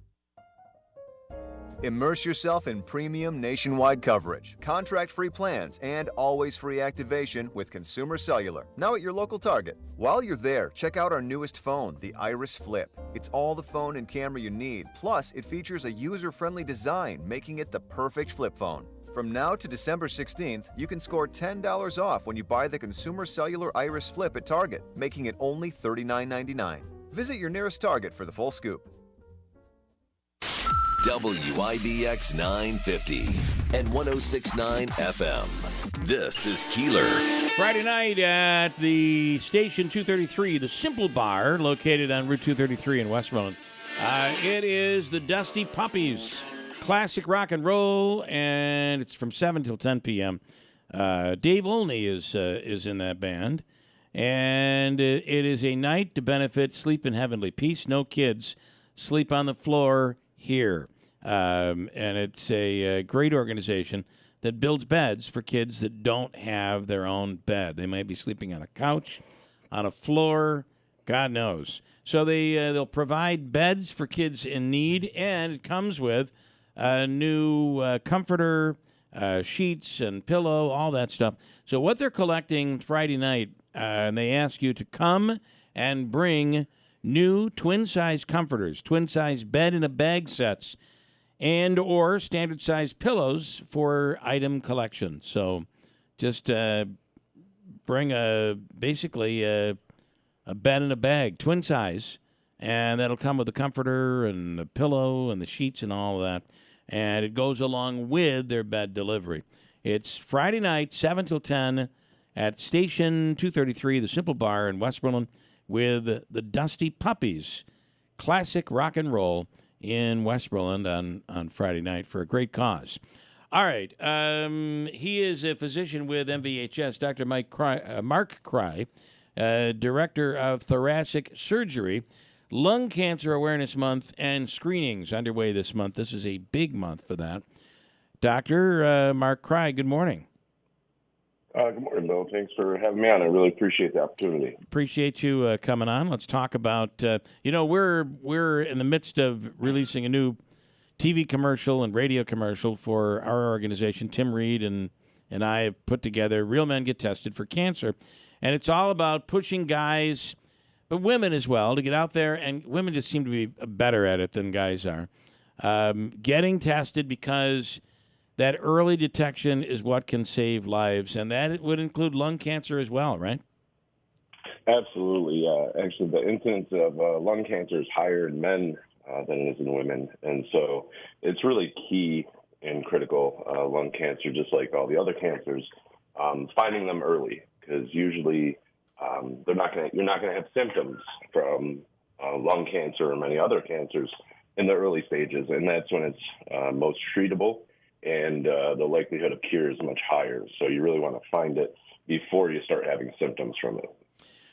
Immerse yourself in premium nationwide coverage, contract-free plans, and always-free activation with Consumer Cellular, now at your local Target. While you're there, check out our newest phone, the Iris Flip. It's all the phone and camera you need, plus it features a user-friendly design, making it the perfect flip phone. From now to December 16th, you can score $10 off when you buy the Consumer Cellular Iris Flip at Target, making it only $39.99. Visit your nearest Target for the full scoop. WIBX 950 and 106.9 FM. This is Keeler. Friday night at the Station 233, the Simple Bar, located on Route 233 in Westmoreland. It is the Dusty Puppies. Classic rock and roll, and it's from 7 till 10 p.m. Dave Olney is in that band, and it is a night to benefit Sleep in Heavenly Peace. No kids sleep on the floor here. And it's a great organization that builds beds for kids that don't have their own bed. They might be sleeping on a couch, on a floor, God knows. So they'll provide beds for kids in need, and it comes with a new comforter, sheets and pillow, all that stuff. So what they're collecting Friday night, and they ask you to come and bring new twin-size comforters, twin-size bed-in-a-bag sets, and or standard-size pillows for item collection. So just bring basically a bed in a bag, twin-size, and that'll come with a comforter and a pillow and the sheets and all of that. And it goes along with their bed delivery. It's Friday night, 7 till 10 at Station 233, the Simple Bar in Westmoreland, with the Dusty Puppies. Classic rock and roll in Westmoreland on Friday night for a great cause. All right. He is a physician with MVHS, Dr. Mark Cry, Director of Thoracic Surgery. Lung Cancer Awareness Month and screenings underway this month. This is a big month for that. Dr. Mark Cry, good morning. Good morning, Bill. Thanks for having me on. I really appreciate the opportunity. Appreciate you coming on. Let's talk about, we're in the midst of releasing a new TV commercial and radio commercial for our organization. Tim Reed and I have put together Real Men Get Tested for Cancer. And it's all about pushing guys, but women as well, to get out there. And women just seem to be better at it than guys are. Getting tested, because that early detection is what can save lives. And that would include lung cancer as well, right? Absolutely. Actually, the incidence of lung cancer is higher in men than it is in women. And so it's really key and critical, lung cancer, just like all the other cancers, finding them early, because usually you're not going to have symptoms from lung cancer or many other cancers in the early stages. And that's when it's most treatable, and the likelihood of cure is much higher. So you really want to find it before you start having symptoms from it.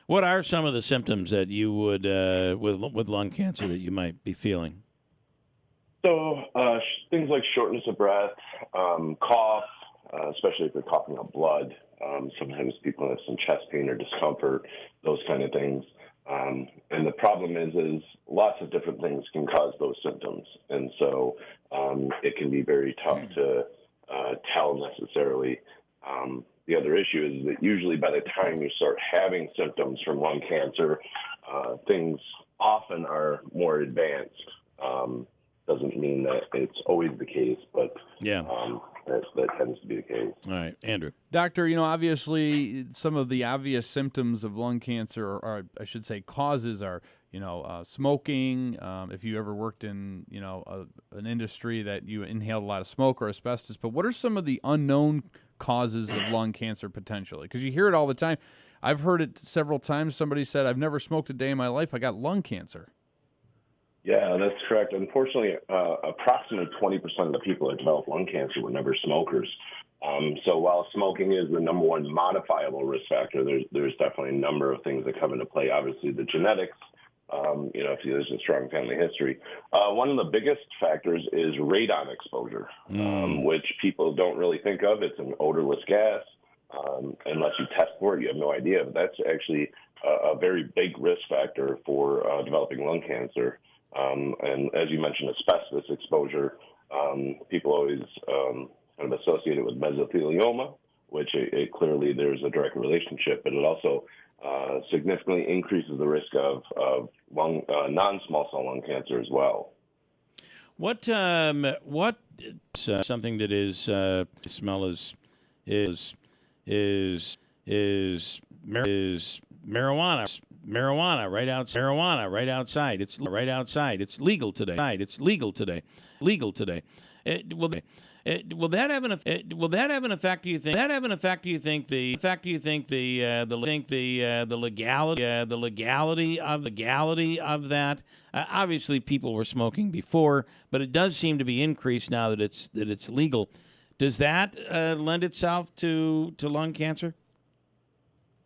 What are some of the symptoms that you would, with lung cancer, that you might be feeling? So things like shortness of breath, cough, especially if they're coughing up blood. Sometimes people have some chest pain or discomfort, those kind of things. And the problem is lots of different things can cause those symptoms. And so it can be very tough to tell necessarily. The other issue is that usually by the time you start having symptoms from lung cancer, things often are more advanced. Doesn't mean that it's always the case, but that tends to be the case. All right, Andrew. Doctor, obviously some of the obvious symptoms of lung cancer, or I should say causes, are, smoking. If you ever worked in, an industry that you inhaled a lot of smoke or asbestos. But what are some of the unknown causes of lung cancer potentially? Because you hear it all the time. I've heard it several times. Somebody said, I've never smoked a day in my life. I got lung cancer. Yeah, that's correct. Unfortunately, approximately 20% of the people that develop lung cancer were never smokers. So while smoking is the number one modifiable risk factor, there's definitely a number of things that come into play. Obviously, the genetics, if there's a strong family history. One of the biggest factors is radon exposure, which people don't really think of. It's an odorless gas. Unless you test for it, you have no idea. But that's actually a very big risk factor for developing lung cancer. And as you mentioned, asbestos exposure, people always kind of associate it with mesothelioma, which it clearly there's a direct relationship, but it also significantly increases the risk of non-small cell lung cancer as well. What something that is smell is marijuana. Marijuana right outside. It's right outside. It's legal today. Will that have an effect? Will that have an effect? Do you think? The legality of that? Obviously, people were smoking before, but it does seem to be increased now that it's legal. Does that lend itself to lung cancer?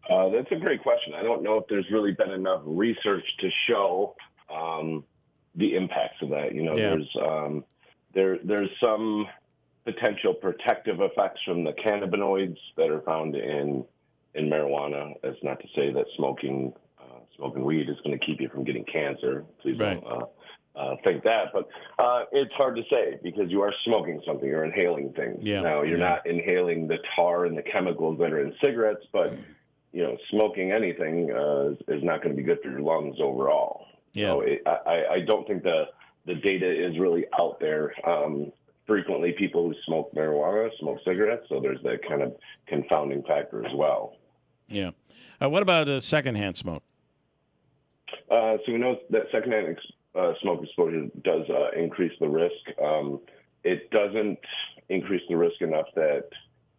That's a great question. I don't know if there's really been enough research to show the impacts of that. There's some potential protective effects from the cannabinoids that are found in marijuana. That's not to say that smoking weed is going to keep you from getting cancer. Please don't think that. But it's hard to say because you are smoking something. You're inhaling things. Now, you're not inhaling the tar and the chemicals that are in cigarettes, but smoking anything is not going to be good for your lungs overall. So I don't think the data is really out there. Frequently, people who smoke marijuana smoke cigarettes, so there's that kind of confounding factor as well. Yeah. What about secondhand smoke? So we know that secondhand smoke exposure does increase the risk. It doesn't increase the risk enough that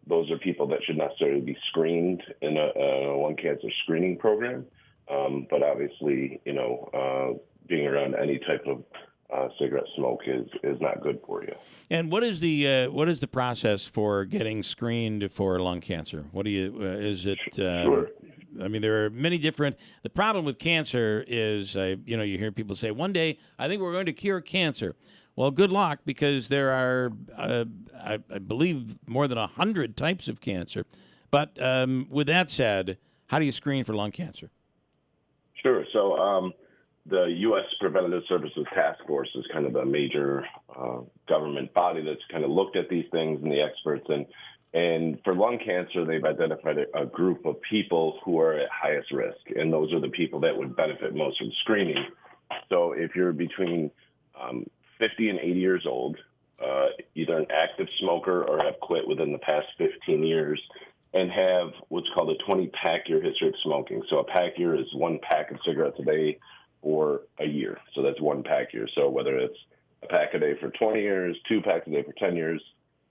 those are people that should necessarily be screened in a lung cancer screening program. But obviously, being around any type of cigarette smoke is not good for you. And what is the process for getting screened for lung cancer? What do you is it? Sure. I mean, there are many different. The problem with cancer is, you hear people say, "One day, I think we're going to cure cancer." Well, good luck, because there are, I believe, more than 100 types of cancer. But with that said, how do you screen for lung cancer? Sure. So the U.S. Preventative Services Task Force is kind of a major government body that's kind of looked at these things and the experts. And And for lung cancer, they've identified a group of people who are at highest risk, and those are the people that would benefit most from screening. So if you're between 50 and 80 years old, either an active smoker or have quit within the past 15 years, and have what's called a 20-pack year history of smoking. So a pack year is 1 pack of cigarettes a day for a year. So that's 1 pack year. So whether it's a pack a day for 20 years, 2 packs a day for 10 years,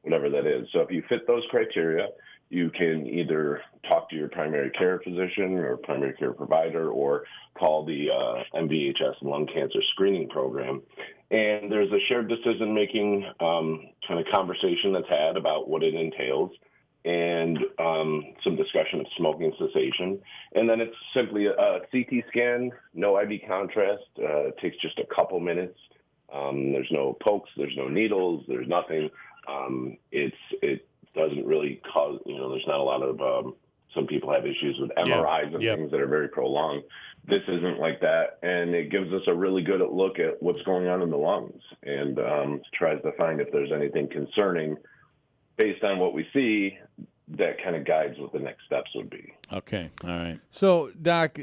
whatever that is. So if you fit those criteria, you can either talk to your primary care physician or primary care provider, or call the MVHS lung cancer screening program. And there's a shared decision-making kind of conversation that's had about what it entails, and some discussion of smoking cessation. And then it's simply a CT scan, no IV contrast. It takes just a couple minutes. There's no pokes, there's no needles, there's nothing. It doesn't really cause, there's not a lot of, some people have issues with MRIs and things that are very prolonged. This isn't like that, and it gives us a really good look at what's going on in the lungs, and tries to find if there's anything concerning based on what we see that kind of guides what the next steps would be. Okay, all right. So, Doc,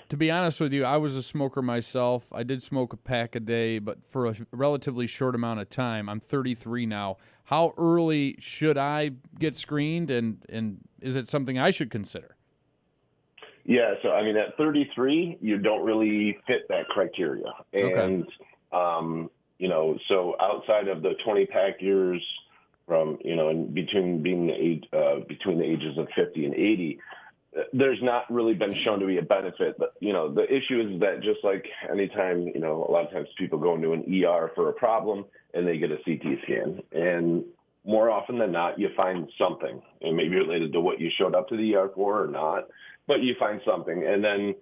to be honest with you, I was a smoker myself. I did smoke a pack a day, but for a relatively short amount of time. I'm 33 now. How early should I get screened, and is it something I should consider? Yeah, so I mean, at 33, you don't really fit that criteria. And, so outside of the 20-pack years from, in between being between the ages of 50 and 80, there's not really been shown to be a benefit. But, the issue is that just like anytime, a lot of times people go into an ER for a problem and they get a CT scan. And more often than not, you find something. It may be related to what you showed up to the ER for or not, but you find something. And then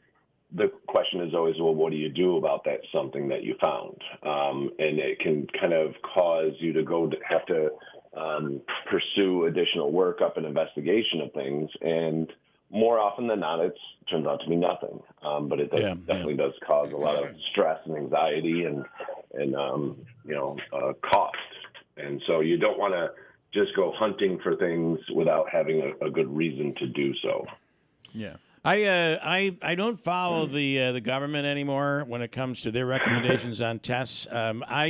the question is always, well, what do you do about that something that you found? And it can kind of cause you to have to pursue additional workup and investigation of things. And more often than not, it turns out to be nothing. But it definitely does cause a lot of stress and anxiety and cost. And so you don't want to just go hunting for things without having a good reason to do so. Yeah. I don't follow the government anymore when it comes to their recommendations on tests. I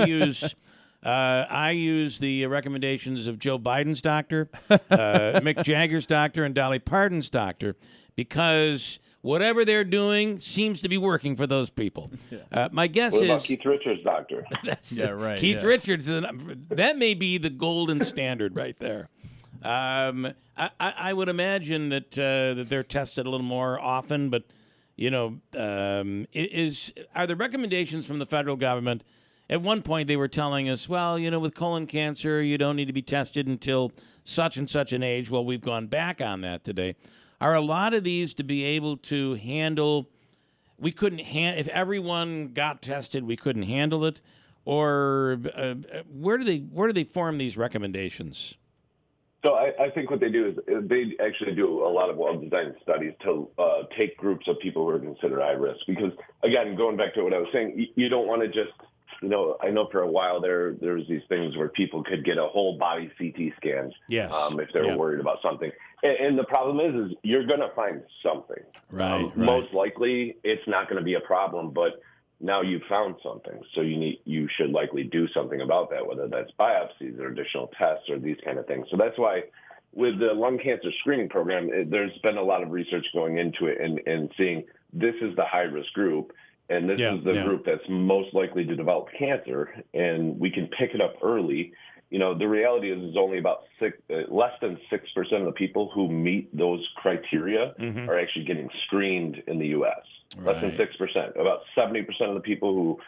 use the recommendations of Joe Biden's doctor, Mick Jagger's doctor, and Dolly Parton's doctor, because whatever they're doing seems to be working for those people. My guess what is about Keith Richards' doctor? That's right. Keith Richards. That may be the golden standard right there. I would imagine that they're tested a little more often, but are the recommendations from the federal government? At one point, they were telling us, well, with colon cancer, you don't need to be tested until such and such an age. Well, we've gone back on that today. Are a lot of these to be able to handle? We couldn't if everyone got tested, we couldn't handle it, or where do they form these recommendations? So I think what they do is they actually do a lot of well-designed studies to take groups of people who are considered high risk. Because, again, going back to what I was saying, you don't want to just, I know for a while there was these things where people could get a whole body CT scan if they were worried about something. And the problem is you're going to find something. Right. Most likely it's not going to be a problem, but now you've found something. So you should likely do something about that, whether that's biopsies or additional tests or these kind of things. So that's why with the lung cancer screening program, there's been a lot of research going into it and seeing this is the high-risk group, and this is the group that's most likely to develop cancer, and we can pick it up early. The reality is only about less than 6% of the people who meet those criteria are actually getting screened in the U.S. Less than 6%. About 70% of the people who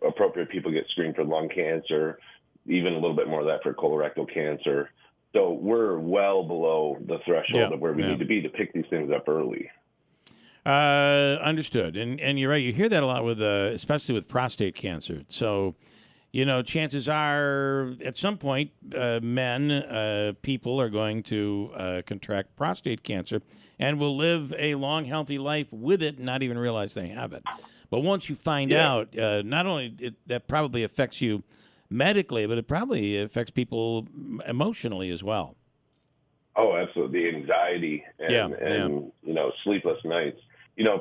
appropriate people get screened for lung cancer, even a little bit more of that for colorectal cancer. So we're well below the threshold of where we need to be to pick these things up early. Understood. And you're right. You hear that a lot with, especially with prostate cancer. So, chances are at some point, people are going to contract prostate cancer and will live a long, healthy life with it and not even realize they have it. But once you find out, not only that probably affects you medically, but it probably affects people emotionally as well. Oh, absolutely. The anxiety and sleepless nights.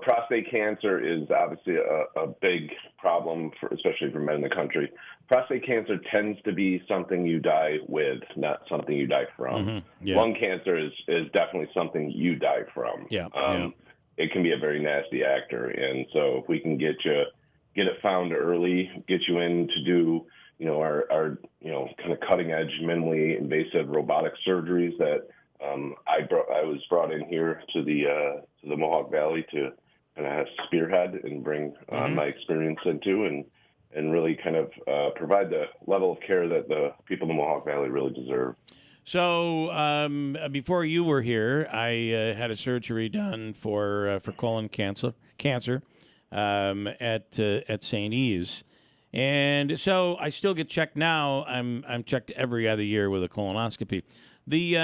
Prostate cancer is obviously a big problem, especially for men in the country. Prostate cancer tends to be something you die with, not something you die from. Mm-hmm. Yeah. Lung cancer is definitely something you die from. It can be a very nasty actor. And so if we can get it found early, get you in to do, our kind of cutting edge, minimally invasive robotic surgeries that I was brought in here to the Mohawk Valley to kind of spearhead and bring my experience into and really kind of provide the level of care that the people in the Mohawk Valley really deserve. So before you were here, I had a surgery done for colon cancer at St. Eve's. And so I still get checked now. I'm checked every other year with a colonoscopy. The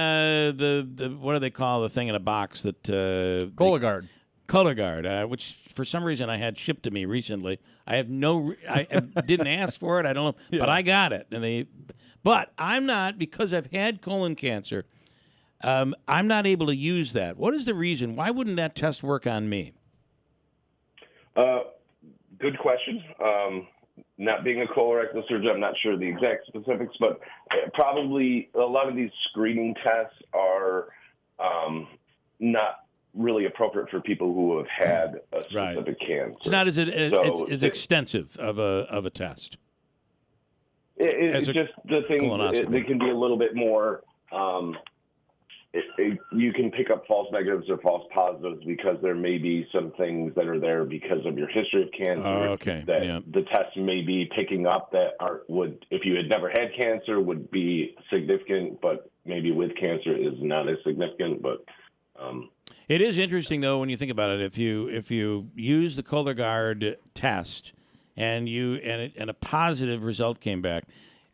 what do they call the thing in a box that Cologuard. Cologuard, which for some reason I had shipped to me recently. I didn't ask for it. I don't know, but I got it. But I'm not, because I've had colon cancer. I'm not able to use that. What is the reason? Why wouldn't that test work on me? Good question. Not being a colorectal surgeon, I'm not sure the exact specifics, but probably a lot of these screening tests are not really appropriate for people who have had a specific cancer. It's not as extensive of a test. It's just the thing. They can be a little bit more. You can pick up false negatives or false positives because there may be some things that are there because of your history of cancer the test may be picking up that would, if you had never had cancer, would be significant, but maybe with cancer is not as significant. But it is interesting though when you think about it. If you use the Cologuard test and a positive result came back,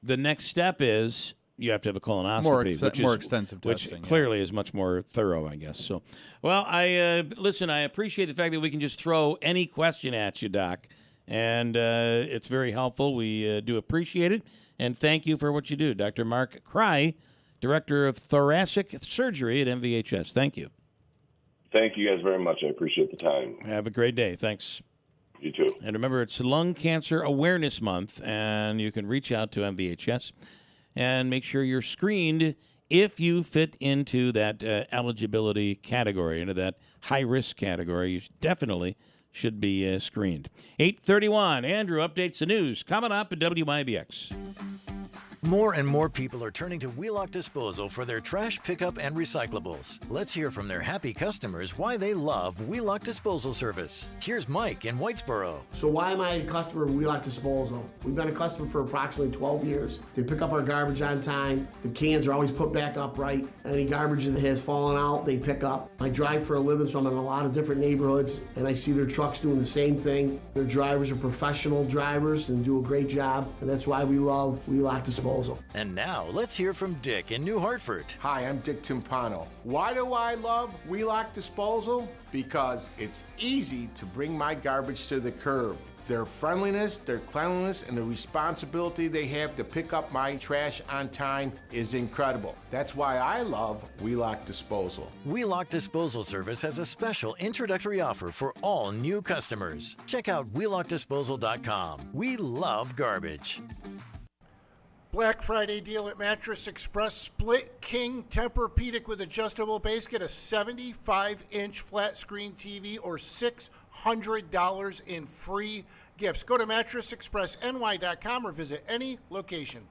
the next step is you have to have a colonoscopy, more extensive testing, which clearly is much more thorough, I guess. So, well, I appreciate the fact that we can just throw any question at you, Doc, and it's very helpful. We do appreciate it, and thank you for what you do, Dr. Mark Cry, Director of Thoracic Surgery at MVHS. Thank you. Thank you guys very much. I appreciate the time. Have a great day. Thanks. You too. And remember, it's Lung Cancer Awareness Month, and you can reach out to MVHS and make sure you're screened if you fit into that eligibility category, into that high-risk category. You definitely should be screened. 8:31, Andrew updates the news. Coming up at WIBX. More and more people are turning to Wheelock Disposal for their trash pickup and recyclables. Let's hear from their happy customers why they love Wheelock Disposal service. Here's Mike in Whitesboro. So why am I a customer of Wheelock Disposal? We've been a customer for approximately 12 years. They pick up our garbage on time. The cans are always put back up right. Any garbage that has fallen out, they pick up. I drive for a living, so I'm in a lot of different neighborhoods, and I see their trucks doing the same thing. Their drivers are professional drivers and do a great job, and that's why we love Wheelock Disposal. And now, let's hear from Dick in New Hartford. Hi, I'm Dick Timpano. Why do I love Wheelock Disposal? Because it's easy to bring my garbage to the curb. Their friendliness, their cleanliness, and the responsibility they have to pick up my trash on time is incredible. That's why I love Wheelock Disposal. Wheelock Disposal Service has a special introductory offer for all new customers. Check out wheelockdisposal.com. We love garbage. Black Friday deal at Mattress Express. Split King Tempur-Pedic with adjustable base. Get a 75-inch flat screen TV or $600 in free gifts. Go to mattressexpressny.com or visit any location.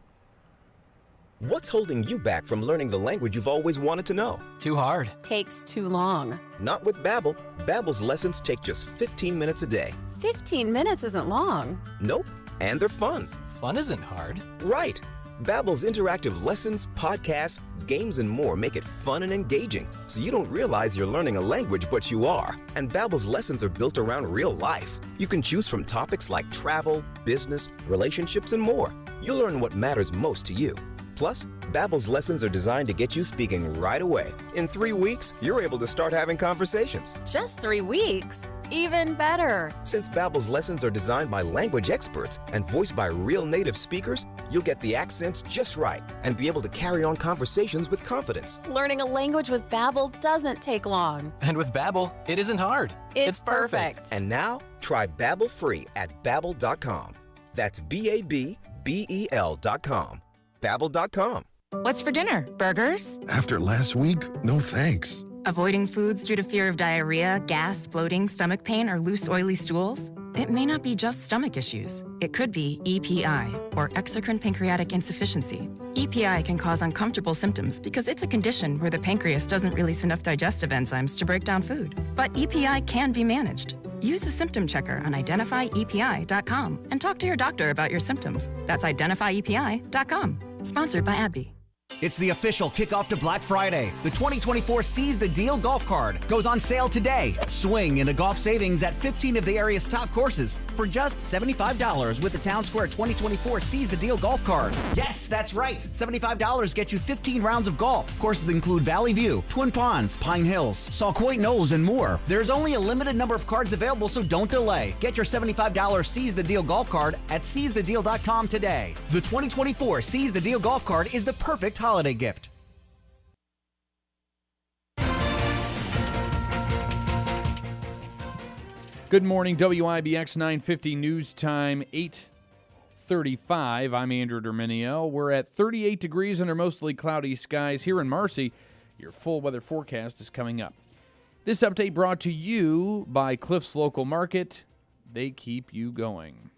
What's holding you back from learning the language you've always wanted to know? Too hard. Takes too long. Not with Babbel. Babbel's lessons take just 15 minutes a day. 15 minutes isn't long. Nope. And they're fun. Fun isn't hard. Right. Babbel's interactive lessons, podcasts, games, and more make it fun and engaging, so you don't realize you're learning a language, but you are. And Babbel's lessons are built around real life. You can choose from topics like travel, business, relationships, and more. You'll learn what matters most to you. Plus, Babbel's lessons are designed to get you speaking right away. In 3 weeks, you're able to start having conversations. Just 3 weeks? Even better. Since Babbel's lessons are designed by language experts and voiced by real native speakers, You'll get the accents just right and be able to carry on conversations with confidence. Learning a language with Babbel doesn't take long. And with Babbel, it isn't hard. It's perfect. And now, try Babbel free at Babbel.com. That's BABBEL.com. Babbel.com. What's for dinner? Burgers? After last week, no thanks. Avoiding foods due to fear of diarrhea, gas, bloating, stomach pain, or loose, oily stools? It may not be just stomach issues. It could be EPI, or exocrine pancreatic insufficiency. EPI can cause uncomfortable symptoms because it's a condition where the pancreas doesn't release enough digestive enzymes to break down food. But EPI can be managed. Use the symptom checker on identifyepi.com and talk to your doctor about your symptoms. That's identifyepi.com. Sponsored by AbbVie. It's the official kickoff to Black Friday. The 2024 Seize the Deal golf card goes on sale today. Swing into golf savings at 15 of the area's top courses for just $75 with the Town Square 2024 Seize the Deal golf card. Yes, that's right. $75 gets you 15 rounds of golf. Courses include Valley View, Twin Ponds, Pine Hills, Sauquoit Knolls, and more. There's only a limited number of cards available, so don't delay. Get your $75 Seize the Deal golf card at seizethedeal.com today. The 2024 Seize the Deal golf card is the perfect holiday gift. Good morning, WIBX 950 News Time, 8:35. I'm Andrew Derminio. We're at 38 degrees under mostly cloudy skies here in Marcy. Your full weather forecast is coming up. This update brought to you by Cliff's Local Market. They keep you going.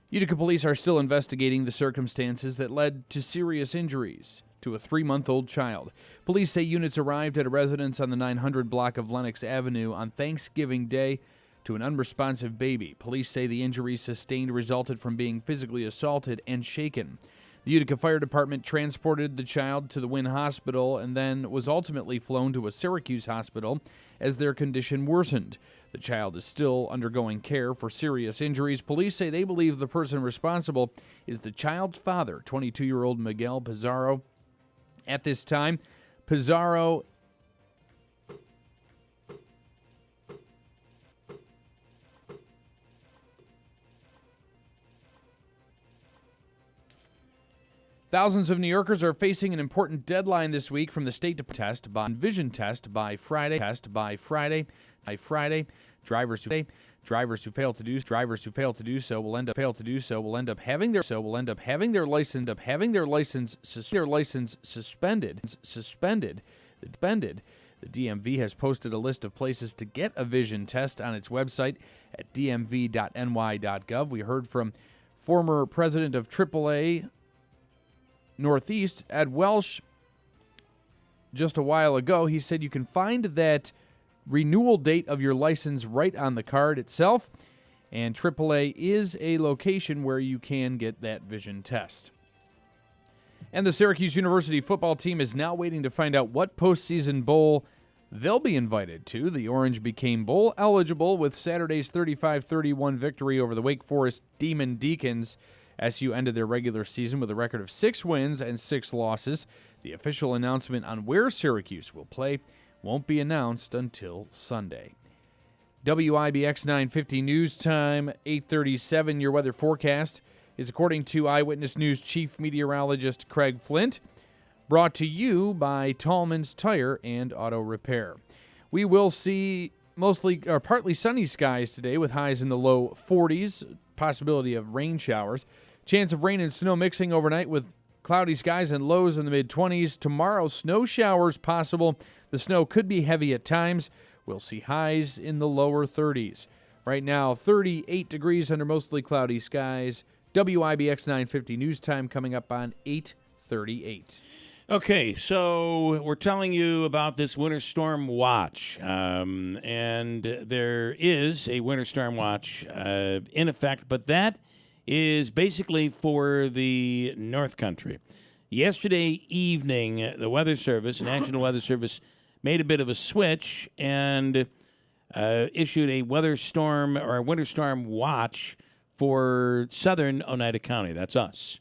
Utica police are still investigating the circumstances that led to serious injuries to a 3-month-old child. Police say units arrived at a residence on the 900 block of Lenox Avenue on Thanksgiving Day to an unresponsive baby. Police say the injuries sustained resulted from being physically assaulted and shaken. The Utica Fire Department transported the child to the Wynn Hospital and then was ultimately flown to a Syracuse hospital as their condition worsened. The child is still undergoing care for serious injuries. Police say they believe the person responsible is the child's father, 22-year-old Miguel Pizarro. At this time, Pizarro Thousands of New Yorkers are facing an important deadline this week from the state to test by vision test by Friday. Drivers who fail to do so will end up having their license suspended. The DMV has posted a list of places to get a vision test on its website at dmv.ny.gov. We heard from former president of AAA Northeast, Ed Welsh, just a while ago. He said you can find that renewal date of your license right on the card itself, and AAA is a location where you can get that vision test. And the Syracuse University football team is now waiting to find out what postseason bowl they'll be invited to. The Orange became bowl eligible with Saturday's 35-31 victory over the Wake Forest Demon Deacons. SU ended their regular season with a record of 6 wins and 6 losses. The official announcement on where Syracuse will play won't be announced until Sunday. WIBX 950 News Time, 8:37. Your weather forecast is according to Eyewitness News Chief Meteorologist Craig Flint, brought to you by Tallman's Tire and Auto Repair. We will see partly sunny skies today with highs in the low 40s, possibility of rain showers. Chance of rain and snow mixing overnight with cloudy skies and lows in the mid-20s. Tomorrow, snow showers possible. The snow could be heavy at times. We'll see highs in the lower 30s. Right now, 38 degrees under mostly cloudy skies. WIBX 950 News Time coming up on 8:38. Okay, so we're telling you about this winter storm watch, and there is a winter storm watch in effect, but that is basically for the North Country. Yesterday evening, the Weather Service, National Weather Service, made a bit of a switch and issued a winter storm watch for southern Oneida County. That's us.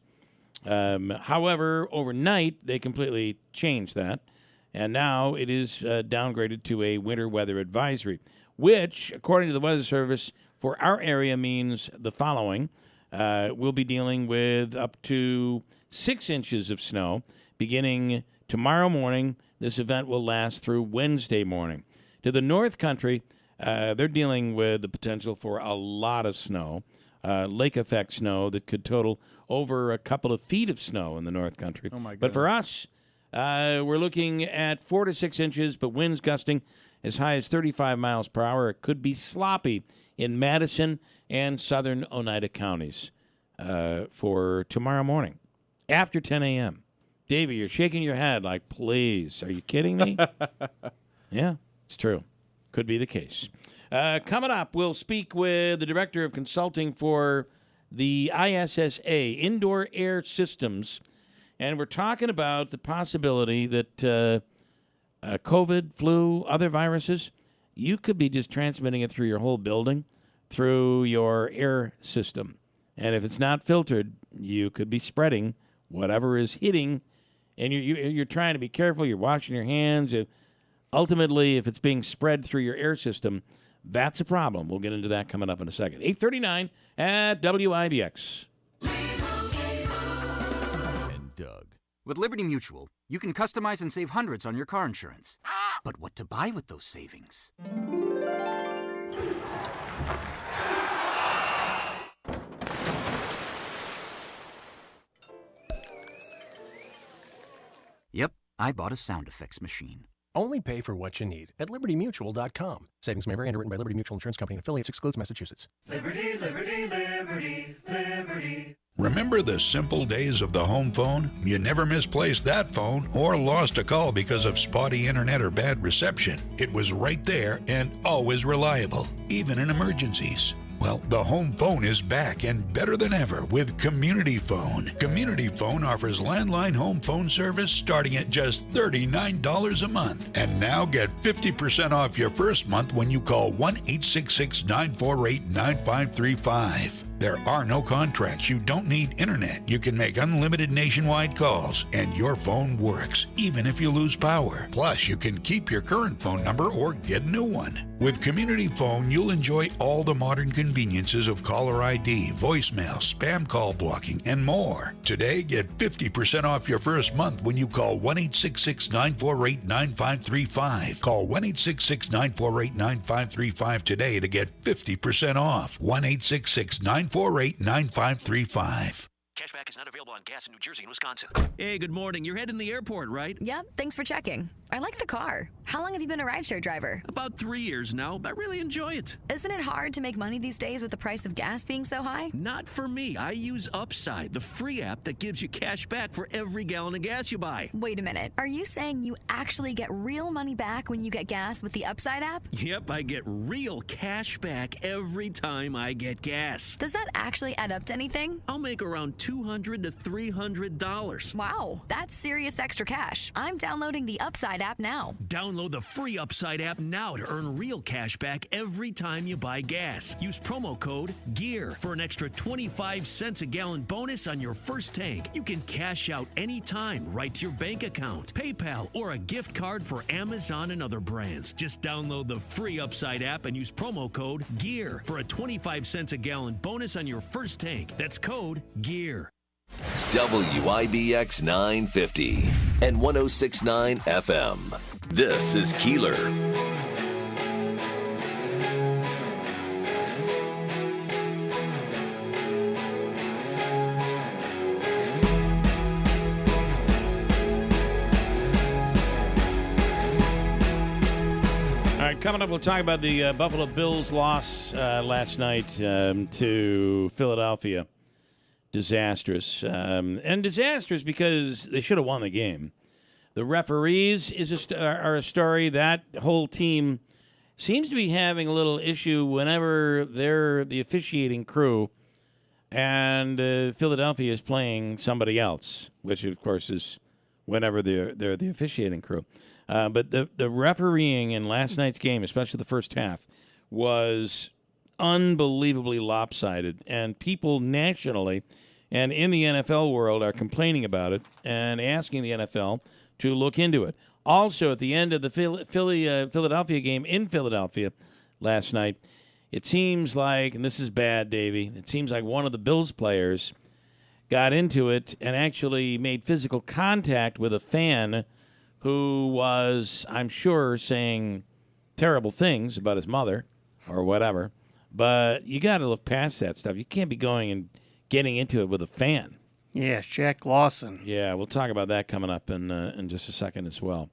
However, overnight, they completely changed that, and now it is downgraded to a winter weather advisory, which, according to the Weather Service, for our area means the following. we'll be dealing with up to 6 inches of snow beginning tomorrow morning. This event will last through Wednesday morning. To the North Country, they're dealing with the potential for a lot of snow, lake effect snow that could total over a couple of feet of snow in the North Country. Oh, my goodness. But for us, we're looking at 4 to 6 inches, but winds gusting as high as 35 miles per hour. It could be sloppy in Madison and southern Oneida counties for tomorrow morning after 10 a.m. Davey, you're shaking your head like, please, are you kidding me? Yeah, it's true. Could be the case. Coming up, we'll speak with the Director of Consulting for the ISSA, Indoor Air Systems, and we're talking about the possibility that COVID, flu, other viruses, you could be just transmitting it through your whole building, through your air system. And if it's not filtered, you could be spreading whatever is hitting, and you're trying to be careful. You're washing your hands. Ultimately, if it's being spread through your air system, that's a problem. We'll get into that coming up in a second. 8:39 at WIBX. And Doug. With Liberty Mutual, you can customize and save hundreds on your car insurance. But what to buy with those savings? Yep, I bought a sound effects machine. Only pay for what you need at LibertyMutual.com. Savings may vary. Underwritten by Liberty Mutual Insurance Company and affiliates. Excludes Massachusetts. Liberty, liberty, liberty, liberty. Remember the simple days of the home phone? You never misplaced that phone or lost a call because of spotty internet or bad reception. It was right there and always reliable, even in emergencies. Well, the home phone is back and better than ever with Community Phone. Community Phone offers landline home phone service starting at just $39 a month. And now get 50% off your first month when you call 1-866-948-9535. There are no contracts. You don't need internet. You can make unlimited nationwide calls, and your phone works, even if you lose power. Plus, you can keep your current phone number or get a new one. With Community Phone, you'll enjoy all the modern conveniences of caller ID, voicemail, spam call blocking, and more. Today, get 50% off your first month when you call 1-866-948-9535. Call 1-866-948-9535 today to get 50% off. 1-866-948-9535. Cashback is not available on gas in New Jersey and Wisconsin. Hey, good morning. You're heading to the airport, right? Yep, thanks for checking. I like the car. How long have you been a rideshare driver? About 3 years now. I really enjoy it. Isn't it hard to make money these days with the price of gas being so high? Not for me. I use Upside, the free app that gives you cash back for every gallon of gas you buy. Wait a minute. Are you saying you actually get real money back when you get gas with the Upside app? Yep, I get real cash back every time I get gas. Does that actually add up to anything? I'll make around $200 to $300. Wow, that's serious extra cash. I'm downloading the Upside app now. Download the free Upside app now to earn real cash back every time you buy gas. Use promo code GEAR for an extra 25 cents a gallon bonus on your first tank. You can cash out anytime right to your bank account, PayPal, or a gift card for Amazon and other brands. Just download the free Upside app and use promo code GEAR for a 25 cents a gallon bonus on your first tank. That's code GEAR. WIBX 950 and 106.9 FM. This is Keeler. All right, coming up, we'll talk about the Buffalo Bills loss last night to Philadelphia. Disastrous. And disastrous because they should have won the game. The referees are a story. That whole team seems to be having a little issue whenever they're the officiating crew and Philadelphia is playing somebody else, which, of course, is whenever they're the officiating crew. But the refereeing in last night's game, especially the first half, was unbelievably lopsided. And people nationally and in the NFL world are complaining about it and asking the NFL to look into it. Also, at the end of the Philadelphia game in Philadelphia last night, it seems like, and this is bad, Davey, it seems like one of the Bills players got into it and actually made physical contact with a fan who was, I'm sure, saying terrible things about his mother or whatever. But you got to look past that stuff. You can't be going and getting into it with a fan. Yeah, Shaq Lawson. Yeah, we'll talk about that coming up in just a second as well.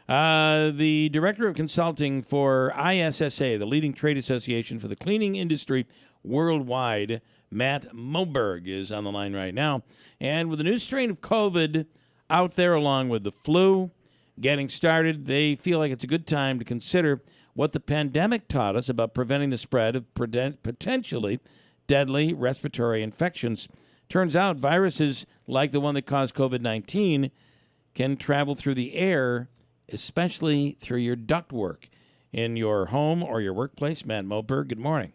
The Director of Consulting for ISSA, the leading trade association for the cleaning industry worldwide, Matt Moberg, is on the line right now. And with a new strain of COVID out there along with the flu getting started, they feel like it's a good time to consider what the pandemic taught us about preventing the spread of potentially deadly respiratory infections. Turns out viruses like the one that caused COVID-19 can travel through the air, especially through your ductwork in your home or your workplace. Matt Moberg, good morning.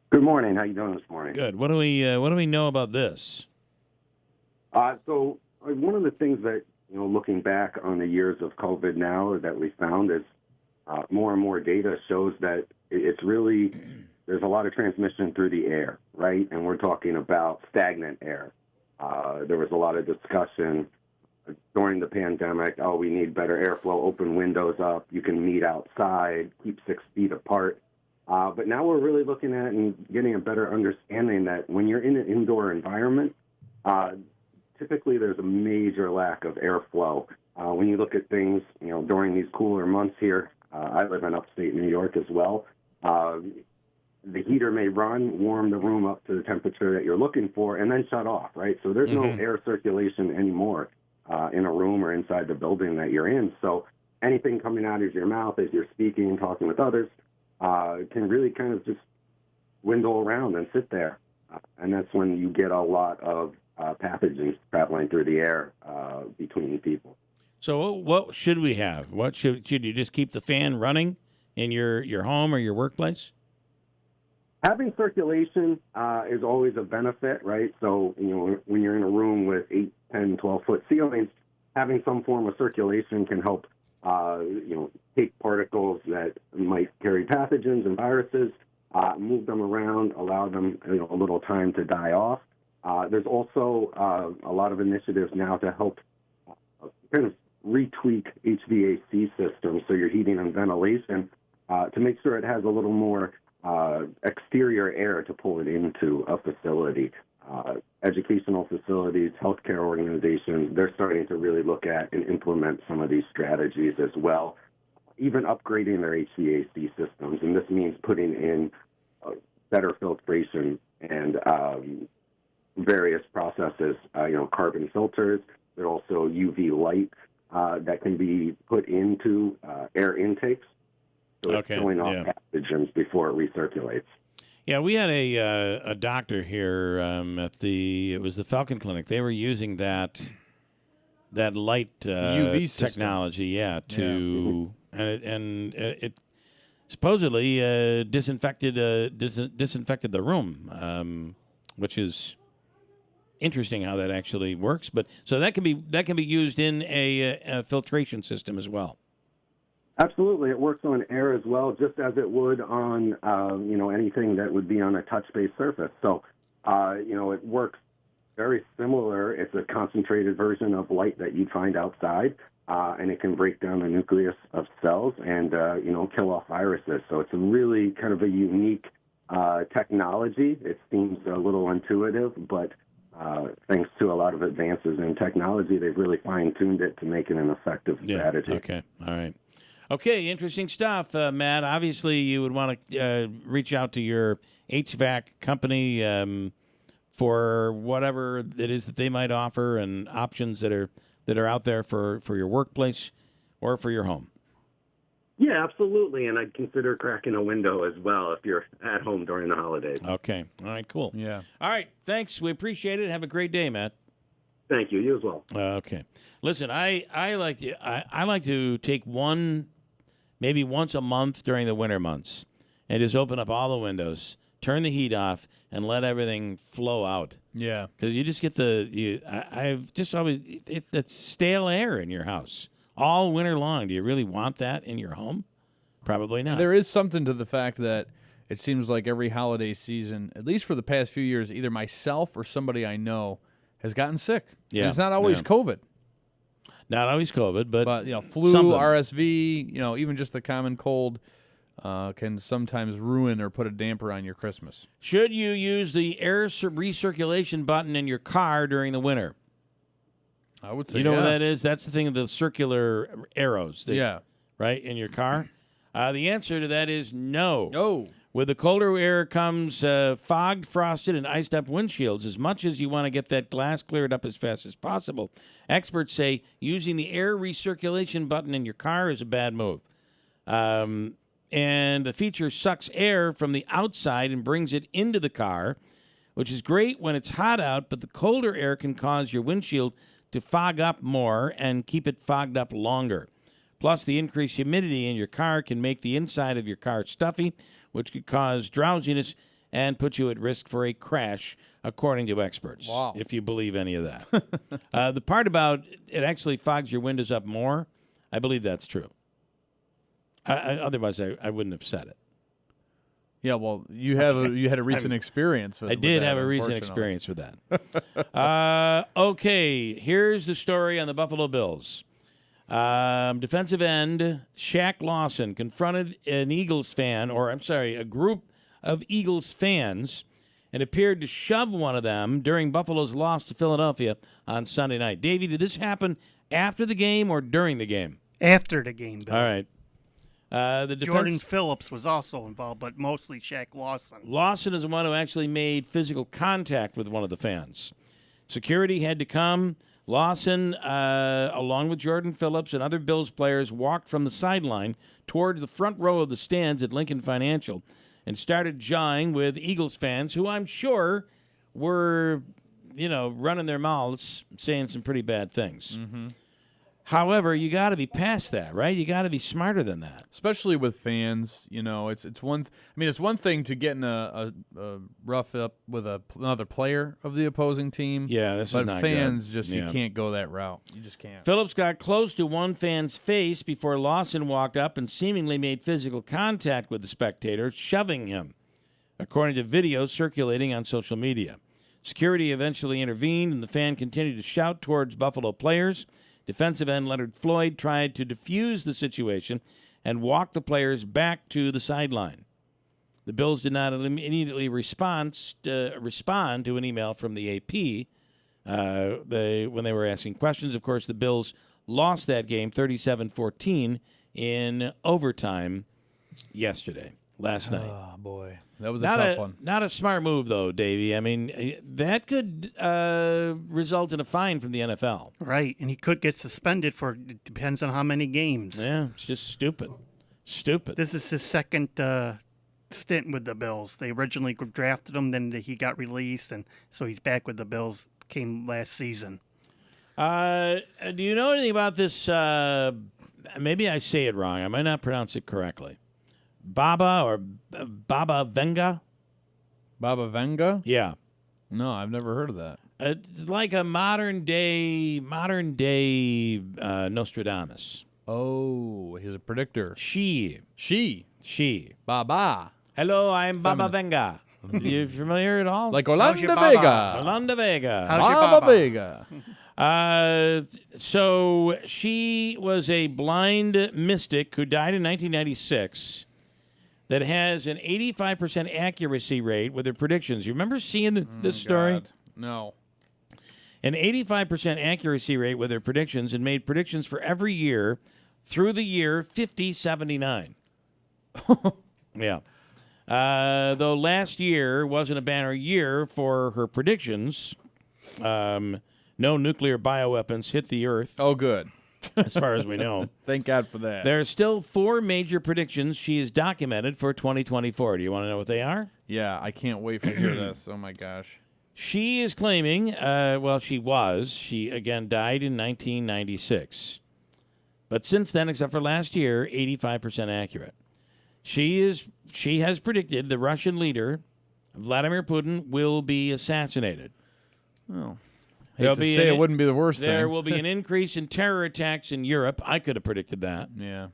Good morning. How you doing this morning? Good. What do we know about this? So one of the things that, looking back on the years of COVID now that we found is more and more data shows that it's really, there's a lot of transmission through the air, right? And we're talking about stagnant air. There was a lot of discussion during the pandemic, we need better airflow, open windows up, you can meet outside, keep 6 feet apart. But now we're really looking at and getting a better understanding that when you're in an indoor environment, typically there's a major lack of airflow. When you look at things, during these cooler months here, I live in upstate New York as well. The heater may run, warm the room up to the temperature that you're looking for, and then shut off, right? So there's no air circulation anymore in a room or inside the building that you're in. So anything coming out of your mouth as you're speaking and talking with others can really kind of just window around and sit there. And that's when you get a lot of pathogens traveling through the air between people. So what should we have? What should you just keep the fan running in your home or your workplace? Having circulation is always a benefit, right? So, when you're in a room with 8, 10, 12-foot ceilings, having some form of circulation can help, take particles that might carry pathogens and viruses, move them around, allow them, a little time to die off. There's also a lot of initiatives now to help kind of retweak HVAC systems, so your heating and ventilation, to make sure it has a little more exterior air to pull it into a facility. Educational facilities, healthcare organizations, they're starting to really look at and implement some of these strategies as well, even upgrading their HVAC systems. And this means putting in better filtration and various processes, carbon filters. There are also UV light that can be put into air intakes. So it's killing off pathogens before it recirculates. Yeah, we had a doctor here at it was the Falcon Clinic. They were using that light UV technology, and it supposedly disinfected the room, which is interesting how that actually works. But so that can be used in a filtration system as well. Absolutely. It works on air as well, just as it would on, anything that would be on a touch-based surface. So, it works very similar. It's a concentrated version of light that you'd find outside, and it can break down the nucleus of cells and, kill off viruses. So it's a really kind of a unique technology. It seems a little intuitive, but thanks to a lot of advances in technology, they've really fine-tuned it to make it an effective strategy. Okay. All right. Okay, interesting stuff, Matt. Obviously, you would want to reach out to your HVAC company for whatever it is that they might offer and options that are out there for your workplace or for your home. Yeah, absolutely. And I'd consider cracking a window as well if you're at home during the holidays. Okay. All right, cool. Yeah. All right, thanks. We appreciate it. Have a great day, Matt. Thank you. You as well. Okay. Listen, I like to take maybe once a month during the winter months and just open up all the windows, turn the heat off, and let everything flow out. Yeah. Because you just get I've just always, it's stale air in your house all winter long. Do you really want that in your home? Probably not. There is something to the fact that it seems like every holiday season, at least for the past few years, either myself or somebody I know has gotten sick. Yeah. And it's not always COVID. Not always COVID, but flu, something. RSV, even just the common cold can sometimes ruin or put a damper on your Christmas. Should you use the air recirculation button in your car during the winter? I would say you know what that is? That's the thing of the circular arrows. Right, in your car? The answer to that is no. No. With the colder air comes fogged, frosted, and iced-up windshields. As much as you want to get that glass cleared up as fast as possible, experts say using the air recirculation button in your car is a bad move. And the feature sucks air from the outside and brings it into the car, which is great when it's hot out, but the colder air can cause your windshield to fog up more and keep it fogged up longer. Plus, the increased humidity in your car can make the inside of your car stuffy, which could cause drowsiness and put you at risk for a crash, according to experts. Wow. If you believe any of that. The part about it actually fogs your windows up more, I believe that's true. Otherwise, I wouldn't have said it. Yeah, well, you had a recent experience. I did have a recent experience with that. Okay, here's the story on the Buffalo Bills. Defensive end Shaq Lawson confronted a group of Eagles fans and appeared to shove one of them during Buffalo's loss to Philadelphia on Sunday night. Davey, did this happen after the game or during the game? After the game, Bill. All right. Jordan Phillips was also involved, but mostly Shaq Lawson. Lawson is the one who actually made physical contact with one of the fans. Security had to come. Lawson, along with Jordan Phillips and other Bills players, walked from the sideline toward the front row of the stands at Lincoln Financial and started jawing with Eagles fans who I'm sure were, running their mouths, saying some pretty bad things. Mm-hmm. However, you got to be past that, right? You got to be smarter than that. Especially with fans, it's one. It's one thing to get in a rough up with another player of the opposing team. Yeah, this is not fans good. you can't go that route. You just can't. Phillips got close to one fan's face before Lawson walked up and seemingly made physical contact with the spectator, shoving him, according to video circulating on social media. Security eventually intervened, and the fan continued to shout towards Buffalo players. Defensive end Leonard Floyd tried to defuse the situation and walk the players back to the sideline. The Bills did not immediately respond to an email from the AP when they were asking questions. Of course, the Bills lost that game 37-14 in overtime last night. Oh, boy. That was a tough one. Not a smart move, though, Davey. That could result in a fine from the NFL. Right, and he could get suspended for, it depends on how many games. Yeah, it's just stupid. Stupid. This is his second stint with the Bills. They originally drafted him, then he got released, and so he's back with the Bills, came last season. Do you know anything about this? Maybe I say it wrong. I might not pronounce it correctly. Baba Venga? Baba Venga? Yeah. No, I've never heard of that. It's like a modern day Nostradamus. Oh, he's a predictor. She. Baba. Hello, I'm Baba Venga. You familiar at all? Like Orlando Vega. Orlando Vega. Baba Vega. So she was a blind mystic who died in 1996 that has an 85% accuracy rate with her predictions. You remember seeing this story? God. No. An 85% accuracy rate with her predictions and made predictions for every year through the year 5079. Yeah. Though last year wasn't a banner year for her predictions, no nuclear bioweapons hit the Earth. Oh, good. As far as we know. Thank God for that. There are still 4 major predictions she has documented for 2024. Do you want to know what they are? Yeah, I can't wait to hear this. Oh, my gosh. She is claiming, she again died in 1996. But since then, except for last year, 85% accurate. She has predicted the Russian leader, Vladimir Putin, will be assassinated. Oh. It wouldn't be the worst thing. There will be an increase in terror attacks in Europe. I could have predicted that. Yeah.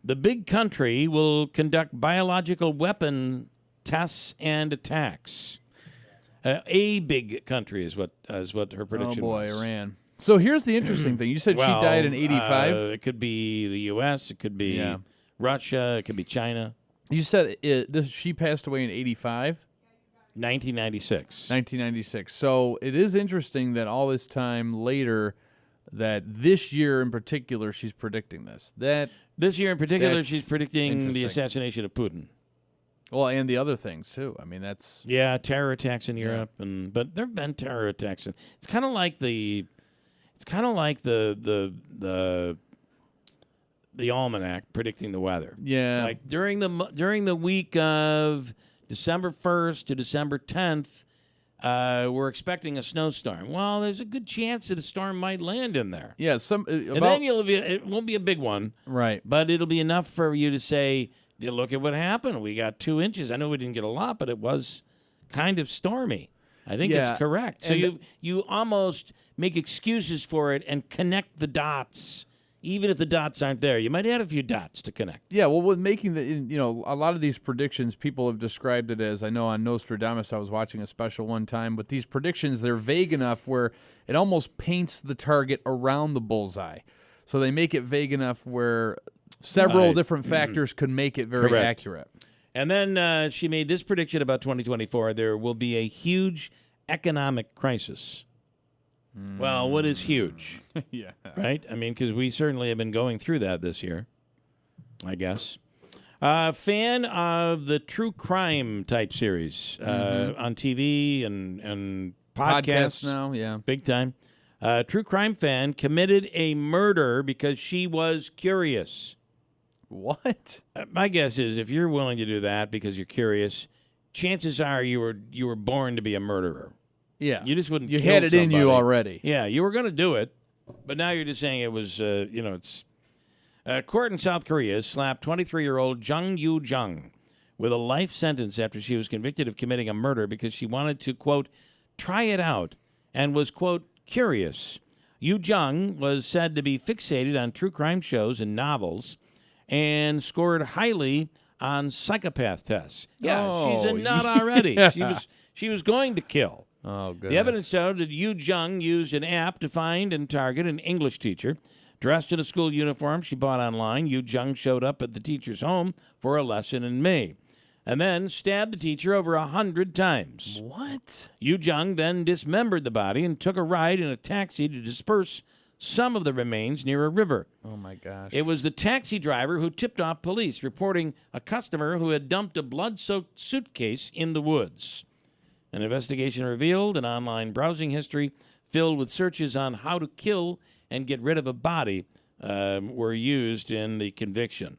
The big country will conduct biological weapon tests and attacks. A big country is what her prediction was. Oh, boy, Iran. So here's the interesting thing. You said she died in 85? It could be the U.S., it could be Russia, it could be China. You said she passed away in 85? 1996. 1996. So it is interesting that all this time later, that this year in particular, she's predicting this. This year in particular, she's predicting the assassination of Putin. Well, and the other things too. I mean, that's terror attacks in Europe, but there have been terror attacks. It's kind of like the almanac predicting the weather. Yeah, it's like during the week of December 1st to December 10th, we're expecting a snowstorm. Well, there's a good chance that a storm might land in there. Yeah, and then it won't be a big one, right? But it'll be enough for you to say, look at what happened. We got 2 inches. I know we didn't get a lot, but it was kind of stormy. I think it's correct. So you almost make excuses for it and connect the dots, even if the dots aren't there. You might add a few dots to connect. Yeah, well, with making a lot of these predictions, people have described it as, I know on Nostradamus, I was watching a special one time, but these predictions, they're vague enough where it almost paints the target around the bullseye. So they make it vague enough where several different factors could make it very accurate. And then she made this prediction about 2024. There will be a huge economic crisis. Well, what is huge? Yeah. Right? I mean, because we certainly have been going through that this year, I guess. Fan of the true crime type series on TV and podcasts now, yeah. Big time. True crime fan committed a murder because she was curious. What? My guess is if you're willing to do that because you're curious, chances are you were born to be a murderer. Yeah. You just wouldn't You kill had it in you somebody. already. Yeah, you were going to do it, but now you're just saying it was, it's... court in South Korea slapped 23-year-old Jung Yoo Jung with a life sentence after she was convicted of committing a murder because she wanted to, quote, try it out and was, quote, curious. Yoo Jung was said to be fixated on true crime shows and novels and scored highly on psychopath tests. Yeah, she's a nut already. Yeah. She was going to kill. Oh, goodness. The evidence showed that Yoo Jung used an app to find and target an English teacher. Dressed in a school uniform she bought online, Yoo Jung showed up at the teacher's home for a lesson in May and then stabbed the teacher over 100 times. What? Yoo Jung then dismembered the body and took a ride in a taxi to disperse some of the remains near a river. Oh, my gosh. It was the taxi driver who tipped off police, reporting a customer who had dumped a blood-soaked suitcase in the woods. An investigation revealed an online browsing history filled with searches on how to kill and get rid of a body were used in the conviction.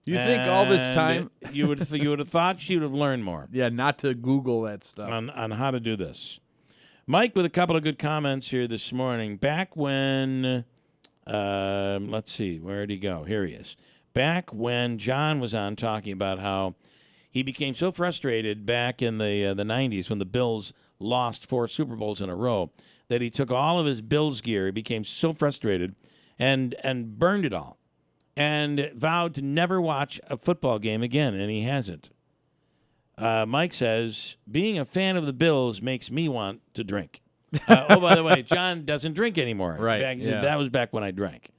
You think all this time you would have thought she would have learned more? Yeah, not to Google that stuff on how to do this. Mike with a couple of good comments here this morning. Back when, let's see, where'd he go? Here he is. Back when John was on talking about how he became so frustrated back in the 90s when the Bills lost 4 Super Bowls in a row that he took all of his Bills gear. He became so frustrated and burned it all and vowed to never watch a football game again, and he hasn't. Mike says, being a fan of the Bills makes me want to drink. By the way, John doesn't drink anymore. Right. He said, that was back when I drank.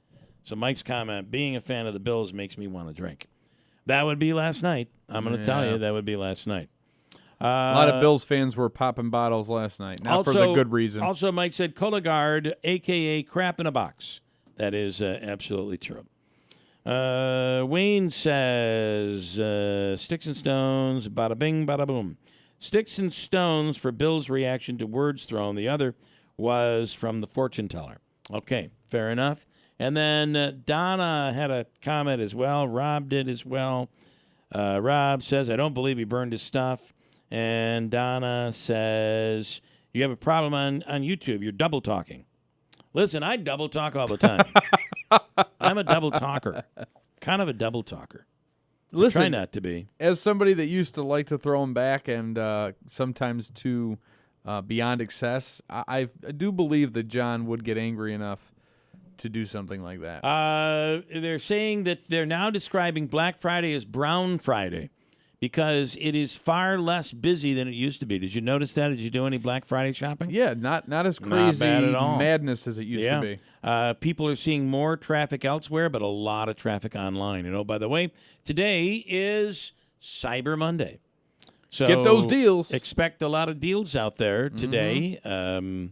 So Mike's comment, being a fan of the Bills makes me want to drink. That would be last night. I'm going to tell you, that would be last night. A lot of Bills fans were popping bottles last night, not for the good reason. Also, Mike said Cologuard, a.k.a. crap in a box. That is absolutely true. Wayne says, sticks and stones, bada bing, bada boom. Sticks and stones for Bill's reaction to words thrown. The other was from the fortune teller. Okay, fair enough. And then Donna had a comment as well. Rob did as well. Rob says, I don't believe he burned his stuff. And Donna says, you have a problem on YouTube. You're double talking. Listen, I double talk all the time. I'm a double talker. Kind of a double talker. Listen, try not to be. As somebody that used to like to throw them back and sometimes to beyond excess, I do believe that John would get angry enough to do something like that. They're saying that they're now describing Black Friday as Brown Friday because it is far less busy than it used to be. Did you notice that? Did you do any Black Friday shopping? Yeah, not as crazy Not bad at all. madness as it used to be. People are seeing more traffic elsewhere, but a lot of traffic online. By the way, today is Cyber Monday. So get those deals. Expect a lot of deals out there today and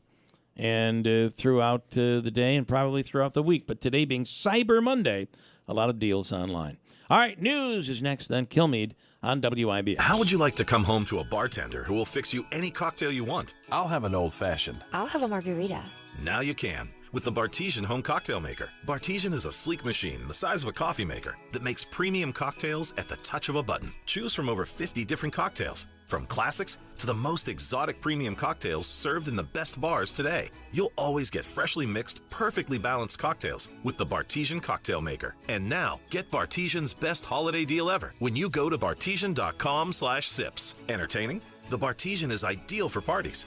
throughout the day and probably throughout the week. But today being Cyber Monday, a lot of deals online. All right, news is next then. Kilmeade on WIBS. How would you like to come home to a bartender who will fix you any cocktail you want? I'll have an old-fashioned. I'll have a margarita. Now you can with the Bartesian Home Cocktail Maker. Bartesian is a sleek machine the size of a coffee maker that makes premium cocktails at the touch of a button. Choose from over 50 different cocktails, from classics to the most exotic premium cocktails served in the best bars today. You'll always get freshly mixed, perfectly balanced cocktails with the Bartesian Cocktail Maker. And now, get Bartesian's best holiday deal ever when you go to bartesian.com/sips. Entertaining? The Bartesian is ideal for parties.